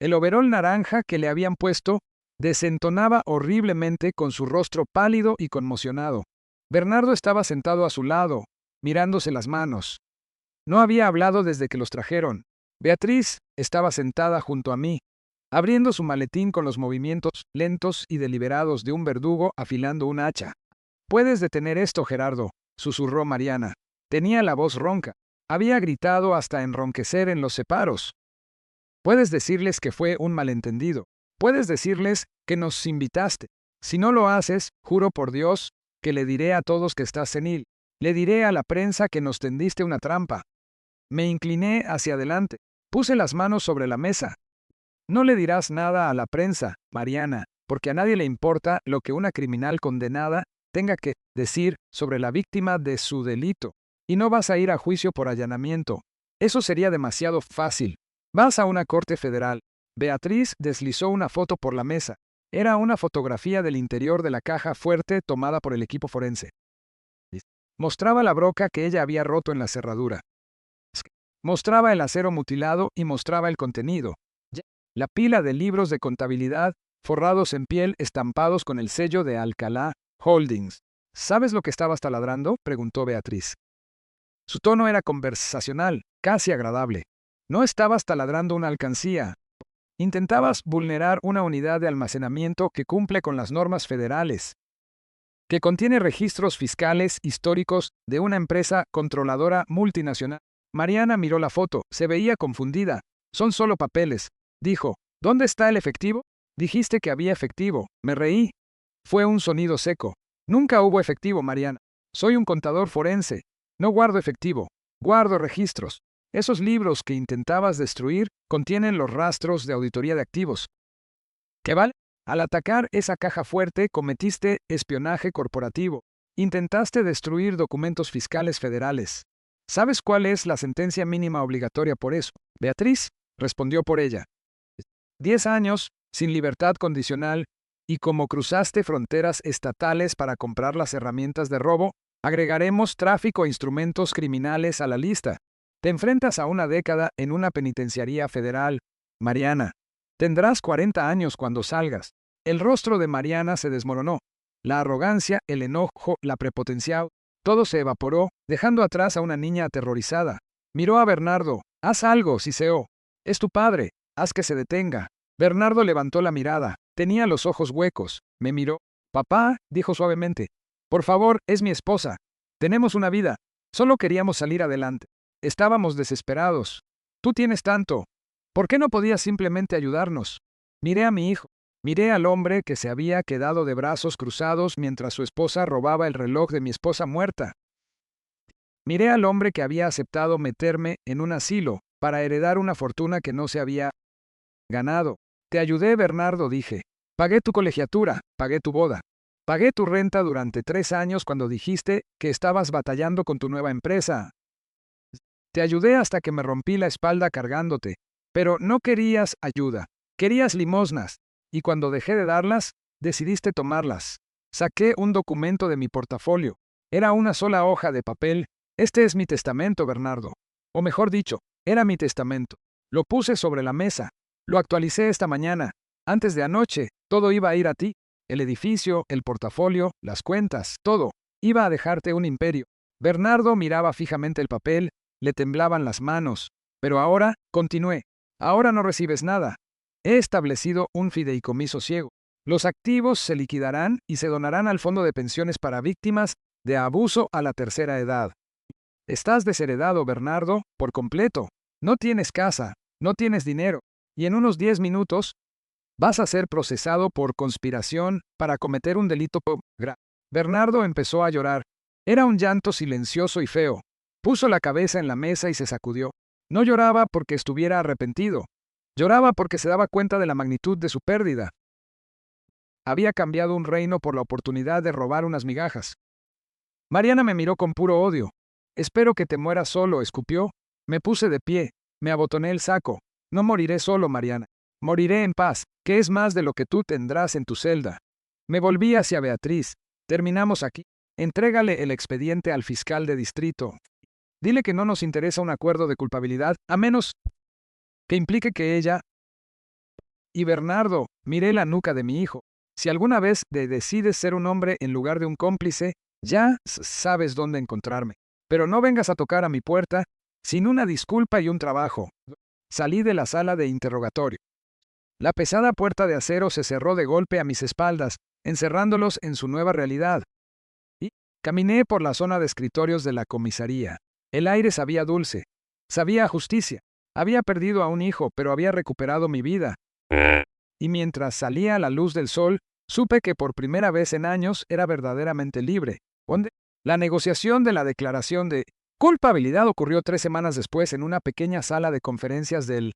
El overol naranja que le habían puesto desentonaba horriblemente con su rostro pálido y conmocionado. Bernardo estaba sentado a su lado, mirándose las manos. No había hablado desde que los trajeron. Beatriz estaba sentada junto a mí, abriendo su maletín con los movimientos lentos y deliberados de un verdugo afilando un hacha. «Puedes detener esto, Gerardo», susurró Mariana. Tenía la voz ronca. Había gritado hasta enronquecer en los separos. «Puedes decirles que fue un malentendido. Puedes decirles que nos invitaste. Si no lo haces, juro por Dios que le diré a todos que estás senil. Le diré a la prensa que nos tendiste una trampa». Me incliné hacia adelante. Puse las manos sobre la mesa. No le dirás nada a la prensa, Mariana, porque a nadie le importa lo que una criminal condenada tenga que decir sobre la víctima de su delito. Y no vas a ir a juicio por allanamiento. Eso sería demasiado fácil. Vas a una corte federal. Beatriz deslizó una foto por la mesa. Era una fotografía del interior de la caja fuerte tomada por el equipo forense. Mostraba la broca que ella había roto en la cerradura. Mostraba el acero mutilado y mostraba el contenido. La pila de libros de contabilidad, forrados en piel, estampados con el sello de Alcalá Holdings. ¿Sabes lo que estabas taladrando?, preguntó Beatriz. Su tono era conversacional, casi agradable. No estabas taladrando una alcancía. Intentabas vulnerar una unidad de almacenamiento que cumple con las normas federales, que contiene registros fiscales históricos de una empresa controladora multinacional. Mariana miró la foto, se veía confundida. Son solo papeles. Dijo, ¿dónde está el efectivo? Dijiste que había efectivo. Me reí. Fue un sonido seco. Nunca hubo efectivo, Mariana. Soy un contador forense. No guardo efectivo. Guardo registros. Esos libros que intentabas destruir contienen los rastros de auditoría de activos. ¿Qué vale? Al atacar esa caja fuerte cometiste espionaje corporativo. Intentaste destruir documentos fiscales federales. ¿Sabes cuál es la sentencia mínima obligatoria por eso? Beatriz respondió por ella. 10 años, sin libertad condicional, y como cruzaste fronteras estatales para comprar las herramientas de robo, agregaremos tráfico e instrumentos criminales a la lista. Te enfrentas a una década en una penitenciaría federal. Mariana, tendrás 40 años cuando salgas. El rostro de Mariana se desmoronó. La arrogancia, el enojo, la prepotencia, todo se evaporó, dejando atrás a una niña aterrorizada. Miró a Bernardo. Haz algo, Siseo. Es tu padre. Haz que se detenga. Bernardo levantó la mirada. Tenía los ojos huecos. Me miró. Papá, dijo suavemente. Por favor, es mi esposa. Tenemos una vida. Solo queríamos salir adelante. Estábamos desesperados. Tú tienes tanto. ¿Por qué no podías simplemente ayudarnos? Miré a mi hijo. Miré al hombre que se había quedado de brazos cruzados mientras su esposa robaba el reloj de mi esposa muerta. Miré al hombre que había aceptado meterme en un asilo para heredar una fortuna que no se había ganado. Te ayudé, Bernardo, dije. Pagué tu colegiatura, pagué tu boda. Pagué tu renta durante 3 años cuando dijiste que estabas batallando con tu nueva empresa. Te ayudé hasta que me rompí la espalda cargándote. Pero no querías ayuda. Querías limosnas. Y cuando dejé de darlas, decidiste tomarlas. Saqué un documento de mi portafolio. Era una sola hoja de papel. Este es mi testamento, Bernardo. O mejor dicho, era mi testamento. Lo puse sobre la mesa. Lo actualicé esta mañana. Antes de anoche, todo iba a ir a ti. El edificio, el portafolio, las cuentas, todo. Iba a dejarte un imperio. Bernardo miraba fijamente el papel, le temblaban las manos. Pero ahora, continué. Ahora no recibes nada. He establecido un fideicomiso ciego. Los activos se liquidarán y se donarán al fondo de pensiones para víctimas de abuso a la tercera edad. Estás desheredado, Bernardo, por completo. No tienes casa, no tienes dinero, y en unos 10 minutos vas a ser procesado por conspiración para cometer un delito grave. Bernardo empezó a llorar. Era un llanto silencioso y feo. Puso la cabeza en la mesa y se sacudió. No lloraba porque estuviera arrepentido. Lloraba porque se daba cuenta de la magnitud de su pérdida. Había cambiado un reino por la oportunidad de robar unas migajas. Mariana me miró con puro odio. Espero que te mueras solo, escupió. Me puse de pie. Me abotoné el saco. No moriré solo, Mariana. Moriré en paz, que es más de lo que tú tendrás en tu celda. Me volví hacia Beatriz. Terminamos aquí. Entrégale el expediente al fiscal de distrito. Dile que no nos interesa un acuerdo de culpabilidad, a menos que implique que ella... Y Bernardo, miré la nuca de mi hijo. Si alguna vez decides ser un hombre en lugar de un cómplice, ya sabes dónde encontrarme. Pero no vengas a tocar a mi puerta sin una disculpa y un trabajo. Salí de la sala de interrogatorio. La pesada puerta de acero se cerró de golpe a mis espaldas, encerrándolos en su nueva realidad. Y caminé por la zona de escritorios de la comisaría. El aire sabía dulce. Sabía a justicia. Había perdido a un hijo, pero había recuperado mi vida. Y mientras salía a la luz del sol, supe que por primera vez en años era verdaderamente libre. La negociación de la declaración de culpabilidad ocurrió 3 semanas después en una pequeña sala de conferencias del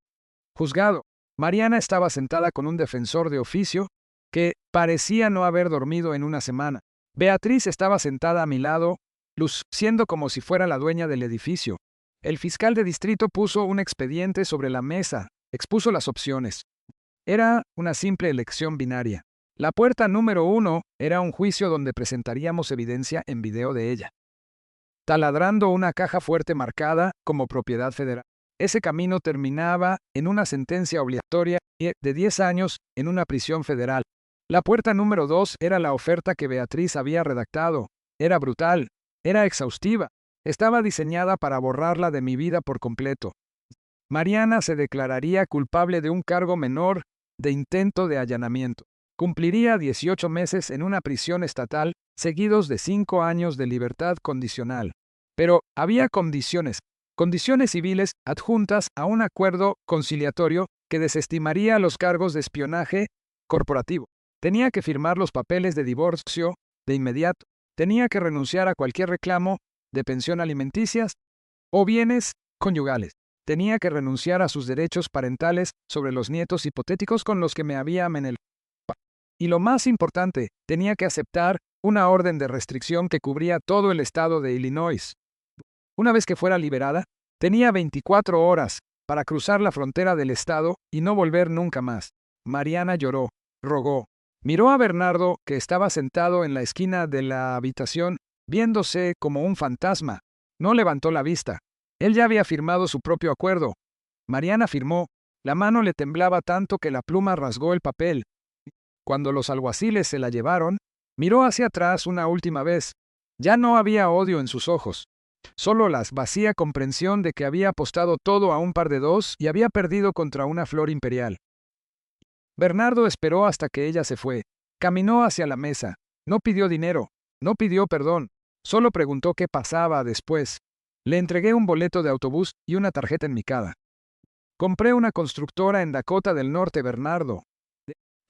juzgado. Mariana estaba sentada con un defensor de oficio que parecía no haber dormido en una semana. Beatriz estaba sentada a mi lado, luciendo como si fuera la dueña del edificio. El fiscal de distrito puso un expediente sobre la mesa, expuso las opciones. Era una simple elección binaria. La puerta número 1 era un juicio donde presentaríamos evidencia en video de ella, taladrando una caja fuerte marcada como propiedad federal. Ese camino terminaba en una sentencia obligatoria de 10 años en una prisión federal. La puerta número 2 era la oferta que Beatriz había redactado. Era brutal, era exhaustiva, estaba diseñada para borrarla de mi vida por completo. Mariana se declararía culpable de un cargo menor de intento de allanamiento. Cumpliría 18 meses en una prisión estatal, seguidos de 5 años de libertad condicional. Pero había condiciones civiles adjuntas a un acuerdo conciliatorio que desestimaría los cargos de espionaje corporativo. Tenía que firmar los papeles de divorcio de inmediato. Tenía que renunciar a cualquier reclamo de pensión alimenticias o bienes conyugales. Tenía que renunciar a sus derechos parentales sobre los nietos hipotéticos con los que me había amenazado. Y lo más importante, tenía que aceptar una orden de restricción que cubría todo el estado de Illinois. Una vez que fuera liberada, tenía 24 horas para cruzar la frontera del estado y no volver nunca más. Mariana lloró, rogó. Miró a Bernardo, que estaba sentado en la esquina de la habitación, viéndose como un fantasma. No levantó la vista. Él ya había firmado su propio acuerdo. Mariana firmó. La mano le temblaba tanto que la pluma rasgó el papel. Cuando los alguaciles se la llevaron, miró hacia atrás una última vez. Ya no había odio en sus ojos. Solo la vacía comprensión de que había apostado todo a un par de dos y había perdido contra una flor imperial. Bernardo esperó hasta que ella se fue. Caminó hacia la mesa. No pidió dinero. No pidió perdón. Solo preguntó qué pasaba después. Le entregué un boleto de autobús y una tarjeta enmicada. Compré una constructora en Dakota del Norte, Bernardo.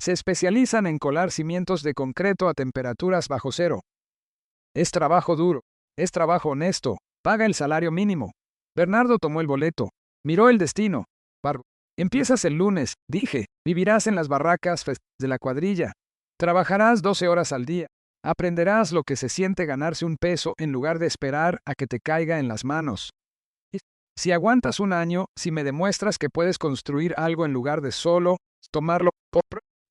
Se especializan en colar cimientos de concreto a temperaturas bajo cero. Es trabajo duro. Es trabajo honesto. Paga el salario mínimo. Bernardo tomó el boleto. Miró el destino. Empiezas el lunes, dije. Vivirás en las barracas de la cuadrilla. Trabajarás 12 horas al día. Aprenderás lo que se siente ganarse un peso en lugar de esperar a que te caiga en las manos. Si aguantas un año, si me demuestras que puedes construir algo en lugar de solo tomarlo,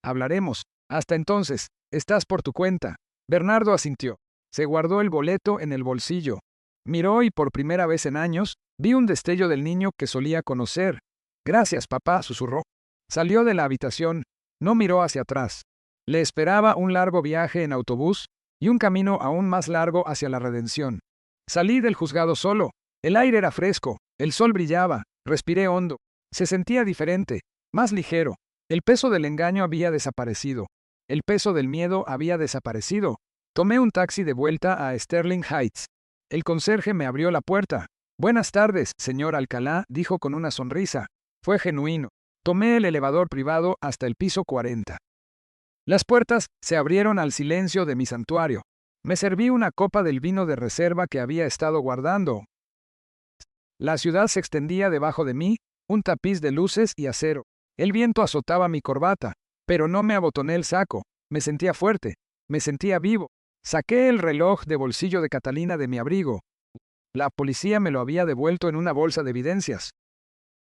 hablaremos. Hasta entonces, estás por tu cuenta. Bernardo asintió. Se guardó el boleto en el bolsillo. Miró y por primera vez en años, vi un destello del niño que solía conocer. Gracias, papá, susurró. Salió de la habitación. No miró hacia atrás. Le esperaba un largo viaje en autobús y un camino aún más largo hacia la redención. Salí del juzgado solo. El aire era fresco. El sol brillaba. Respiré hondo. Se sentía diferente, más ligero. El peso del engaño había desaparecido. El peso del miedo había desaparecido. Tomé un taxi de vuelta a Sterling Heights. El conserje me abrió la puerta. Buenas tardes, señor Alcalá, dijo con una sonrisa. Fue genuino. Tomé el elevador privado hasta el piso 40. Las puertas se abrieron al silencio de mi santuario. Me serví una copa del vino de reserva que había estado guardando. La ciudad se extendía debajo de mí, un tapiz de luces y acero. El viento azotaba mi corbata, pero no me abotoné el saco. Me sentía fuerte, me sentía vivo. Saqué el reloj de bolsillo de Catalina de mi abrigo. La policía me lo había devuelto en una bolsa de evidencias.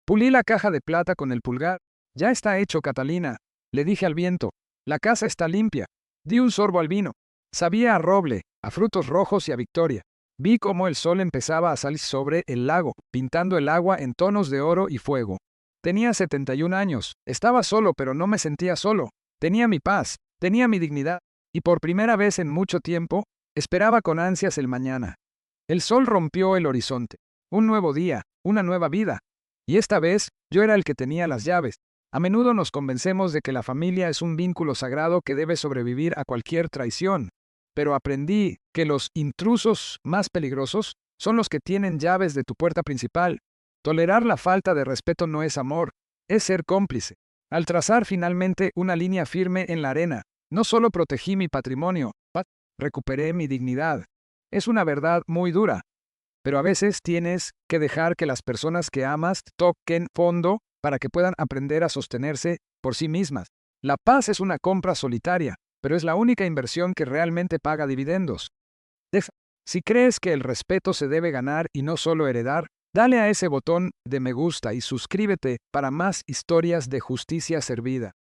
Pulí la caja de plata con el pulgar. Ya está hecho, Catalina, le dije al viento. La casa está limpia. Di un sorbo al vino. Sabía a roble, a frutos rojos y a victoria. Vi cómo el sol empezaba a salir sobre el lago, pintando el agua en tonos de oro y fuego. Tenía 71 años. Estaba solo, pero no me sentía solo. Tenía mi paz, tenía mi dignidad. Y por primera vez en mucho tiempo, esperaba con ansias el mañana. El sol rompió el horizonte. Un nuevo día, una nueva vida. Y esta vez, yo era el que tenía las llaves. A menudo nos convencemos de que la familia es un vínculo sagrado que debe sobrevivir a cualquier traición. Pero aprendí que los intrusos más peligrosos son los que tienen llaves de tu puerta principal. Tolerar la falta de respeto no es amor, es ser cómplice. Al trazar finalmente una línea firme en la arena, no solo protegí mi patrimonio, recuperé mi dignidad. Es una verdad muy dura. Pero a veces tienes que dejar que las personas que amas toquen fondo para que puedan aprender a sostenerse por sí mismas. La paz es una compra solitaria, pero es la única inversión que realmente paga dividendos. Si crees que el respeto se debe ganar y no solo heredar, dale a ese botón de me gusta y suscríbete para más historias de justicia servida.